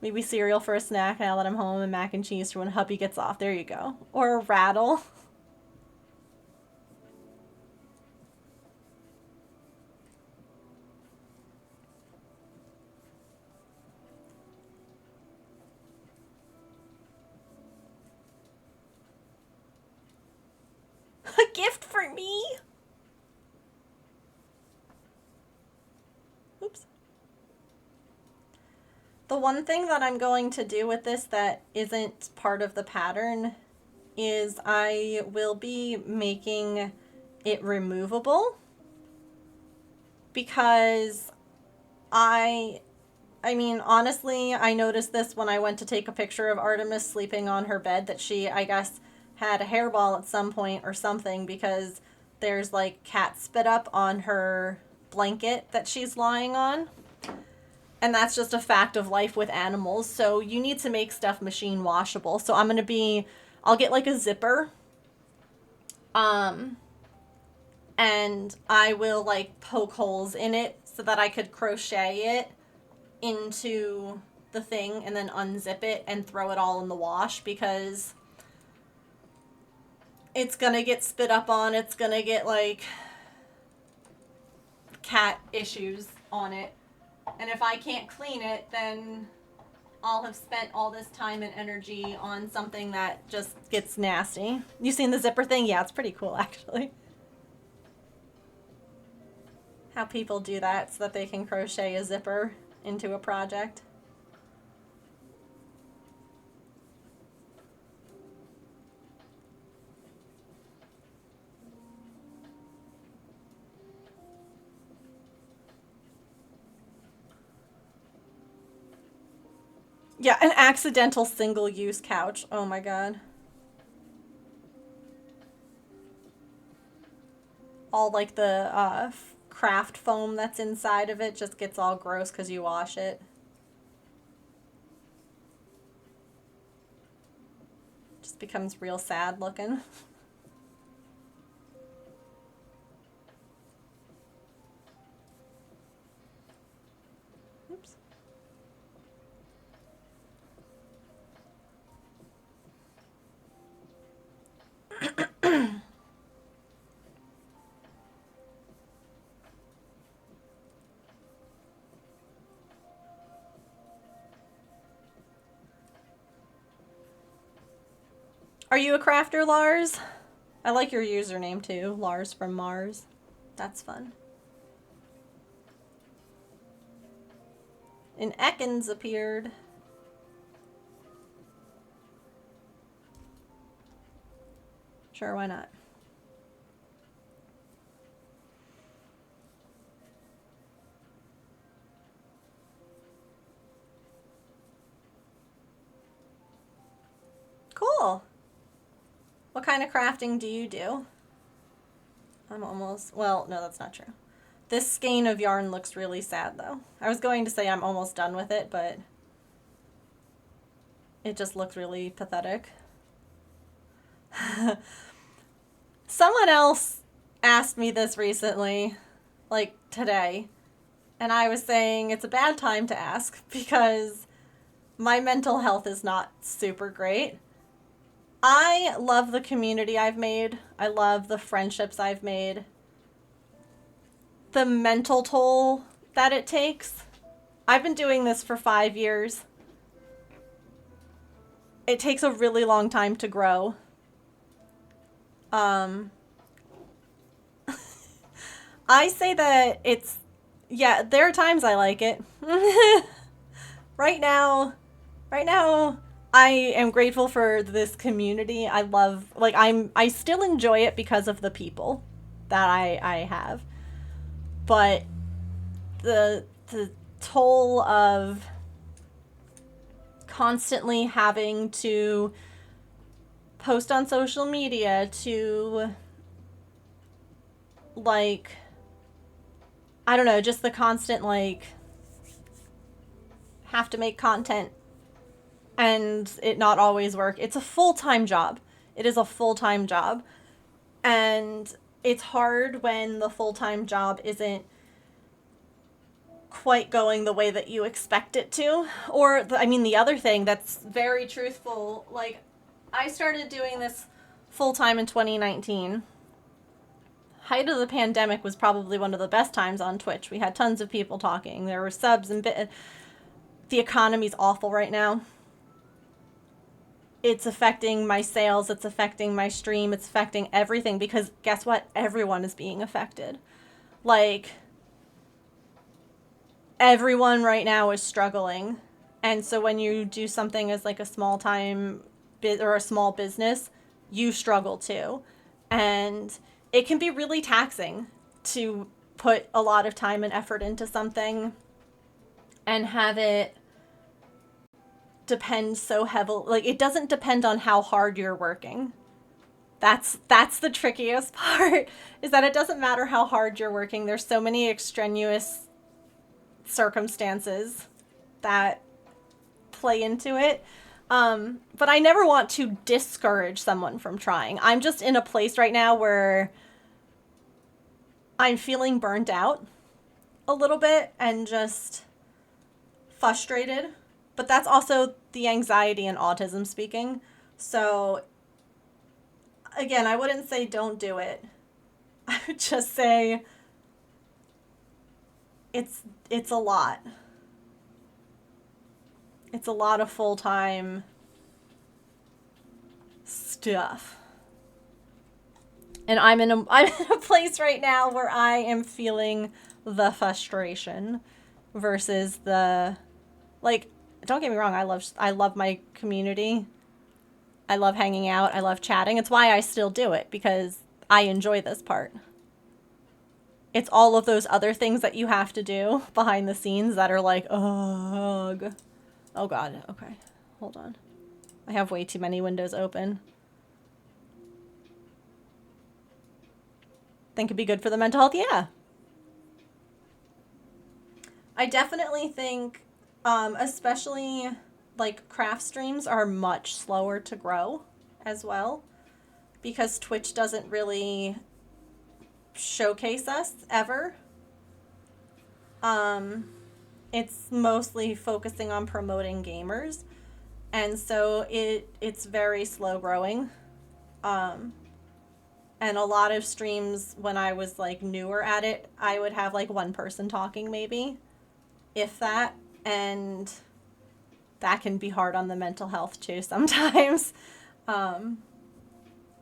Maybe cereal for a snack now that I'm home, and mac and cheese for when hubby gets off. There you go. Or a rattle. A gift for me? Oops. The one thing that I'm going to do with this that isn't part of the pattern is I will be making it removable, because I mean, honestly, I noticed this when I went to take a picture of Artemis sleeping on her bed, that she, I guess, had a hairball at some point or something, because there's like cat spit up on her blanket that she's lying on. And that's just a fact of life with animals. So you need to make stuff machine washable. So I'll get like a zipper. And I will like poke holes in it so that I could crochet it into the thing and then unzip it and throw it all in the wash, because it's gonna get spit up on. It's gonna get like cat issues on it. And if I can't clean it, then I'll have spent all this time and energy on something that just gets nasty. You seen the zipper thing? Yeah, it's pretty cool, actually. How people do that so that they can crochet a zipper into a project. Yeah, an accidental single-use couch. Oh my god. All like the craft foam that's inside of it just gets all gross because you wash it. Just becomes real sad looking. Oops. Are you a crafter, Lars? I like your username too, Lars from Mars. That's fun. And Ekans appeared. Sure, why not? Cool. What kind of crafting do you do? I'm almost, well, no, that's not true. This skein of yarn looks really sad though. I was going to say I'm almost done with it, but it just looked really pathetic. Someone else asked me this recently, like today, and I was saying it's a bad time to ask because my mental health is not super great. I love the community I've made. I love the friendships I've made. The mental toll that it takes. I've been doing this for 5 years. It takes a really long time to grow. I say that it's, yeah, there are times I like it. Right now, I am grateful for this community. I love, like, I still enjoy it because of the people that I have. But the toll of constantly having to post on social media to, like, I don't know, just the constant, like, have to make content and it not always work. It's a full-time job. It is a full-time job. And it's hard when the full-time job isn't quite going the way that you expect it to. Or, I mean, the other thing that's very truthful, like, I started doing this full-time in 2019. Height of the pandemic was probably one of the best times on Twitch. We had tons of people talking. There were subs and the economy's awful right now. It's affecting my sales, it's affecting my stream, it's affecting everything because guess what? Everyone is being affected. Like, everyone right now is struggling. And so when you do something as like a small time or a small business, you struggle too. And it can be really taxing to put a lot of time and effort into something and have it depend so heavily. Like, it doesn't depend on how hard you're working. That's the trickiest part, is that it doesn't matter how hard you're working. There's so many extraneous circumstances that play into it. But I never want to discourage someone from trying. I'm just in a place right now where I'm feeling burnt out a little bit and just frustrated. But that's also the anxiety and autism speaking. So, again, I wouldn't say don't do it. I would just say it's a lot. It's a lot of full-time stuff. And I'm in a place right now where I am feeling the frustration versus the, like, don't get me wrong, I love my community. I love hanging out. I love chatting. It's why I still do it, because I enjoy this part. It's all of those other things that you have to do behind the scenes that are like, ugh. Oh god, okay. Hold on. I have way too many windows open. Think it'd be good for the mental health? Yeah. I definitely think, especially, like, craft streams are much slower to grow as well, because Twitch doesn't really showcase us ever. It's mostly focusing on promoting gamers, and so it's very slow growing. And a lot of streams when I was like newer at it, I would have like one person talking maybe, if that, and that can be hard on the mental health too sometimes.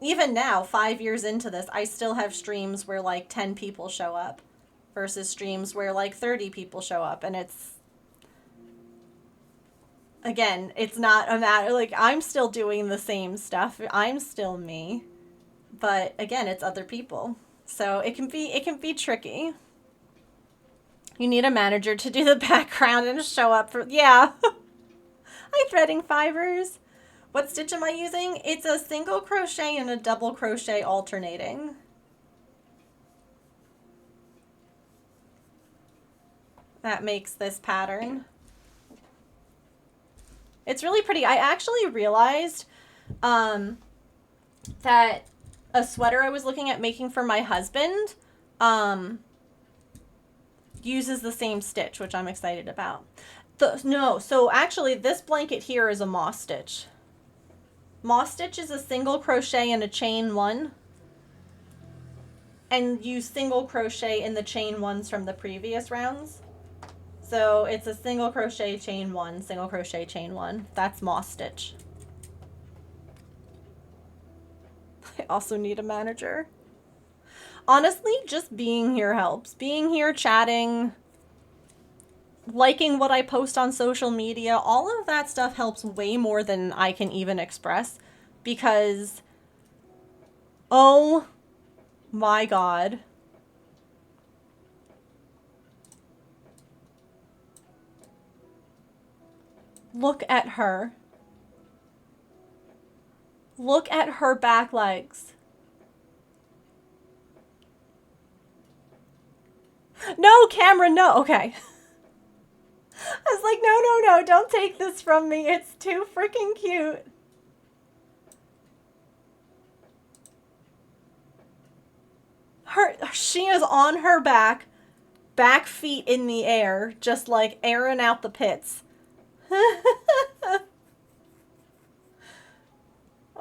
even now, 5 years into this, I still have streams where like 10 people show up versus streams where like 30 people show up. And it's, again, it's not a matter, like, I'm still doing the same stuff. I'm still me. But again, it's other people. So it can be tricky. You need a manager to do the background and show up for, yeah. I'm threading fibers. What stitch am I using? It's a single crochet and a double crochet alternating. That makes this pattern. It's really pretty. I actually realized that a sweater I was looking at making for my husband uses the same stitch, which I'm excited about. No, so actually this blanket here is a moss stitch. Moss stitch is a single crochet and a chain one. And you single crochet in the chain ones from the previous rounds. So it's a single crochet, chain one, single crochet, chain one. That's moss stitch. I also need a manager. Honestly, just being here helps. Being here, chatting, liking what I post on social media, all of that stuff helps way more than I can even express because, oh my God. Look at her. Look at her back legs. No, camera, no. Okay. I was like, no, don't take this from me. It's too freaking cute. She is on her back feet in the air, just like airing out the pits.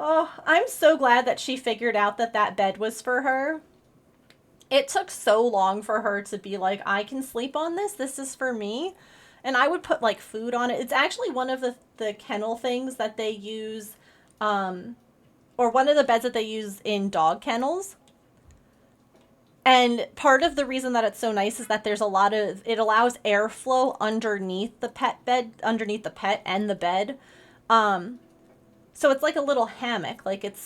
Oh, I'm so glad that she figured out that that bed was for her. It took so long for her to be like, I can sleep on this. This is for me. And I would put like food on it. It's actually one of the kennel things that they use, or one of the beds that they use in dog kennels. And part of the reason that it's so nice is that there's a lot of, it allows airflow underneath the pet bed, underneath the pet and the bed. So it's like a little hammock. Like it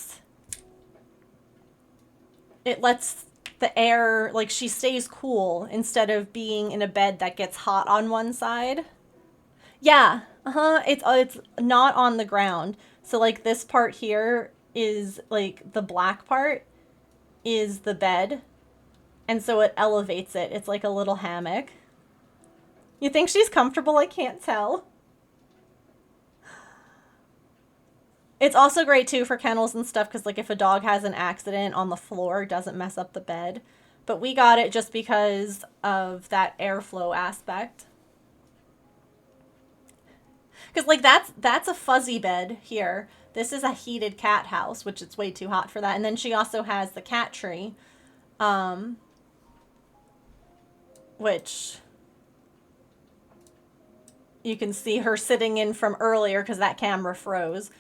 lets the air, like she stays cool instead of being in a bed that gets hot on one side. Yeah, it's not on the ground. So like this part here is like the black part is the bed. And so it elevates it. It's like a little hammock. You think she's comfortable? I can't tell. It's also great too for kennels and stuff because like if a dog has an accident on the floor, it doesn't mess up the bed. But we got it just because of that airflow aspect. Because like that's a fuzzy bed here. This is a heated cat house, which it's way too hot for that. And then she also has the cat tree, which you can see her sitting in from earlier because that camera froze.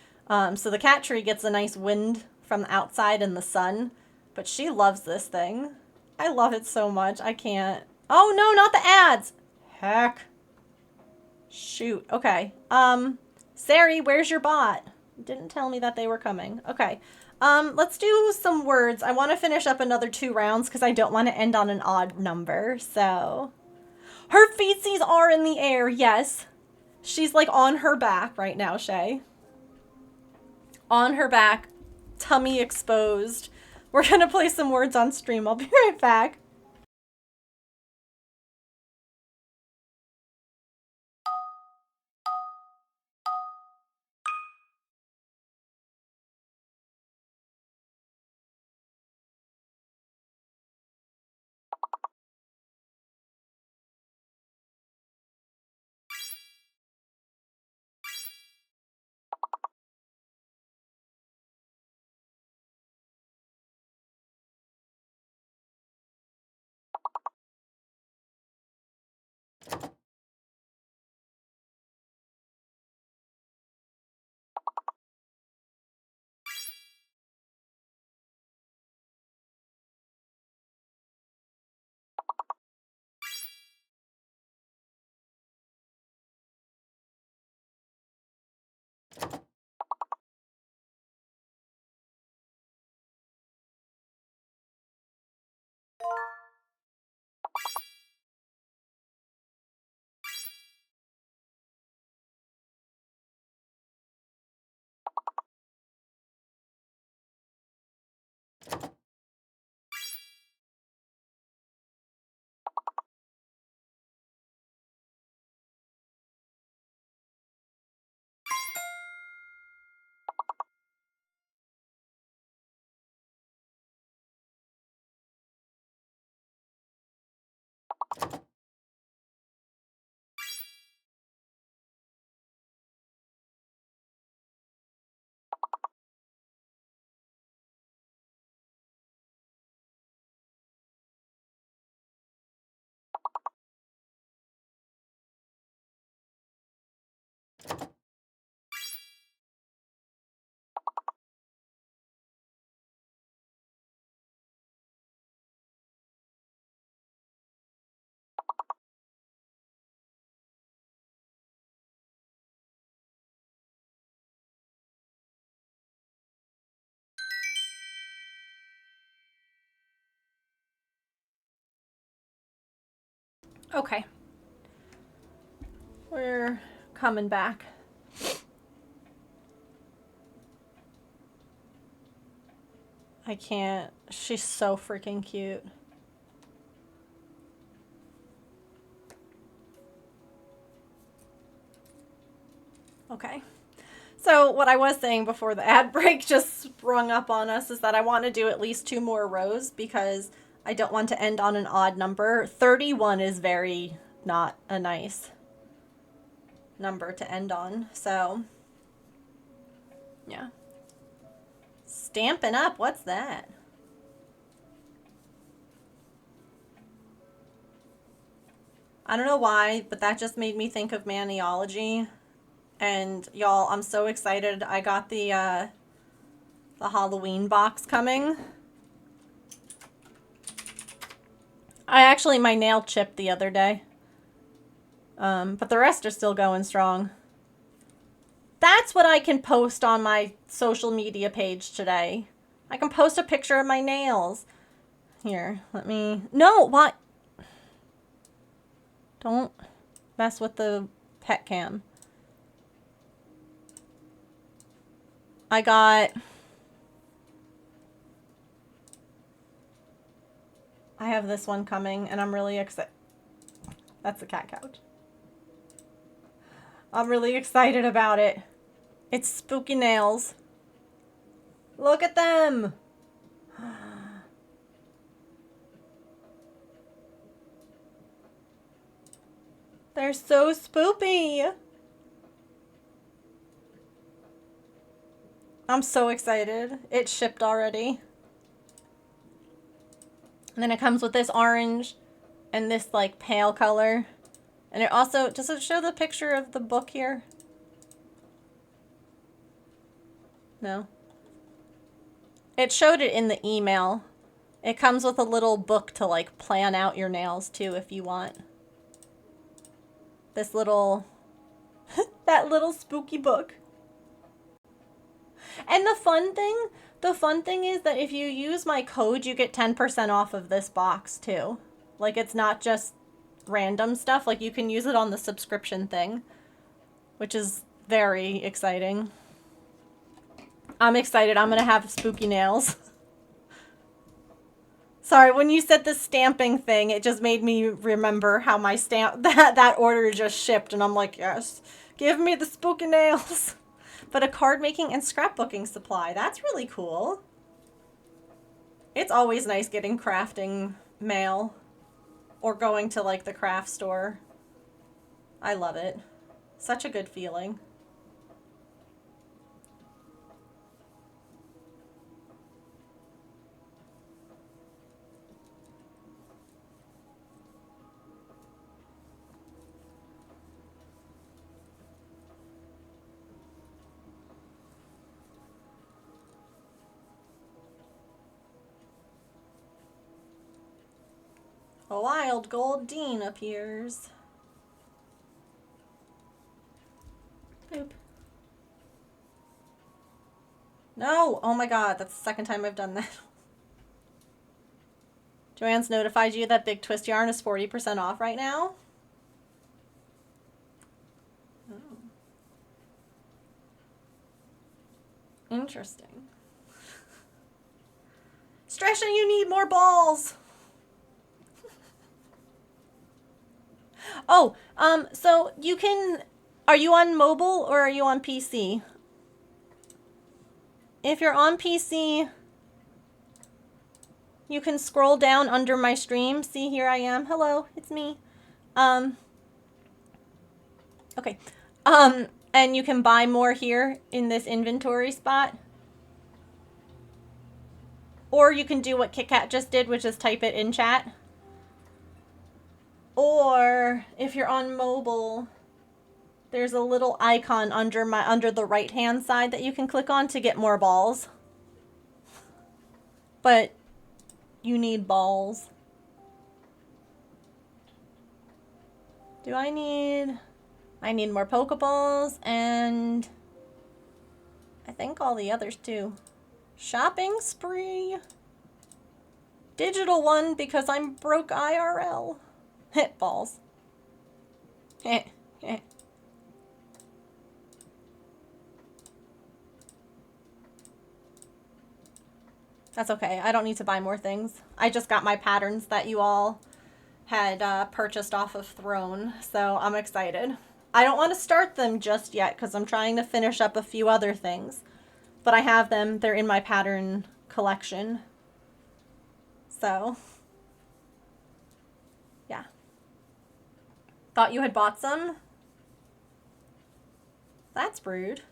So the cat tree gets a nice wind from the outside and the sun, but she loves this thing. I love it so much. I can't. Oh no, not the ads. Heck. Shoot. Okay. Sari, where's your bot? Didn't tell me that they were coming. Okay. Let's do some words. I want to finish up another 2 rounds because I don't want to end on an odd number. So, her feetsies are in the air. Yes. She's like on her back right now, Shay. On her back, tummy exposed. We're gonna play some words on stream. I'll be right back. Okay. We're coming back. I can't. She's so freaking cute. Okay. So what I was saying before the ad break just sprung up on us is that I want to do at least 2 more rows because I don't want to end on an odd number. 31 is very not a nice number to end on. So, yeah. Stampin' Up, what's that? I don't know why, but that just made me think of Maniology. And y'all, I'm so excited. I got the Halloween box coming. My nail chipped the other day. But the rest are still going strong. That's what I can post on my social media page today. I can post a picture of my nails. Here, let me... No, what? Don't mess with the pet cam. I have this one coming, and I'm really excited. That's the cat couch. I'm really excited about it. It's spooky nails. Look at them! They're so spoopy! I'm so excited. It shipped already. And then it comes with this orange and this like pale color. And it also, does it show the picture of the book here? No. It showed it in the email. It comes with a little book to like plan out your nails too if you want. This little, that little spooky book. And the fun thing is that if you use my code, you get 10% off of this box too. Like it's not just random stuff, like you can use it on the subscription thing, which is very exciting. I'm excited. I'm gonna have spooky nails. Sorry, when you said the stamping thing, it just made me remember how my stamp that order just shipped, and I'm like, yes, give me the spooky nails. But a card making and scrapbooking supply. That's really cool. It's always nice getting crafting mail or going to like the craft store. I love it. Such a good feeling. A wild gold Dean appears. Boop. No! Oh my god, that's the second time I've done that. Joanne's notified you that Big Twist yarn is 40% off right now. Oh. Interesting. Stresha, you need more balls. Oh, so you can, are you on mobile or are you on PC? If you're on PC, you can scroll down under my stream. See, here I am. Hello, it's me. Okay. And you can buy more here in this inventory spot. Or you can do what KitKat just did, which is type it in chat. Or if you're on mobile, there's a little icon under the right-hand side that you can click on to get more balls. But you need balls. Do I need more Pokeballs and I think all the others too. Shopping spree. Digital one because I'm broke IRL. Hit balls. Heh, heh. That's okay. I don't need to buy more things. I just got my patterns that you all had purchased off of Throne, so I'm excited. I don't want to start them just yet because I'm trying to finish up a few other things. But I have them. They're in my pattern collection. So, yeah. Thought you had bought some? That's rude.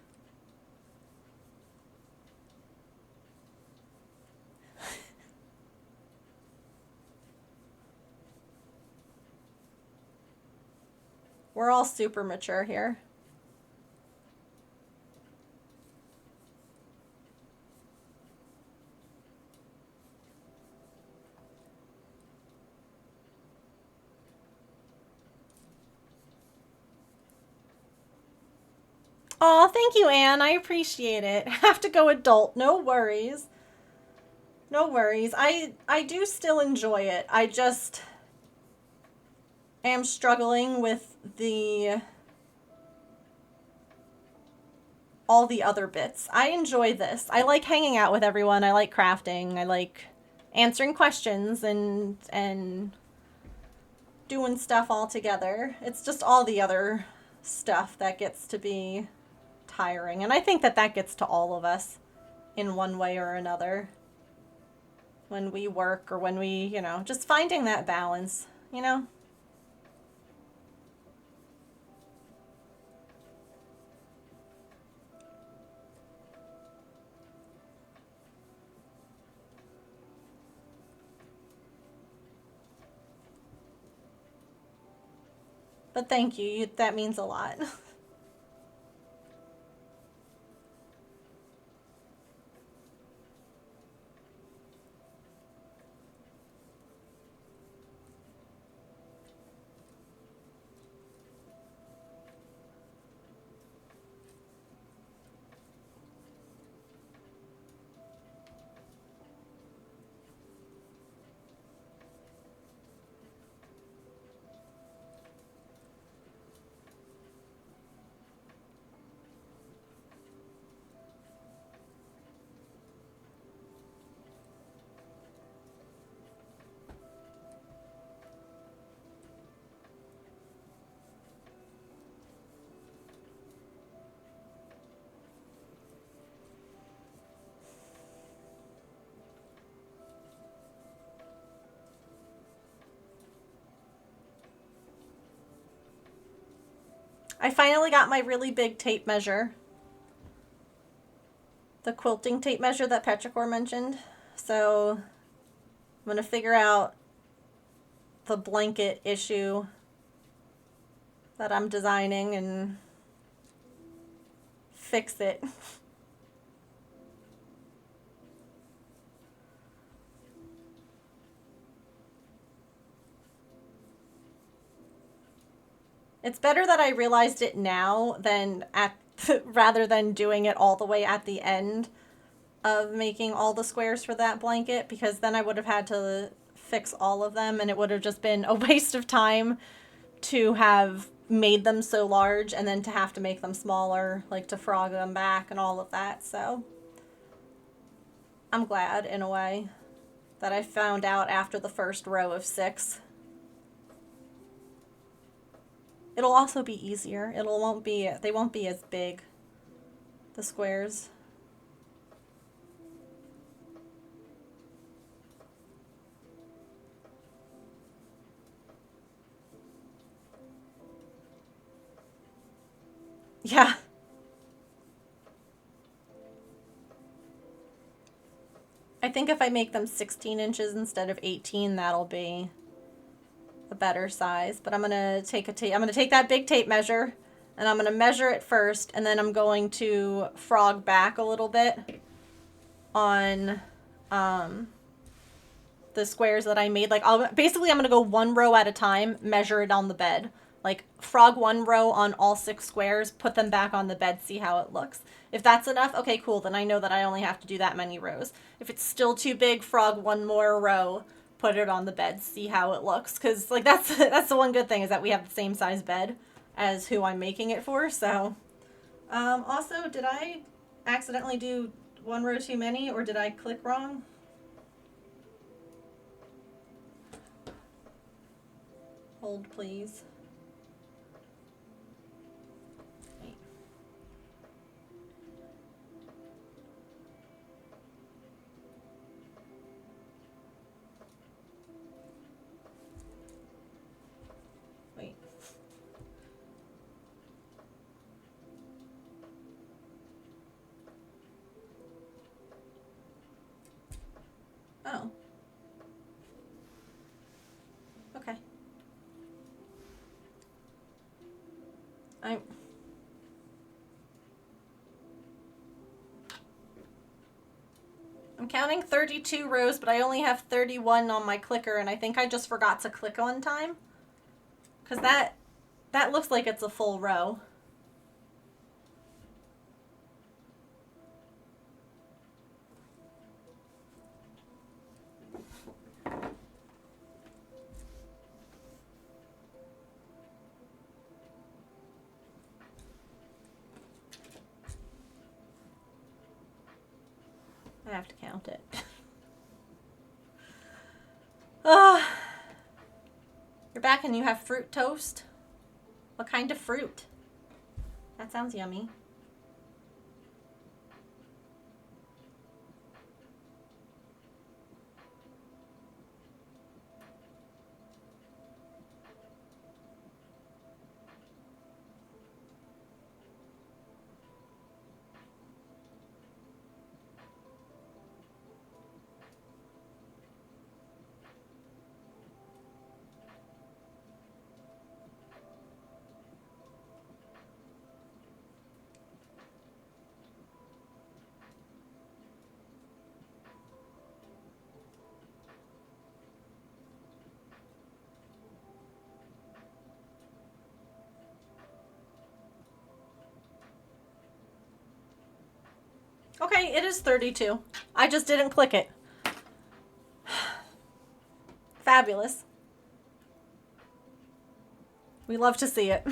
We're all super mature here. Aw, thank you, Anne. I appreciate it. Have to go adult. No worries. No worries. I do still enjoy it. I just am struggling with all the other bits. I enjoy this. I like hanging out with everyone. I like crafting. I like answering questions and doing stuff all together. It's just all the other stuff that gets to be tiring. And I think that gets to all of us in one way or another. When we work or when we, you know, just finding that balance, you know? But thank you. That means a lot. I finally got my really big tape measure. The quilting tape measure that Petrichor mentioned. So I'm going to figure out the blanket issue that I'm designing and fix it. It's better that I realized it now than rather than doing it all the way at the end of making all the squares for that blanket, because then I would have had to fix all of them, and it would have just been a waste of time to have made them so large and then to have to make them smaller, like to frog them back and all of that. So I'm glad, in a way, that I found out after the first row of 6. It'll also be easier. They won't be as big, the squares. Yeah. I think if I make them 16 inches instead of 18, that'll be a better size. But I'm gonna take that big tape measure, and I'm gonna measure it first, and then I'm going to frog back a little bit on the squares that I made. Like, I'm gonna go 1 row at a time, measure it on the bed. Like, frog 1 row on all 6 squares, put them back on the bed, see how it looks. If that's enough, okay, cool, then I know that I only have to do that many rows. If it's still too big, frog 1 more row, put it on the bed, see how it looks. Because, like, that's the one good thing, is that we have the same size bed as who I'm making it for, so. Also, did I accidentally do 1 row too many, or did I click wrong? Hold, please. Wait. Wait. Oh. Okay. I'm counting 32 rows, but I only have 31 on my clicker, and I think I just forgot to click on time. Because that looks like it's a full row. I have to count it. You're back and you have fruit toast? What kind of fruit? That sounds yummy. Okay, it is 32. I just didn't click it. Fabulous. We love to see it.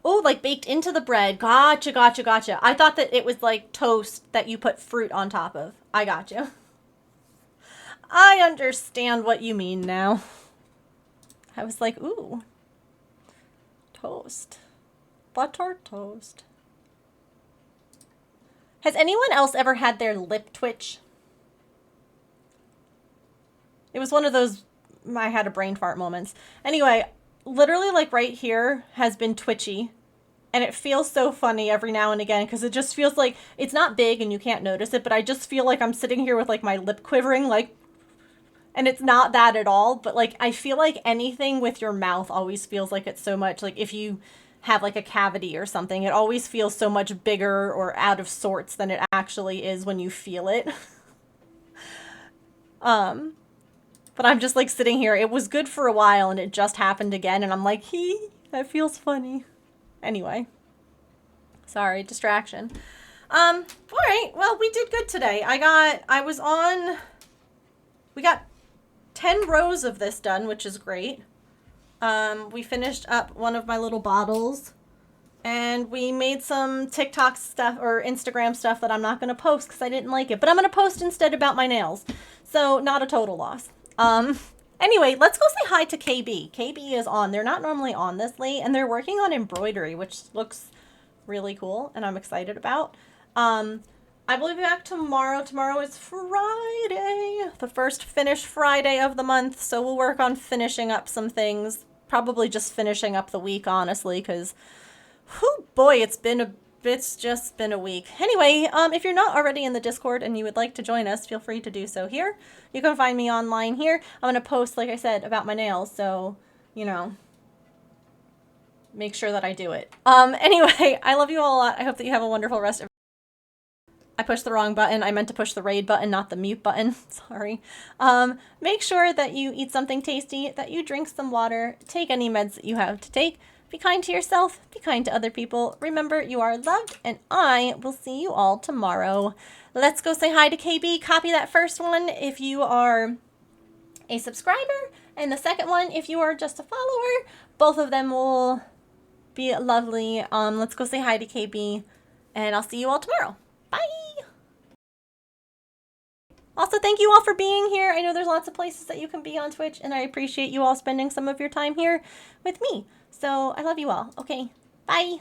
Oh, like baked into the bread. Gotcha, gotcha, gotcha. I thought that it was like toast that you put fruit on top of. I gotcha. I understand what you mean now. I was like, ooh. Toast. Butter toast. Has anyone else ever had their lip twitch? It was one of those I had a brain fart moments. Anyway, literally like right here has been twitchy. And it feels so funny every now and again because it just feels like it's not big and you can't notice it, but I just feel like I'm sitting here with like my lip quivering, like, and it's not that at all. But like, I feel like anything with your mouth always feels like it's so much, like if you have like a cavity or something, it always feels so much bigger or out of sorts than it actually is when you feel it. But I'm just like sitting here. It was good for a while and it just happened again. And I'm like, that feels funny. Anyway. Sorry, distraction. All right. Well, we did good today. We got 10 rows of this done, which is great. We finished up one of my little bottles, and we made some TikTok stuff or Instagram stuff that I'm not going to post because I didn't like it, but I'm going to post instead about my nails. So not a total loss. Anyway, let's go say hi to KB. KB is on. They're not normally on this late, and they're working on embroidery, which looks really cool and I'm excited about. I will be back tomorrow. Tomorrow is Friday, the first finished Friday of the month, so we'll work on finishing up some things. Probably just finishing up the week, honestly, because, whew, boy, it's just been a week. Anyway, if you're not already in the Discord and you would like to join us, feel free to do so here. You can find me online here. I'm going to post, like I said, about my nails, so, you know, make sure that I do it. Anyway, I love you all a lot. I hope that you have a wonderful rest of. I pushed the wrong button. I meant to push the raid button, not the mute button. Sorry. Make sure that you eat something tasty, that you drink some water, take any meds that you have to take. Be kind to yourself, be kind to other people. Remember, you are loved, and I will see you all tomorrow. Let's go say hi to KB. Copy that first one if you are a subscriber, and the second one if you are just a follower. Both of them will be lovely. Let's go say hi to KB, and I'll see you all tomorrow. Bye! Also, thank you all for being here. I know there's lots of places that you can be on Twitch, and I appreciate you all spending some of your time here with me. So, I love you all. Okay, bye!